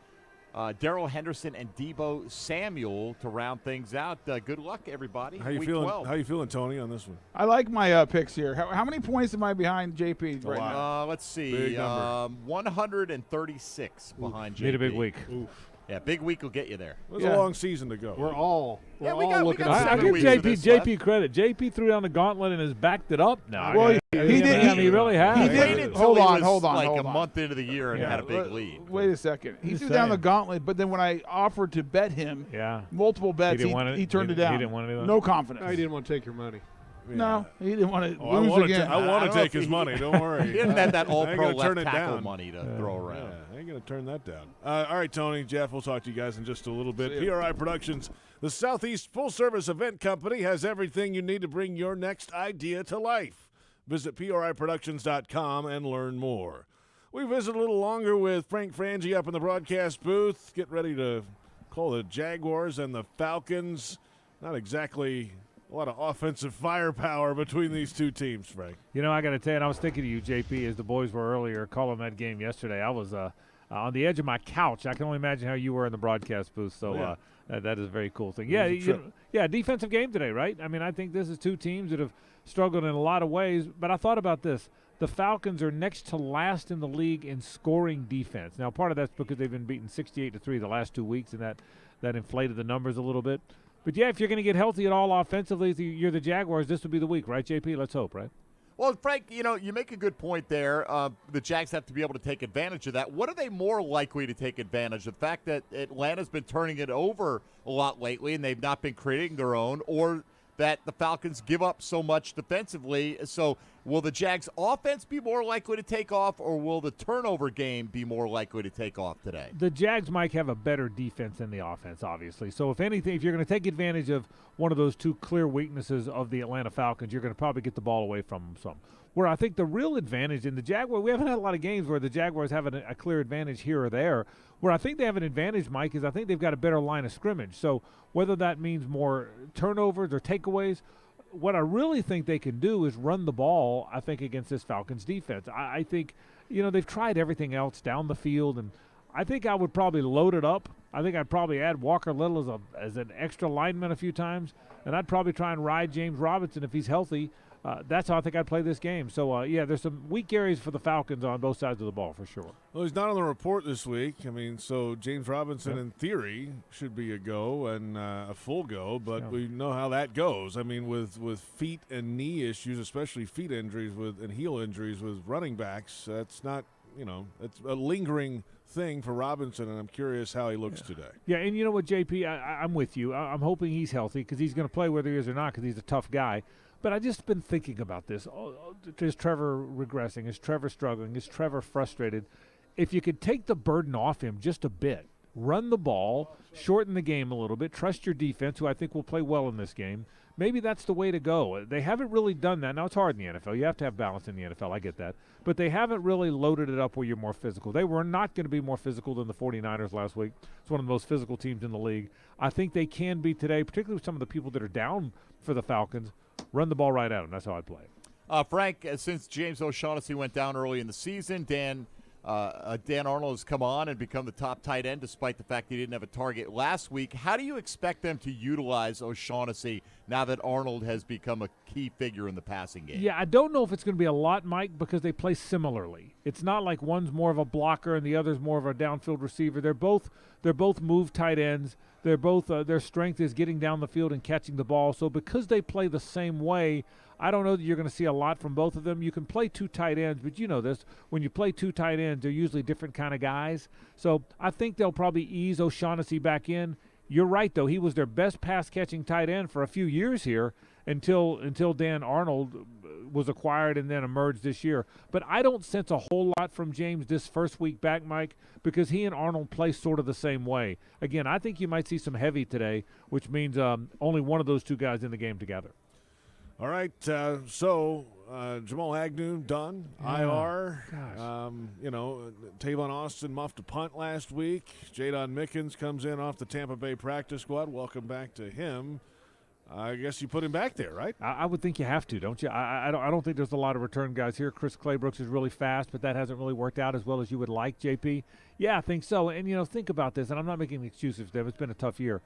Darrell Henderson, and Deebo Samuel to round things out. Good luck, everybody. How you Week feeling? 12. How you feeling, Tony, on this one? I like my picks here. How many points am I behind JP right now? Let's see. Big number. 136 behind JP. Need a big week. Oof. Yeah, big week will get you there. It was a long season to go. We're all we all got looking. seven I give weeks of this JP credit. JP threw down the gauntlet and has backed it up now. Well, he did. He really has. He He did. waited till Hold he on, was hold on, like hold a on. month into the year and had a big lead. Wait a second. He Just threw down the saying. gauntlet, but then when I offered to bet him Yeah. multiple bets, didn't want it- he turned it he down. didn't want to do that? No confidence. I didn't want to take your money. No, he didn't want to lose I again. I want to take his money. Don't worry. He didn't have that I ain't all-pro gonna turn left it tackle down. money to throw around. Yeah, I ain't going to turn that down. All right, Tony, Jeff, we'll talk to you guys in just a little bit. PRI Productions, the Southeast full-service event company, has everything you need to bring your next idea to life. Visit PRIProductions.com and learn more. We visit a little longer with Frank Frangie up in the broadcast booth. Get ready to call the Jaguars and the Falcons. Not exactly a lot of offensive firepower between these two teams, Frank. You know, I got to tell you, and I was thinking of you, JP, as the boys were earlier calling that game yesterday. I was on the edge of my couch. I can only imagine how you were in the broadcast booth. So that is a very cool thing. Yeah, defensive game today, right? I mean, I think this is two teams that have struggled in a lot of ways. But I thought about this. The Falcons are next to last in the league in scoring defense. Now, part of that's because they've been beaten 68-3 the last 2 weeks, and that inflated the numbers a little bit. But, yeah, if you're going to get healthy at all offensively, if you're the Jaguars, this would be the week, right, JP? Let's hope, right? Well, Frank, you know, you make a good point there. The Jags have to be able to take advantage of that. What are they more likely to take advantage of? The fact that Atlanta's been turning it over a lot lately and they've not been creating their own, or that the Falcons give up so much defensively? So will the Jags' offense be more likely to take off, or will the turnover game be more likely to take off today? The Jags might have a better defense than the offense, obviously. So if anything, if you're going to take advantage of one of those two clear weaknesses of the Atlanta Falcons, you're going to probably get the ball away from them some. Where I think the real advantage in the Jaguars, we haven't had a lot of games where the Jaguars have a clear advantage here or there. Where I think they have an advantage, Mike, is I think they've got a better line of scrimmage. So whether that means more turnovers or takeaways, what I really think they can do is run the ball, I think, against this Falcons defense. I think, you know, they've tried everything else down the field, and I think I would probably load it up. I think I'd probably add Walker Little as an extra lineman a few times, and I'd probably try and ride James Robinson if he's healthy. That's how I think I'd play this game. So, there's some weak areas for the Falcons on both sides of the ball for sure. Well, he's not on the report this week. I mean, so James Robinson, in theory, should be a go and a full go, but we know how that goes. I mean, with feet and knee issues, especially feet injuries and heel injuries with running backs, that's not, it's a lingering thing for Robinson, and I'm curious how he looks today. Yeah, and you know what, JP, I'm with you. I'm hoping he's healthy because he's going to play whether he is or not because he's a tough guy. But I just been thinking about this. Is Trevor regressing? Is Trevor struggling? Is Trevor frustrated? If you could take the burden off him just a bit, run the ball, shorten the game a little bit, trust your defense, who I think will play well in this game, maybe that's the way to go. They haven't really done that. Now, it's hard in the NFL. You have to have balance in the NFL. I get that. But they haven't really loaded it up where you're more physical. They were not going to be more physical than the 49ers last week. It's one of the most physical teams in the league. I think they can be today, particularly with some of the people that are down for the Falcons. Run the ball right at him. That's how I'd play it. Frank, since James O'Shaughnessy went down early in the season, Dan Arnold has come on and become the top tight end despite the fact he didn't have a target last week. How do you expect them to utilize O'Shaughnessy now that Arnold has become a key figure in the passing game? Yeah, I don't know if it's going to be a lot, Mike, because they play similarly. It's not like one's more of a blocker and the other's more of a downfield receiver. They're both move tight ends. They're both their strength is getting down the field and catching the ball. So because they play the same way, I don't know that you're going to see a lot from both of them. You can play two tight ends, but you know this. When you play two tight ends, they're usually different kind of guys. So I think they'll probably ease O'Shaughnessy back in. You're right, though. He was their best pass-catching tight end for a few years here until Dan Arnold was acquired and then emerged this year. But I don't sense a whole lot from James this first week back, Mike, because he and Arnold play sort of the same way. Again, I think you might see some heavy today, which means only one of those two guys in the game together. All right, so Jamal Agnew done, IR. Tavon Austin muffed a punt last week. Jadon Mickens comes in off the Tampa Bay practice squad. Welcome back to him. I guess you put him back there, right? I would think you have to, don't you? I don't think there's a lot of return guys here. Chris Claybrooks is really fast, but that hasn't really worked out as well as you would like, JP. Yeah, I think so. And, think about this, and I'm not making excuses for them. It's been a tough year.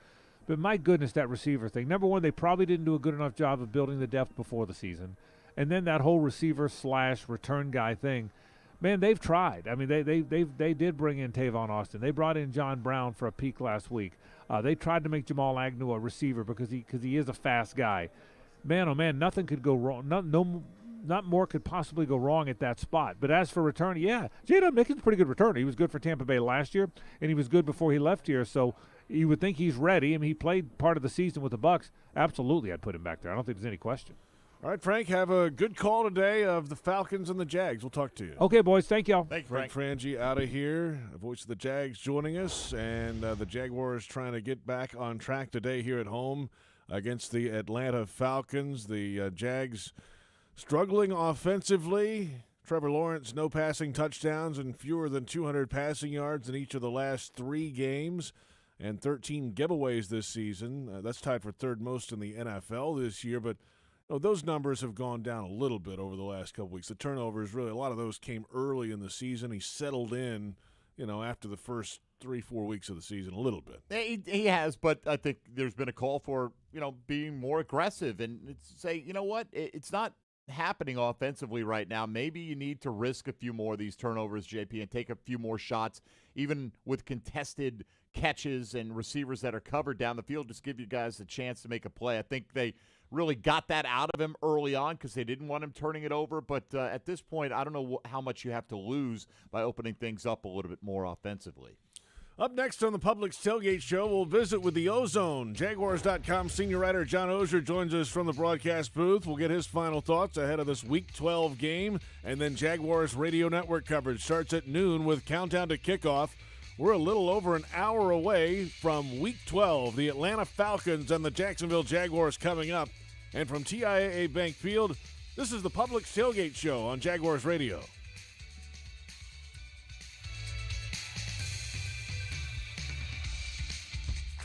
But my goodness, that receiver thing. Number one, they probably didn't do a good enough job of building the depth before the season. And then that whole receiver/return guy thing, man, they've tried. I mean, they did bring in Tavon Austin. They brought in John Brown for a peak last week. They tried to make Jamal Agnew a receiver because he is a fast guy. Man, oh man, nothing could go wrong. Not more could possibly go wrong at that spot. But as for return, yeah, Jadon Mickens' pretty good returner. He was good for Tampa Bay last year, and he was good before he left here. So you would think he's ready. I mean, he played part of the season with the Bucs. Absolutely, I'd put him back there. I don't think there's any question. All right, Frank, have a good call today of the Falcons and the Jags. We'll talk to you. Okay, boys. Thank y'all. Thank you, Frank Frangie out of here. The voice of the Jags joining us, and the Jaguars trying to get back on track today here at home against the Atlanta Falcons. The Jags struggling offensively. Trevor Lawrence, no passing touchdowns and fewer than 200 passing yards in each of the last 3 games, and 13 giveaways this season. That's tied for third most in the NFL this year, but those numbers have gone down a little bit over the last couple weeks. The turnovers, really, a lot of those came early in the season. He settled in, after the first 3-4 weeks of the season a little bit. He has, but I think there's been a call for, being more aggressive and say, you know what, it's not happening offensively right now. Maybe you need to risk a few more of these turnovers, JP, and take a few more shots, even with contested catches and receivers that are covered down the field. Just give you guys a chance to make a play. I think they really got that out of him early on because they didn't want him turning it over. But at this point, I don't know how much you have to lose by opening things up a little bit more offensively. Up next on the Publix Tailgate Show, we'll visit with the Ozone. Jaguars.com senior writer John Oehser joins us from the broadcast booth. We'll get his final thoughts ahead of this Week 12 game. And then Jaguars Radio Network coverage starts at noon with countdown to kickoff. We're a little over an hour away from Week 12. The Atlanta Falcons and the Jacksonville Jaguars coming up. And from TIAA Bank Field, this is the Publix Tailgate Show on Jaguars Radio.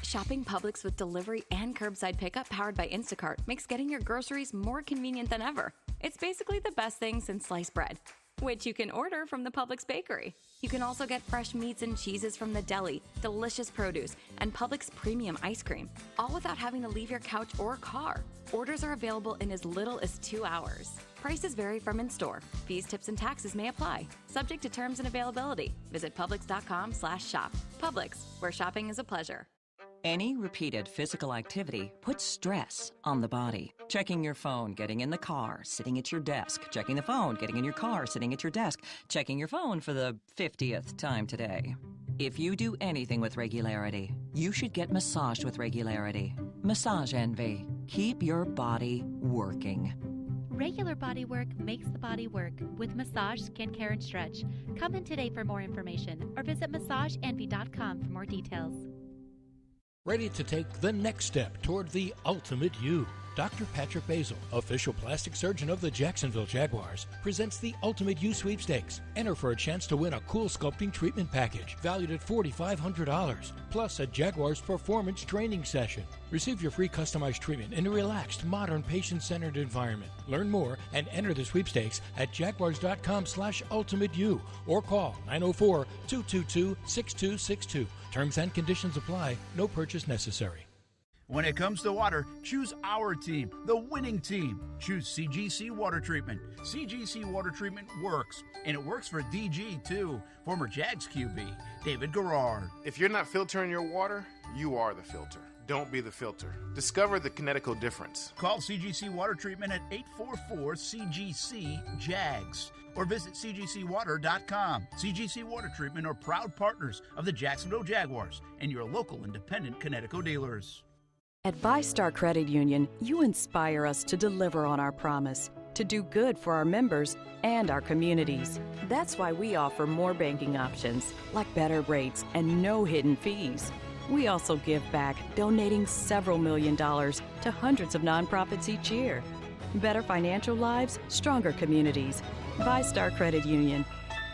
Shopping Publix with delivery and curbside pickup powered by Instacart makes getting your groceries more convenient than ever. It's basically the best thing since sliced bread, which you can order from the Publix bakery. You can also get fresh meats and cheeses from the deli, delicious produce, and Publix premium ice cream, all without having to leave your couch or car. Orders are available in as little as 2 hours. Prices vary from in-store. Fees, tips, and taxes may apply. Subject to terms and availability. Visit Publix.com/shop. Publix, where shopping is a pleasure. Any repeated physical activity puts stress on the body. Checking your phone, getting in the car, sitting at your desk, checking the phone, getting in your car, sitting at your desk, checking your phone for the 50th time today. If you do anything with regularity, you should get massaged with regularity. Massage Envy. Keep your body working. Regular body work makes the body work with massage, skincare, and stretch. Come in today for more information or visit massageenvy.com for more details. Ready to take the next step toward the ultimate you. Dr. Patrick Basil, official plastic surgeon of the Jacksonville Jaguars, presents the Ultimate You Sweepstakes. Enter for a chance to win a cool sculpting treatment package valued at $4,500, plus a Jaguars performance training session. Receive your free customized treatment in a relaxed, modern, patient-centered environment. Learn more and enter the sweepstakes at jaguars.com/ultimateyou or call 904-222-6262. Terms and conditions apply. No purchase necessary. When it comes to water, choose our team, the winning team. Choose CGC Water Treatment. CGC Water Treatment works, and it works for DG too, former Jags QB, David Garrard. If you're not filtering your water, you are the filter. Don't be the filter. Discover the Kinetico difference. Call CGC Water Treatment at 844-CGC-JAGS or visit cgcwater.com. CGC Water Treatment are proud partners of the Jacksonville Jaguars and your local independent Kinetico dealers. At VyStar Credit Union, you inspire us to deliver on our promise, to do good for our members and our communities. That's why we offer more banking options, like better rates and no hidden fees. We also give back, donating several $1 million to hundreds of nonprofits each year. Better financial lives, stronger communities. VyStar Credit Union.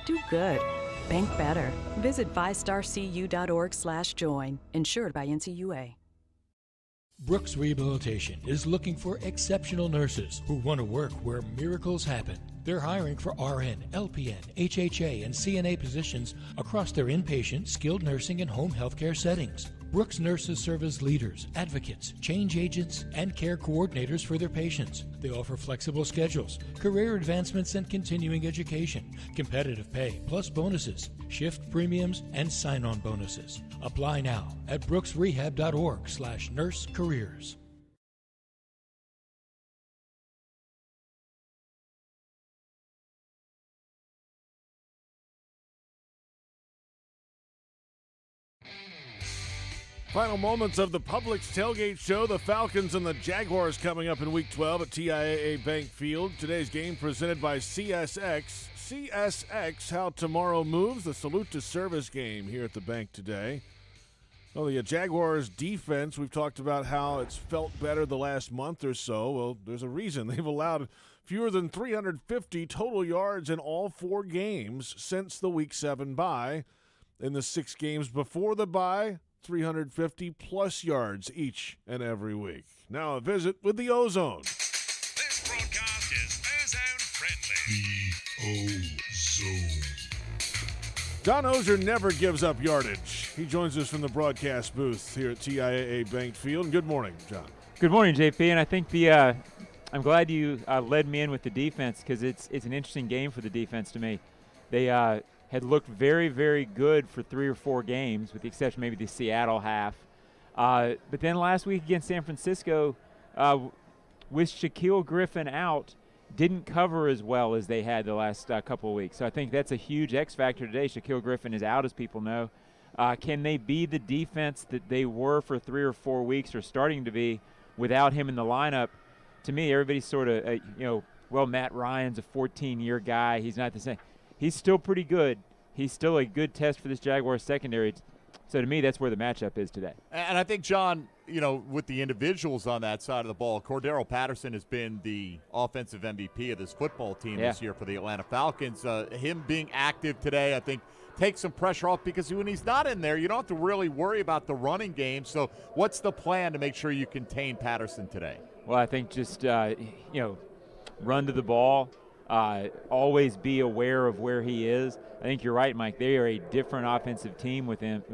Do good. Bank better. Visit vystarcu.org/join. Insured by NCUA. Brooks Rehabilitation is looking for exceptional nurses who want to work where miracles happen. They're hiring for RN, LPN, HHA, and CNA positions across their inpatient, skilled nursing, and home health care settings. Brooks nurses serve as leaders, advocates, change agents, and care coordinators for their patients. They offer flexible schedules, career advancements, and continuing education, competitive pay, plus bonuses, shift premiums, and sign-on bonuses. Apply now at brooksrehab.org/nurse careers. Final moments of the Publix Tailgate Show. The Falcons and the Jaguars coming up in Week 12 at TIAA Bank Field. Today's game presented by CSX. CSX, how tomorrow moves. The salute to service game here at the bank today. Well, the Jaguars defense, we've talked about how it's felt better the last month or so. Well, there's a reason. They've allowed fewer than 350 total yards in all 4 games since the Week 7 bye. In the 6 games before the bye, 350-plus yards each and every week. Now a visit with the Ozone. This broadcast is Ozone friendly. The Ozone. Don Oehser never gives up yardage. He joins us from the broadcast booth here at TIAA Bank Field. Good morning, John. Good morning, JP. And I think I'm glad you led me in with the defense because it's an interesting game for the defense to me. They had looked very, very good for 3 or 4 games, with the exception maybe the Seattle half. But then last week against San Francisco, with Shaquille Griffin out, didn't cover as well as they had the last couple of weeks. So I think that's a huge X factor today. Shaquille Griffin is out, as people know. Can they be the defense that they were for 3 or 4 weeks, or starting to be, without him in the lineup? To me, everybody's sort of, well, Matt Ryan's a 14-year guy. He's not the same. He's still pretty good. He's still a good test for this Jaguars secondary. So to me, that's where the matchup is today. And I think, John, with the individuals on that side of the ball, Cordero Patterson has been the offensive MVP of this football team this year for the Atlanta Falcons. Him being active today, I think, takes some pressure off, because when he's not in there, you don't have to really worry about the running game. So what's the plan to make sure you contain Patterson today? Well, I think just, run to the ball. Always be aware of where he is. I think you're right, Mike. They are a different offensive team with him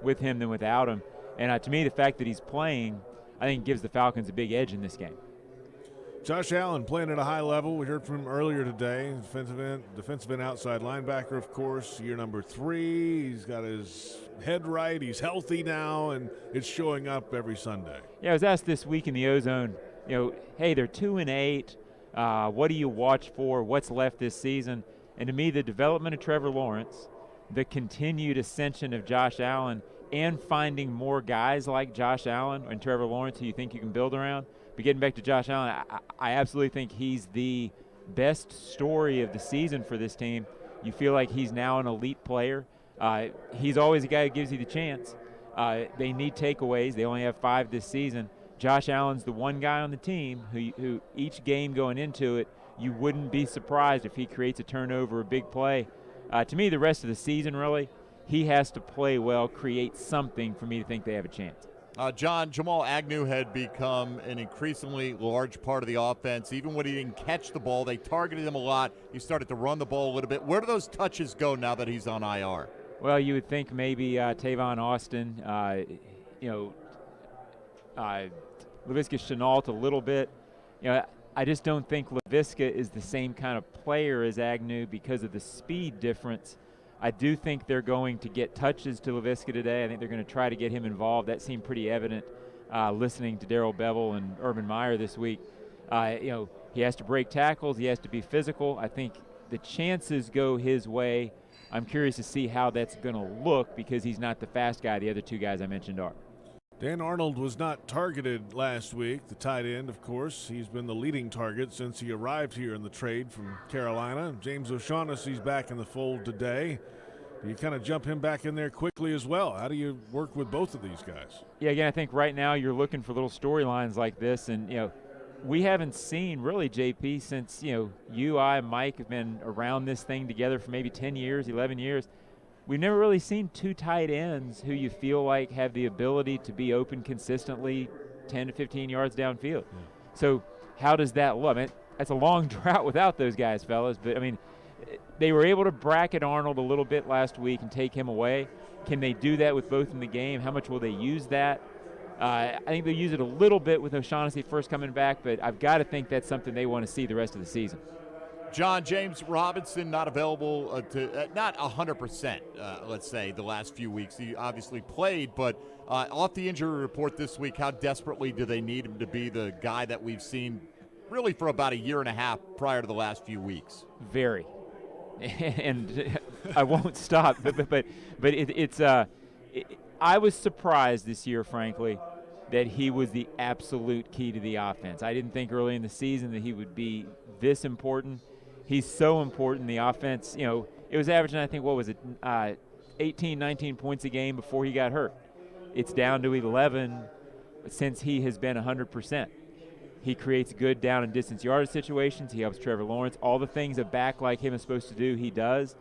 than without him. And to me, the fact that he's playing, I think, gives the Falcons a big edge in this game. Josh Allen playing at a high level. We heard from him earlier today. Defensive end outside linebacker, of course, year number 3. He's got his head right. He's healthy now, and it's showing up every Sunday. Yeah, I was asked this week in the Ozone, hey, they're 2-8. What do you watch for? What's left this season? And to me, the development of Trevor Lawrence, the continued ascension of Josh Allen, and finding more guys like Josh Allen and Trevor Lawrence who you think you can build around. But getting back to Josh Allen, I absolutely think he's the best story of the season for this team. You feel like he's now an elite player. He's always a guy who gives you the chance. They need takeaways. They only have 5 this season. Josh Allen's the one guy on the team who each game going into it, you wouldn't be surprised if he creates a turnover, a big play. To me, the rest of the season, really, he has to play well, create something for me to think they have a chance. John, Jamal Agnew had become an increasingly large part of the offense. Even when he didn't catch the ball, they targeted him a lot. He started to run the ball a little bit. Where do those touches go now that he's on IR? Well, you would think maybe Tavon Austin, Laviska Shenault a little bit. I just don't think Laviska is the same kind of player as Agnew because of the speed difference. I do think they're going to get touches to Laviska today. I think they're going to try to get him involved. That seemed pretty evident listening to Darrell Bevel and Urban Meyer this week. He has to break tackles. He has to be physical. I think the chances go his way. I'm curious to see how that's going to look because he's not the fast guy the other 2 guys I mentioned are. Dan Arnold was not targeted last week, the tight end, of course. He's been the leading target since he arrived here in the trade from Carolina. James O'Shaughnessy's back in the fold today. You kind of jump him back in there quickly as well. How do you work with both of these guys? Yeah, again, I think right now you're looking for little storylines like this. And, we haven't seen really, JP, since, you, I, Mike have been around this thing together for maybe 10 years, 11 years. We've never really seen 2 tight ends who you feel like have the ability to be open consistently 10 to 15 yards downfield. Yeah. So how does that look? I mean, that's a long drought without those guys, fellas. But, I mean, they were able to bracket Arnold a little bit last week and take him away. Can they do that with both in the game? How much will they use that? I think they'll use it a little bit with O'Shaughnessy first coming back, but I've got to think that's something they want to see the rest of the season. John, James Robinson not available not 100%, let's say, the last few weeks. He obviously played, but off the injury report this week, how desperately do they need him to be the guy that we've seen really for about a year and a half prior to the last few weeks? Very. And I won't stop, but it's I was surprised this year, frankly, that he was the absolute key to the offense. I didn't think early in the season that he would be this important. He's so important. The offense, you know, it was averaging, I think, 18, 19 points a game before he got hurt. It's down to 11 since he has been 100%. He creates good down and distance yardage situations. He helps Trevor Lawrence. All the things a back like him is supposed to do, he does.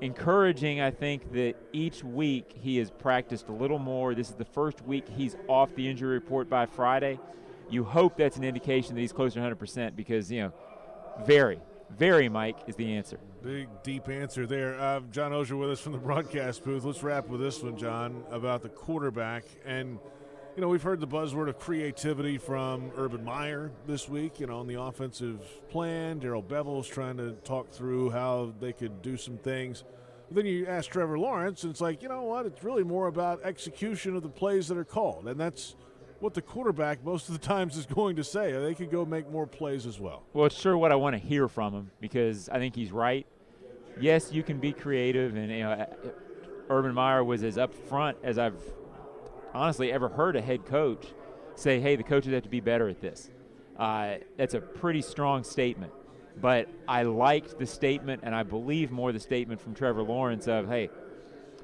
Encouraging, I think, that each week he has practiced a little more. This is the first week he's off the injury report by Friday. You hope that's an indication that he's closer to 100% because, you know, very, Mike, is the answer. Big, deep answer there. John Oehser with us from the broadcast booth. Let's wrap with this one, John, about the quarterback. And, you know, we've heard the buzzword of creativity from Urban Meyer this week, you know, on the offensive plan. Darrell Bevel's trying to talk through how they could do some things. But then you ask Trevor Lawrence, and it's like, you know what, it's really more about execution of the plays that are called. And that's what the quarterback most of the times is going to say. They could go make more plays as well. Well, it's sure what I want to hear from him because I think he's right. Yes, you can be creative, and, you know, Urban Meyer was as up front as I've honestly ever heard a head coach say, hey, the coaches have to be better at this. That's a pretty strong statement. But I liked the statement, and I believe more the statement from Trevor Lawrence of, hey,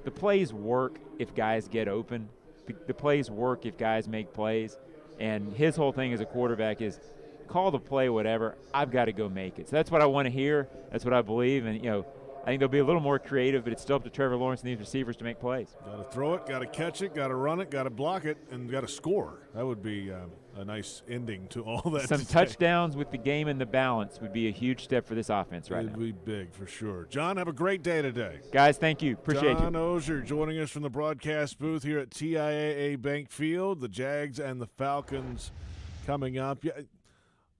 the plays work if guys get open. The plays work if guys make plays. And his whole thing as a quarterback is call the play whatever. I've got to go make it. So that's what I want to hear. That's what I believe. And, you know, I think they'll be a little more creative, but it's still up to Trevor Lawrence and these receivers to make plays. Got to throw it, got to catch it, got to run it, got to block it, and got to score. That would be a nice ending to all that. Some touchdowns with the game in the balance would be a huge step for this offense right now. It'd be big for sure. John, have a great day today. Guys, thank you. Appreciate John Oehser joining us from the broadcast booth here at TIAA Bank Field. The Jags and the Falcons coming up. Yeah,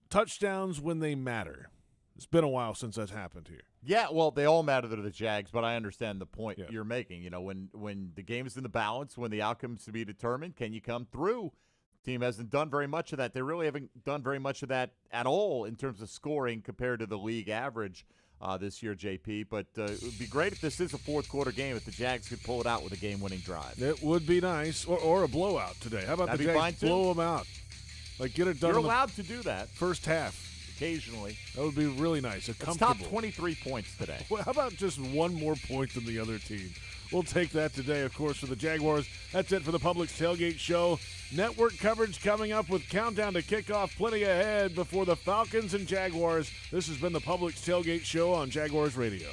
touchdowns when they matter. It's been a while since that's happened here. Yeah, well, they all matter to the Jags, but I understand the point you're making. You know, when the game is in the balance, when the outcome's to be determined, can you come through? The team hasn't done very much of that. They really haven't done very much of that at all in terms of scoring compared to the league average this year, JP. But it would be great if this is a fourth-quarter game, if the Jags could pull it out with a game-winning drive. It would be nice, or a blowout today. How about That'd the Jags blow them out? Like, get it done. You're allowed to do that. First half. Occasionally. That would be really nice. Let's top 23 points today. Well, how about just one more point than the other team? We'll take that today, of course, for the Jaguars. That's it for the Publix Tailgate Show. Network coverage coming up with countdown to kickoff. Plenty ahead before the Falcons and Jaguars. This has been the Publix Tailgate Show on Jaguars Radio.